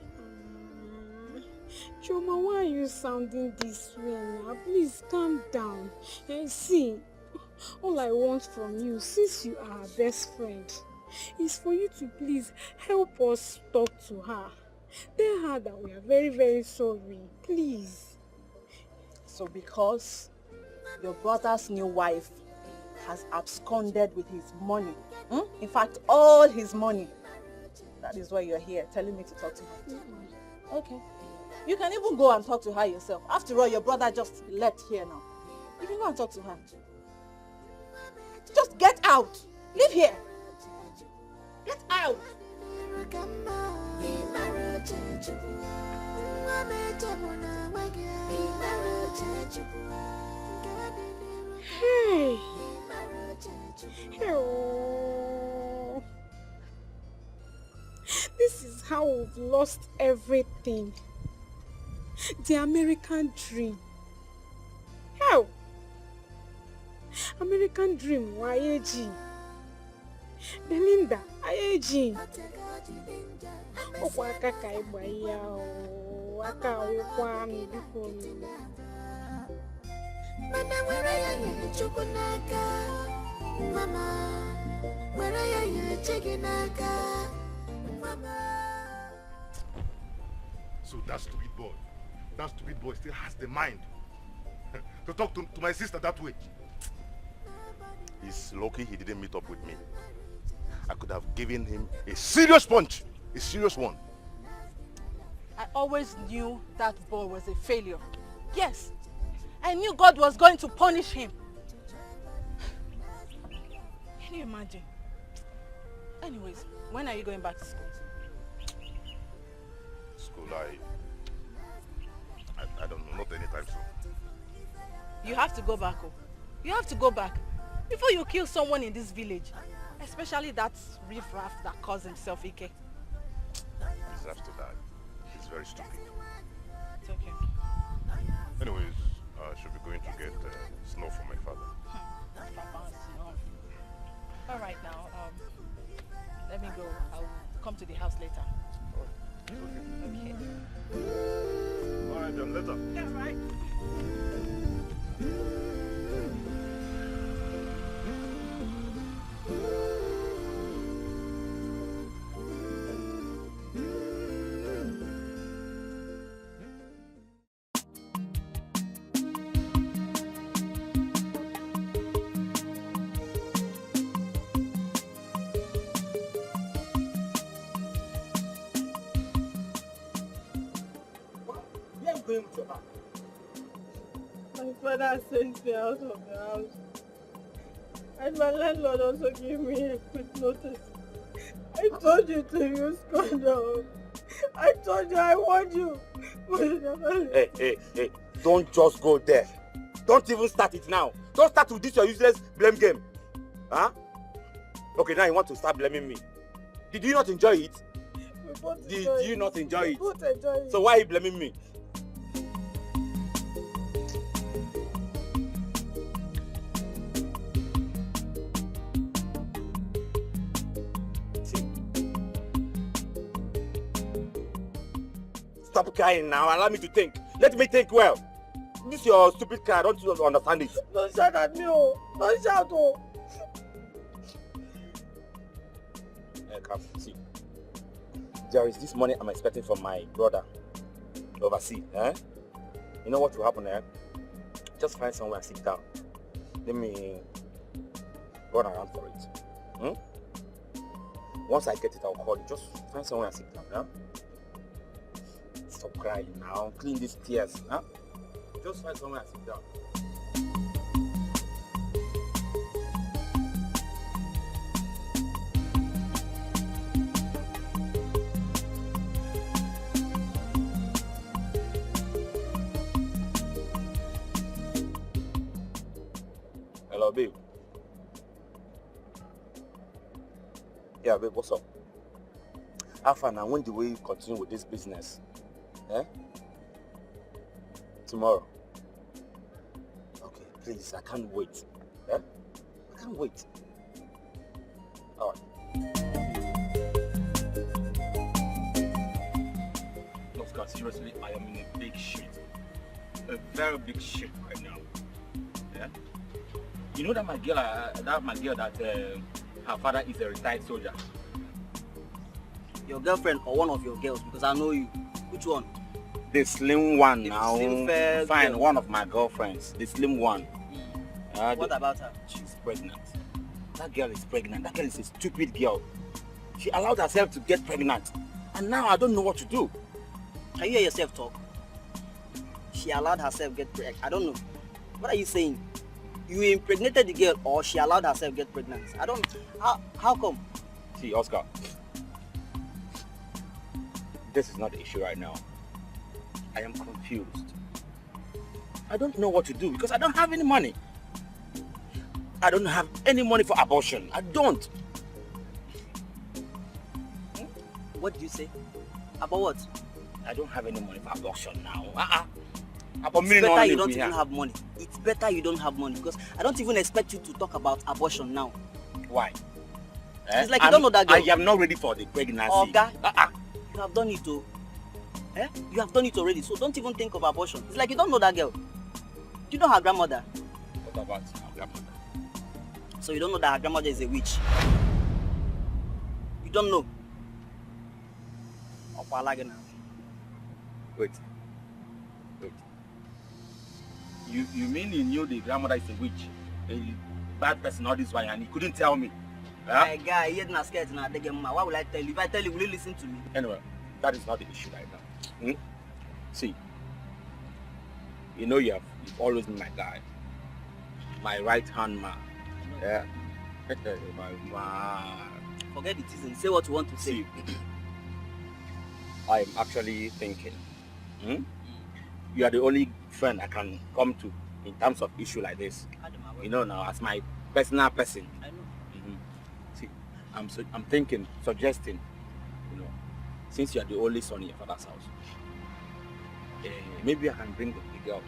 Choma, why are you sounding this way now? Please calm down. See, all I want from you, since you are our best friend, is for you to please help us talk to her. Tell her that we are very, very sorry. Please. So because your brother's new wife has absconded with his money, in fact, all his money, that is why you're here, telling me to talk to her. Okay. You can even go and talk to her yourself. After all, your brother just left here now. You can go and talk to her. Just get out. Leave here. Get out. Hey. Oh. This is how we've lost everything. The American dream. How? American dream, YAG. Belinda, IAG. Okwaka kaibaya o. Waka ukwa mbiko. Mana where ya chukunaka. Mama, where ya chikinaka. Mama. So that stupid boy still has the mind to talk to my sister that way. He's lucky he didn't meet up with me. I could have given him a serious punch, a serious one. I always knew that boy was a failure. Yes, I knew God was going to punish him. Can you imagine? Anyways, when are you going back to school? School, I don't know, not anytime soon. You have to go back, oh. You have to go back before you kill someone in this village. Especially that riffraff that calls himself Ike. He deserves to die. He's very stupid. It's okay. Anyways, I should be going to get snow for my father. All right now, let me go. I'll come to the house later. Okay. All right, then, later. Yeah, right. Going with your back? My father sent me out of the house. And my landlord also gave me a quick notice. I told you to use condom. I told you I want you. But you never Hey, don't just go there. Don't even start it now. Don't start with this your useless blame game. Huh? Okay, now you want to start blaming me. Did you not enjoy it? Did you not enjoy it? So why are you blaming me? Stop crying now. Allow me to think. Let me think well. This your stupid cry. I don't understand it. Don't shout at me, oh. Don't shout, oh. Come, see. There is this money I'm expecting from my brother overseas. You know what will happen there? Just find somewhere and sit down. Let me run around for it. Once I get it, I'll call you. Just find somewhere and sit down. Stop crying now. Clean these tears. Just find somewhere and sit down. Hello, babe. Yeah, babe, what's up? How far now? When do we continue with this business? Tomorrow. Okay, please, I can't wait. I can't wait. All right. No, Scott, seriously, I am in a big shit. A very big shit right now. You know that my girl, that her father is a retired soldier. Your girlfriend or one of your girls? Because I know you. Which one? The slim one now. Slim fair Fine, girl. one of my girlfriends. The slim one. What about her? She's pregnant. That girl is pregnant. That girl is a stupid girl. She allowed herself to get pregnant. And now I don't know what to do. Can you hear yourself talk? She allowed herself to get pregnant. I don't know. What are you saying? You impregnated the girl or she allowed herself to get pregnant? I don't... How come? See, Oscar, this is not the issue right now. I am confused. I don't know what to do because I don't have any money. I don't have any money for abortion. I don't. What did you say? About what? I don't have any money for abortion now. It's better you don't even have money. It's better you don't have money because I don't even expect you to talk about abortion now. Why? It's like you don't know that girl. I am not ready for the pregnancy. Oga, you have done it too. You have done it already, so don't even think of abortion. It's like you don't know that girl. Do you know her grandmother? What about her grandmother? So you don't know that her grandmother is a witch? You don't know? Wait. You mean you knew the grandmother is a witch? A bad person, all this one, and you couldn't tell me? My guy, you're not scared now. Why will I tell you? If I tell you, will you listen to me? Anyway, that is not the issue right now. See, you know you've always been my guy. My right-hand man. Yeah? My man. Forget it isn't. Say what you want to say. I'm actually thinking. You are the only friend I can come to in terms of issue like this. You know now, as my personal person. I know. See, I'm thinking, suggesting, you know, since you are the only son in your father's house, maybe I can bring the girl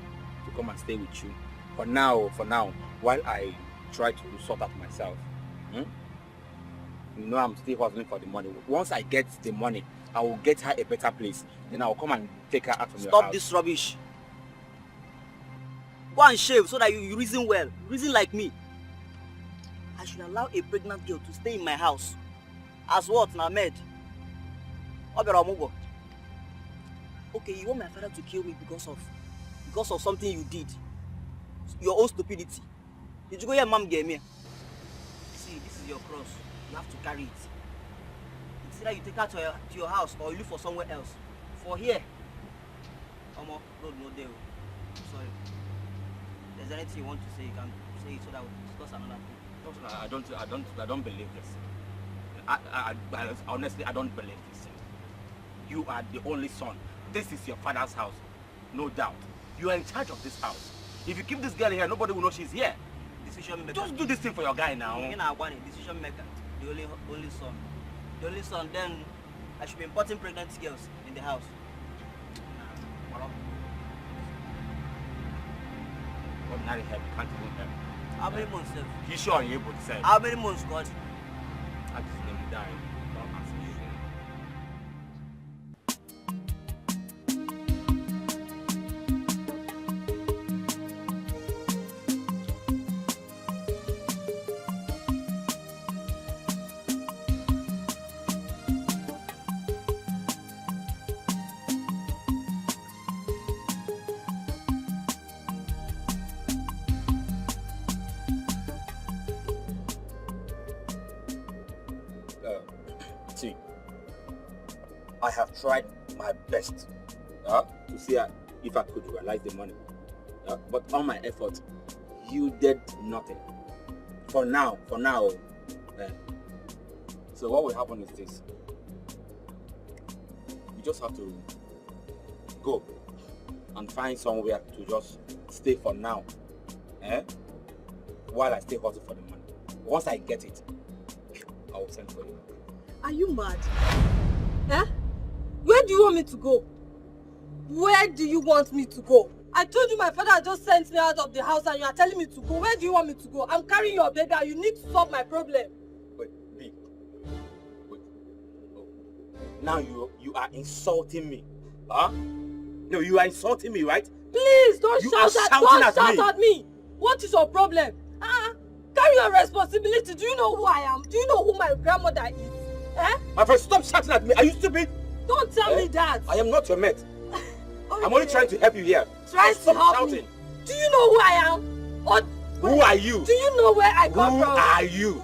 to come and stay with you for now, while I try to sort out myself. You know, I'm still hustling for the money. Once I get the money, I will get her a better place. Then I'll come and take her out from your house. Stop this rubbish. Go and shave so that you reason well. Reason like me. I should allow a pregnant girl to stay in my house. As what, now, maid? Okay, you want my father to kill me because of something you did. Your own stupidity. Did you go here, mom gave me? See, this is your cross. You have to carry it. It's either you take her to your house or you look for somewhere else. For here, road no deal. Sorry. If there's anything you want to say, you can say it so that we'll discuss another thing. I don't believe this. I honestly, I don't believe this. You are the only son. This is your father's house, no doubt. You are in charge of this house. If you keep this girl here, nobody will know she's here. Decision maker. Just do this thing for your guy now. Decision maker. The only son. The only son, then I should be importing pregnant girls in the house. Ordinary help, you can't even help. How many months, sir? You sure you're able to say? How many months, God? I just let me die. Don't ask me. See, I have tried my best to see if I could realize the money, but all my efforts yielded nothing. For now. So what will happen is this: you just have to go and find somewhere to just stay for now, while I stay hustling for the money. Once I get it, I will send for you. Are you mad? Where do you want me to go? Where do you want me to go? I told you my father just sent me out of the house and you are telling me to go. Where do you want me to go? I'm carrying your baby and you need to solve my problem. Wait. Now you are insulting me. No, you are insulting me, right? Please don't shout at me. What is your problem? Carry your responsibility. Do you know who I am? Do you know who my grandmother is? My friend, stop shouting at me. Are you stupid? Don't tell me that. I am not your mate. I'm only trying to help you here. Stop shouting. Me. Do you know who I am? Who are you? Do you know where I come from? Who are you?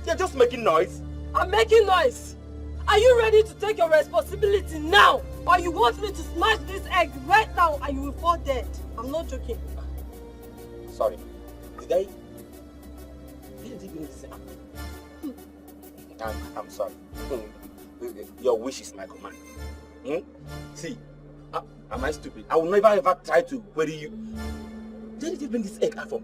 You're just making noise. I'm making noise. Are you ready to take your responsibility now? Or you want me to smash this egg right now and you will fall dead? I'm not joking. Sorry. Did I did it bring this egg? I'm sorry. Your wish is my command. See, am I stupid? I will never ever try to query you. Where did you bring this egg from?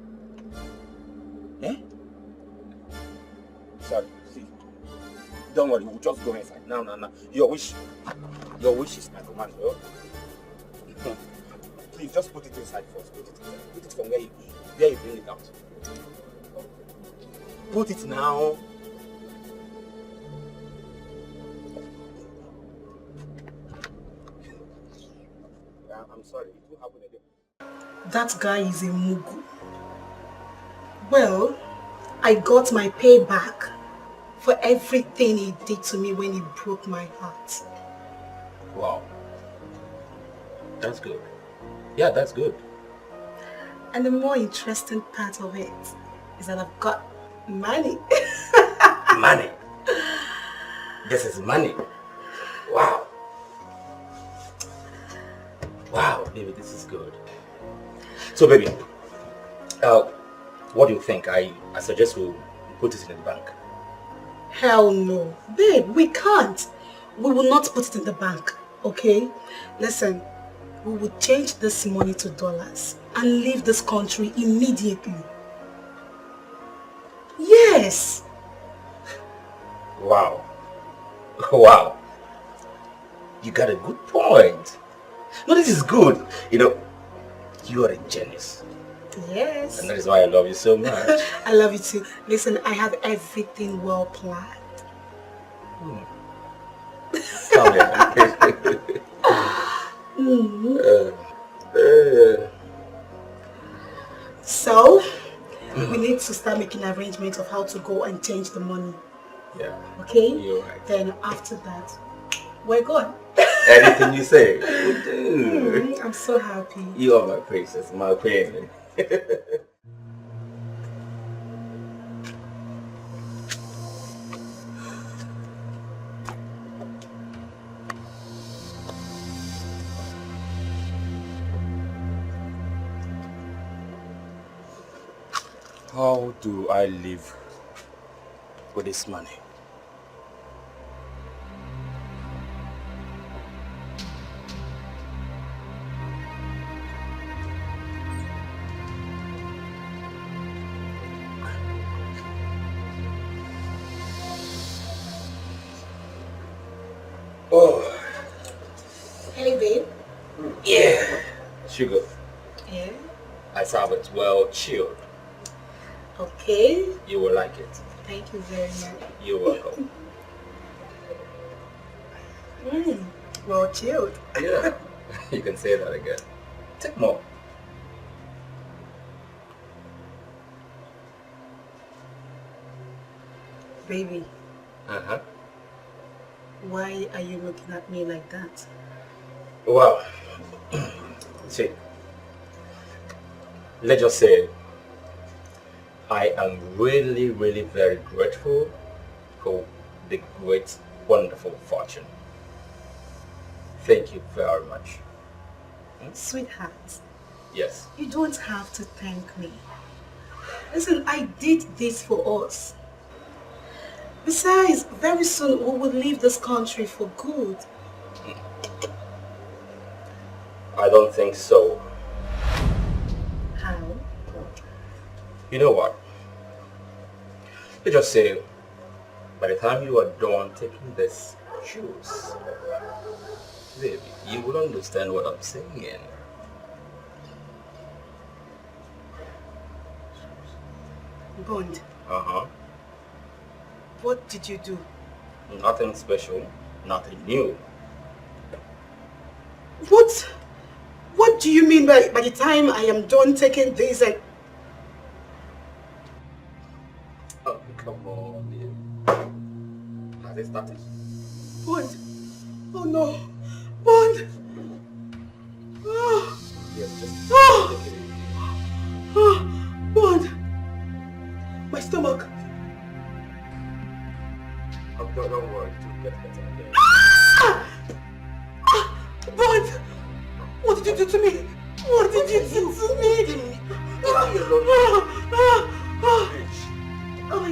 Sorry, see. Don't worry, we'll just go inside. No. Your wish is my command, bro. Please, just put it inside first. Put it from where you bring it out. Put it now. I'm sorry, it will happen again. That guy is a mugu. Well, I got my payback for everything he did to me when he broke my heart. Wow. That's good. Yeah, that's good. And the more interesting part of it is that I've got money. Money? This is money. Wow. Wow, baby, this is good. So, baby, what do you think? I suggest we put it in the bank. Hell no. Babe, we can't. We will not put it in the bank, okay? Listen, we will change this money to dollars and leave this country immediately. Yes. Wow. Wow. You got a good point. No, this is good. You know, you are a genius. Yes. And that is why I love you so much. I love you too. Listen, I have everything well planned. So, we need to start making arrangements of how to go and change the money. Yeah. Okay? You're right. Then after that, we're good. Anything you say, we'll do. I'm so happy. You are my princess, my queen. How do I live with this money? Oh. Hey, babe. Yeah. Sugar. Yeah. I serve it well chilled. Okay. You will like it. Thank you very much. You're welcome. Well chilled. Yeah. You can say that again. Take more. Baby, Uh-huh. why are you looking at me like that? Well, see, let's just say I am really, really very grateful for the great, wonderful fortune. Thank you very much. Sweetheart, Yes. you don't have to thank me. Listen, I did this for us. Besides, very soon we will leave this country for good. I don't think so. How? You know what? Let's just say, by the time you are done taking this juice, baby, you will understand what I'm saying. Bond, Uh-huh. what did you do? Nothing special, nothing new. What do you mean by the time I am done taking this and... Oh, come on, babe. Has it started? Bond! Oh no! Bond! Oh! Yes, just Oh! take it easy. Oh! Bond! My stomach! Oh, don't worry, it will get better again. Bond! What did you do to me? What did you do to me? Oh my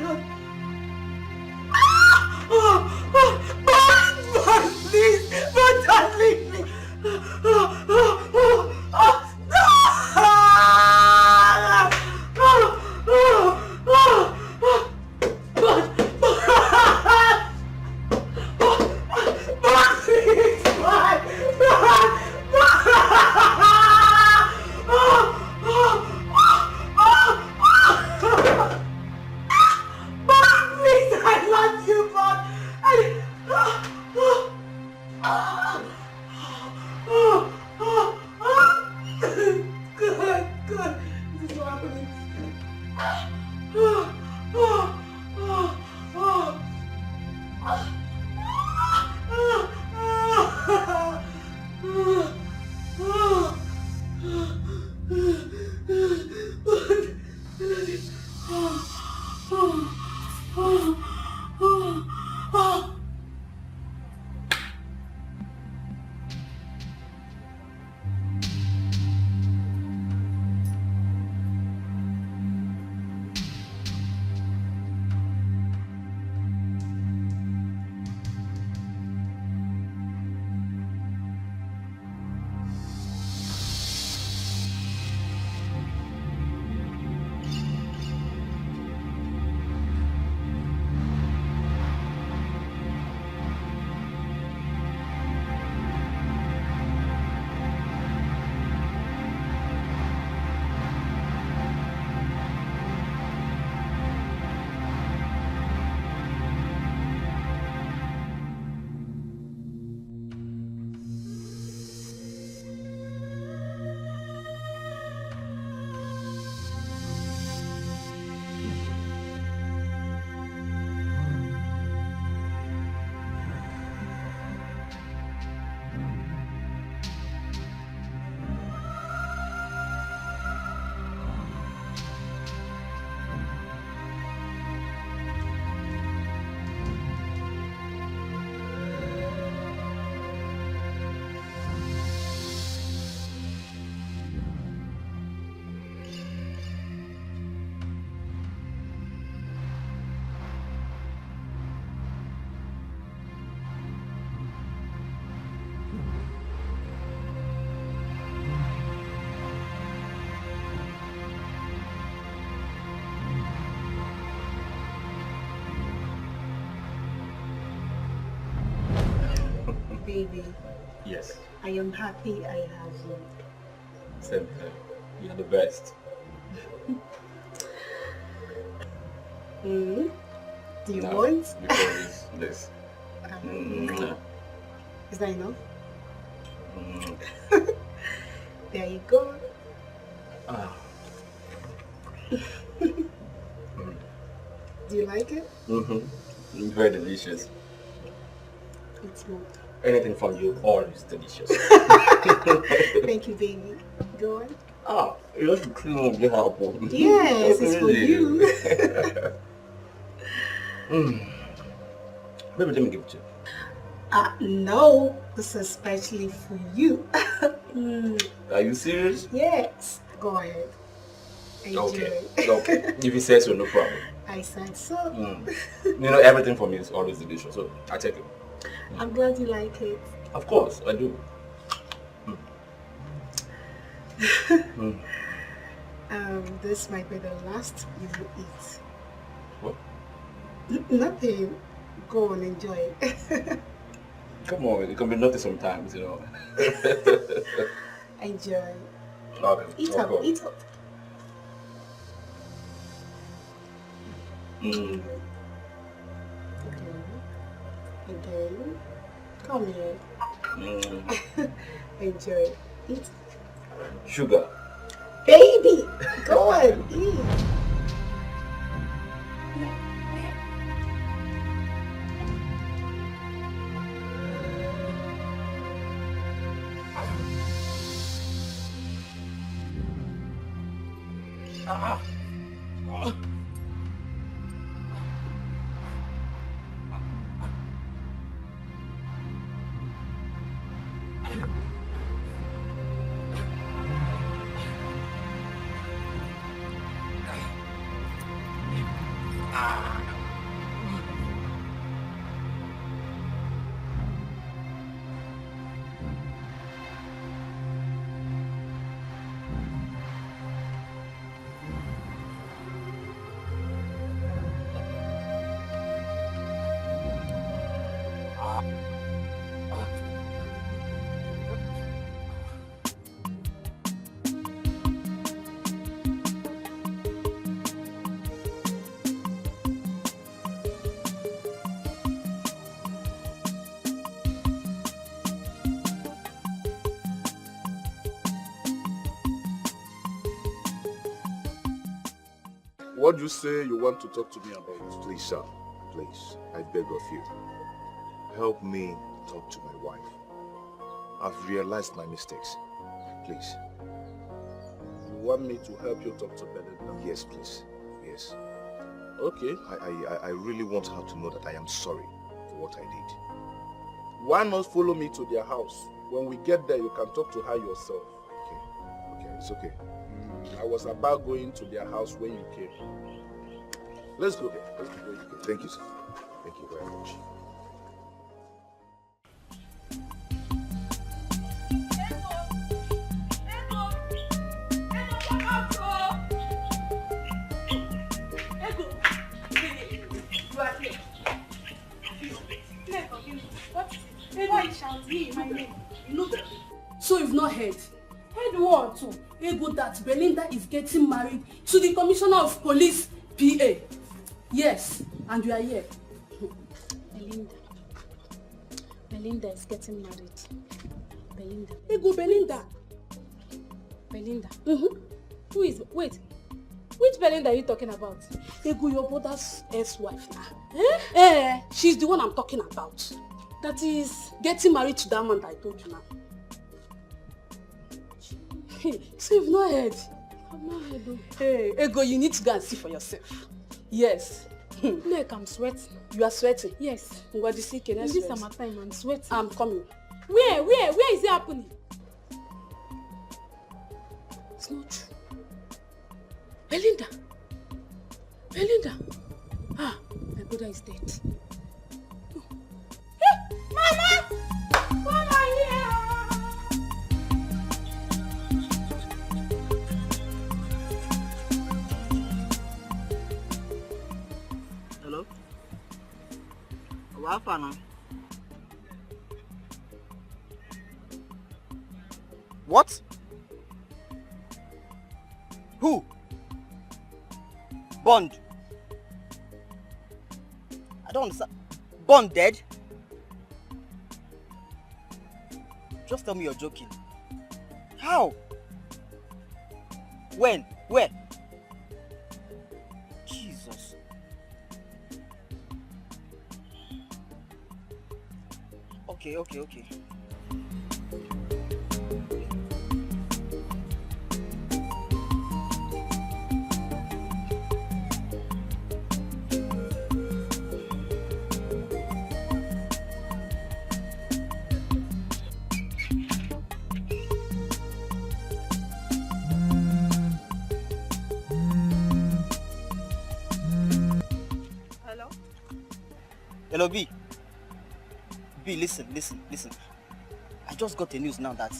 Baby, Yes. I am happy I have you. Same here. You're the best. Do you No, want? because this. Is that enough? Mm. There you go. Ah. Do you like it? Very delicious. It's not. Anything from you, always delicious. Thank you, baby. Go on. Ah, you should clean the apple. Yes, it's for you. Maybe let me give it to you. No, this is especially for you. Are you serious? Yes. Go ahead. Enjoy. Okay. If you say so, no problem. I said so. You know, everything for me is always delicious, so I take it. I'm glad you like it. Of course, I do. This might be the last you will eat. What? Nothing. Go on, enjoy it. Come on, it can be nothing sometimes, you know. Enjoy. Okay, Eat of up, course. eat up. Again. Come here. Enjoy. Eat. Sugar. Baby, go on, eat. What do you say you want to talk to me about? Please, sir. Please, I beg of you. Help me talk to my wife. I've realized my mistakes. Please. You want me to help you talk to Belinda? Yes, please. Yes. Okay. I really want her to know that I am sorry for what I did. Why not follow me to their house? When we get there, you can talk to her yourself. Okay, it's okay. I was about going to their house when you came. Let's go. Let's go. Okay. Thank you, sir. Thank you very much. So you've not heard? Heard what? Ego that Belinda is getting married to the Commissioner of Police, PA. Yes, and you are here. Belinda is getting married. Belinda. Ego Belinda. Belinda? Who is... Wait. Which Belinda are you talking about? Ego, your brother's ex-wife. She's the one I'm talking about. That is getting married to that man that I told you now. So you've not heard? I've not heard though. Hey, Ego, you need to go and see for yourself. Yes. Look, I'm sweating. You are sweating? Yes. What is it? In this summertime, I'm sweating. I'm coming. Where is it happening? It's not true. Belinda. Ah, my brother is dead. Hey, Mama! Mama, here! Hello? What happened? What? Who? Bond. I don't understand. Bond dead? Just tell me you're joking. How? When? Where? Jesus. Okay. Hello, B. B, listen. I just got the news now that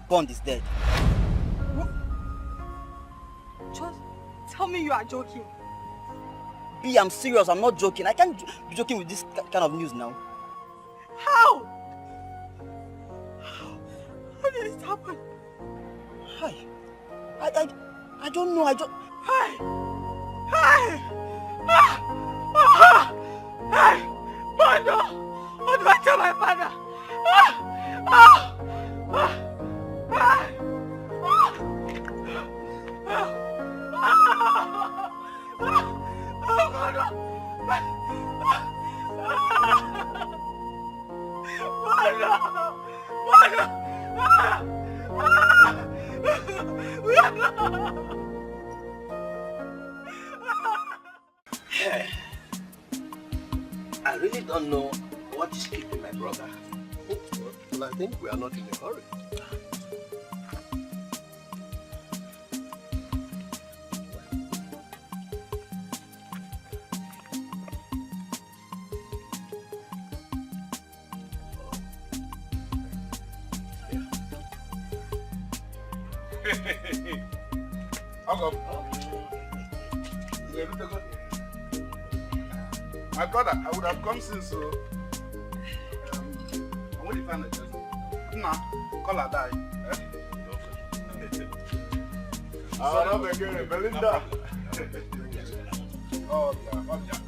Bond is dead. What? Just tell me you are joking. B, I'm serious. I'm not joking. I can't be joking with this kind of news now. How? How did it happen? Hi. I don't know. Hi. Hey! Father! What do I tell my father? I really don't know what is keeping my brother. Well, I think we are not in a hurry. My brother, I would have come since so. I want to find a just. Nah, call her die. I'm not again, Belinda. Oh, yeah.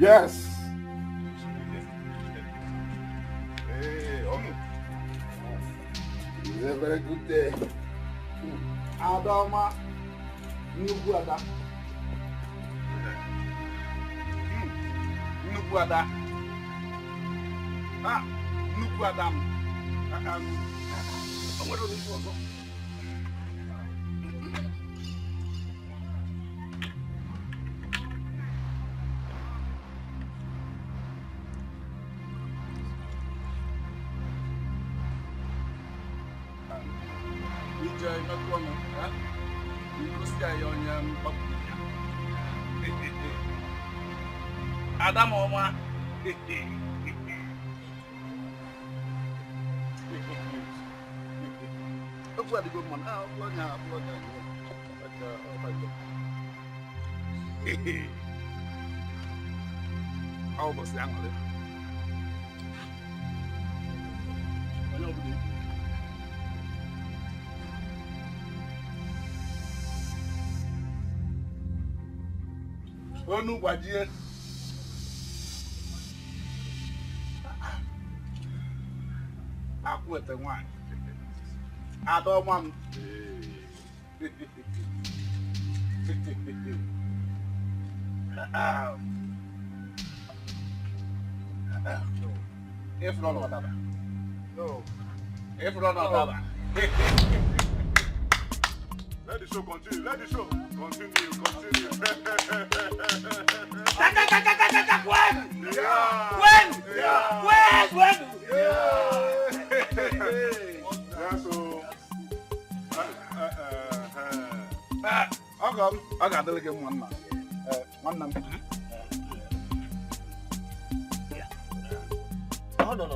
Yes. Hey, it's a very good day. Adama, Nnukwu Ada. Nnukwu Ada. Nnukwu Ada. What was this one? Adam Oma. Look what the good man. How was the angle? Oh, no, what dear? I put the one. I don't want. If not, whatever. No. If not, whatever. Let the show continue. Let the show continue. When? Yeah. When? Yeah. When? Yeah, so. I got to give one man. One man. No.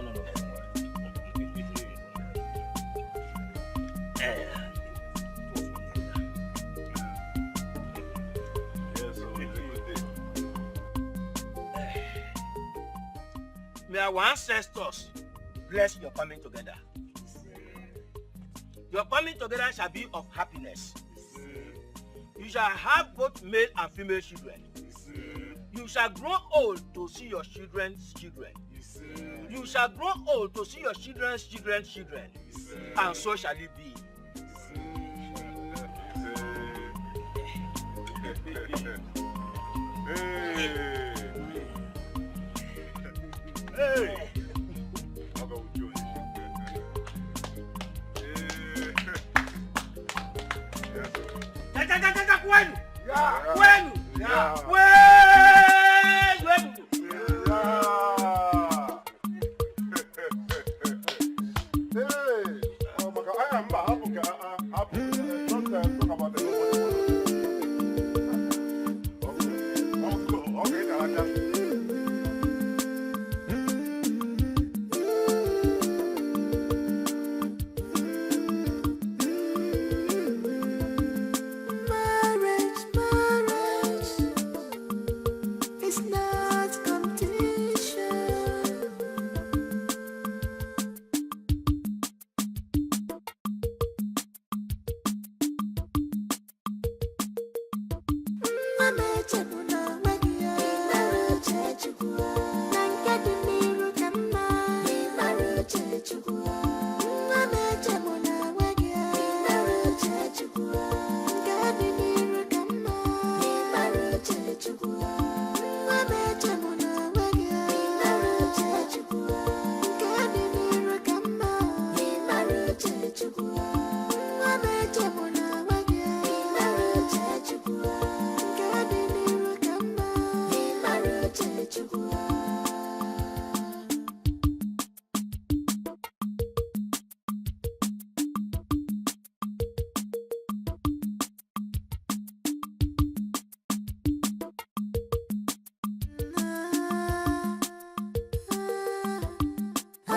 May our ancestors bless your coming together. Your coming together shall be of happiness. You shall have both male and female children. You shall grow old to see your children's children. You shall grow old to see your children's children's children. And so shall it be. Hey! When? Yeah. When? Yeah. When? Hey! Oh my God! I am happy. Don't talk about the okay. It's not competition.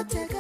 Take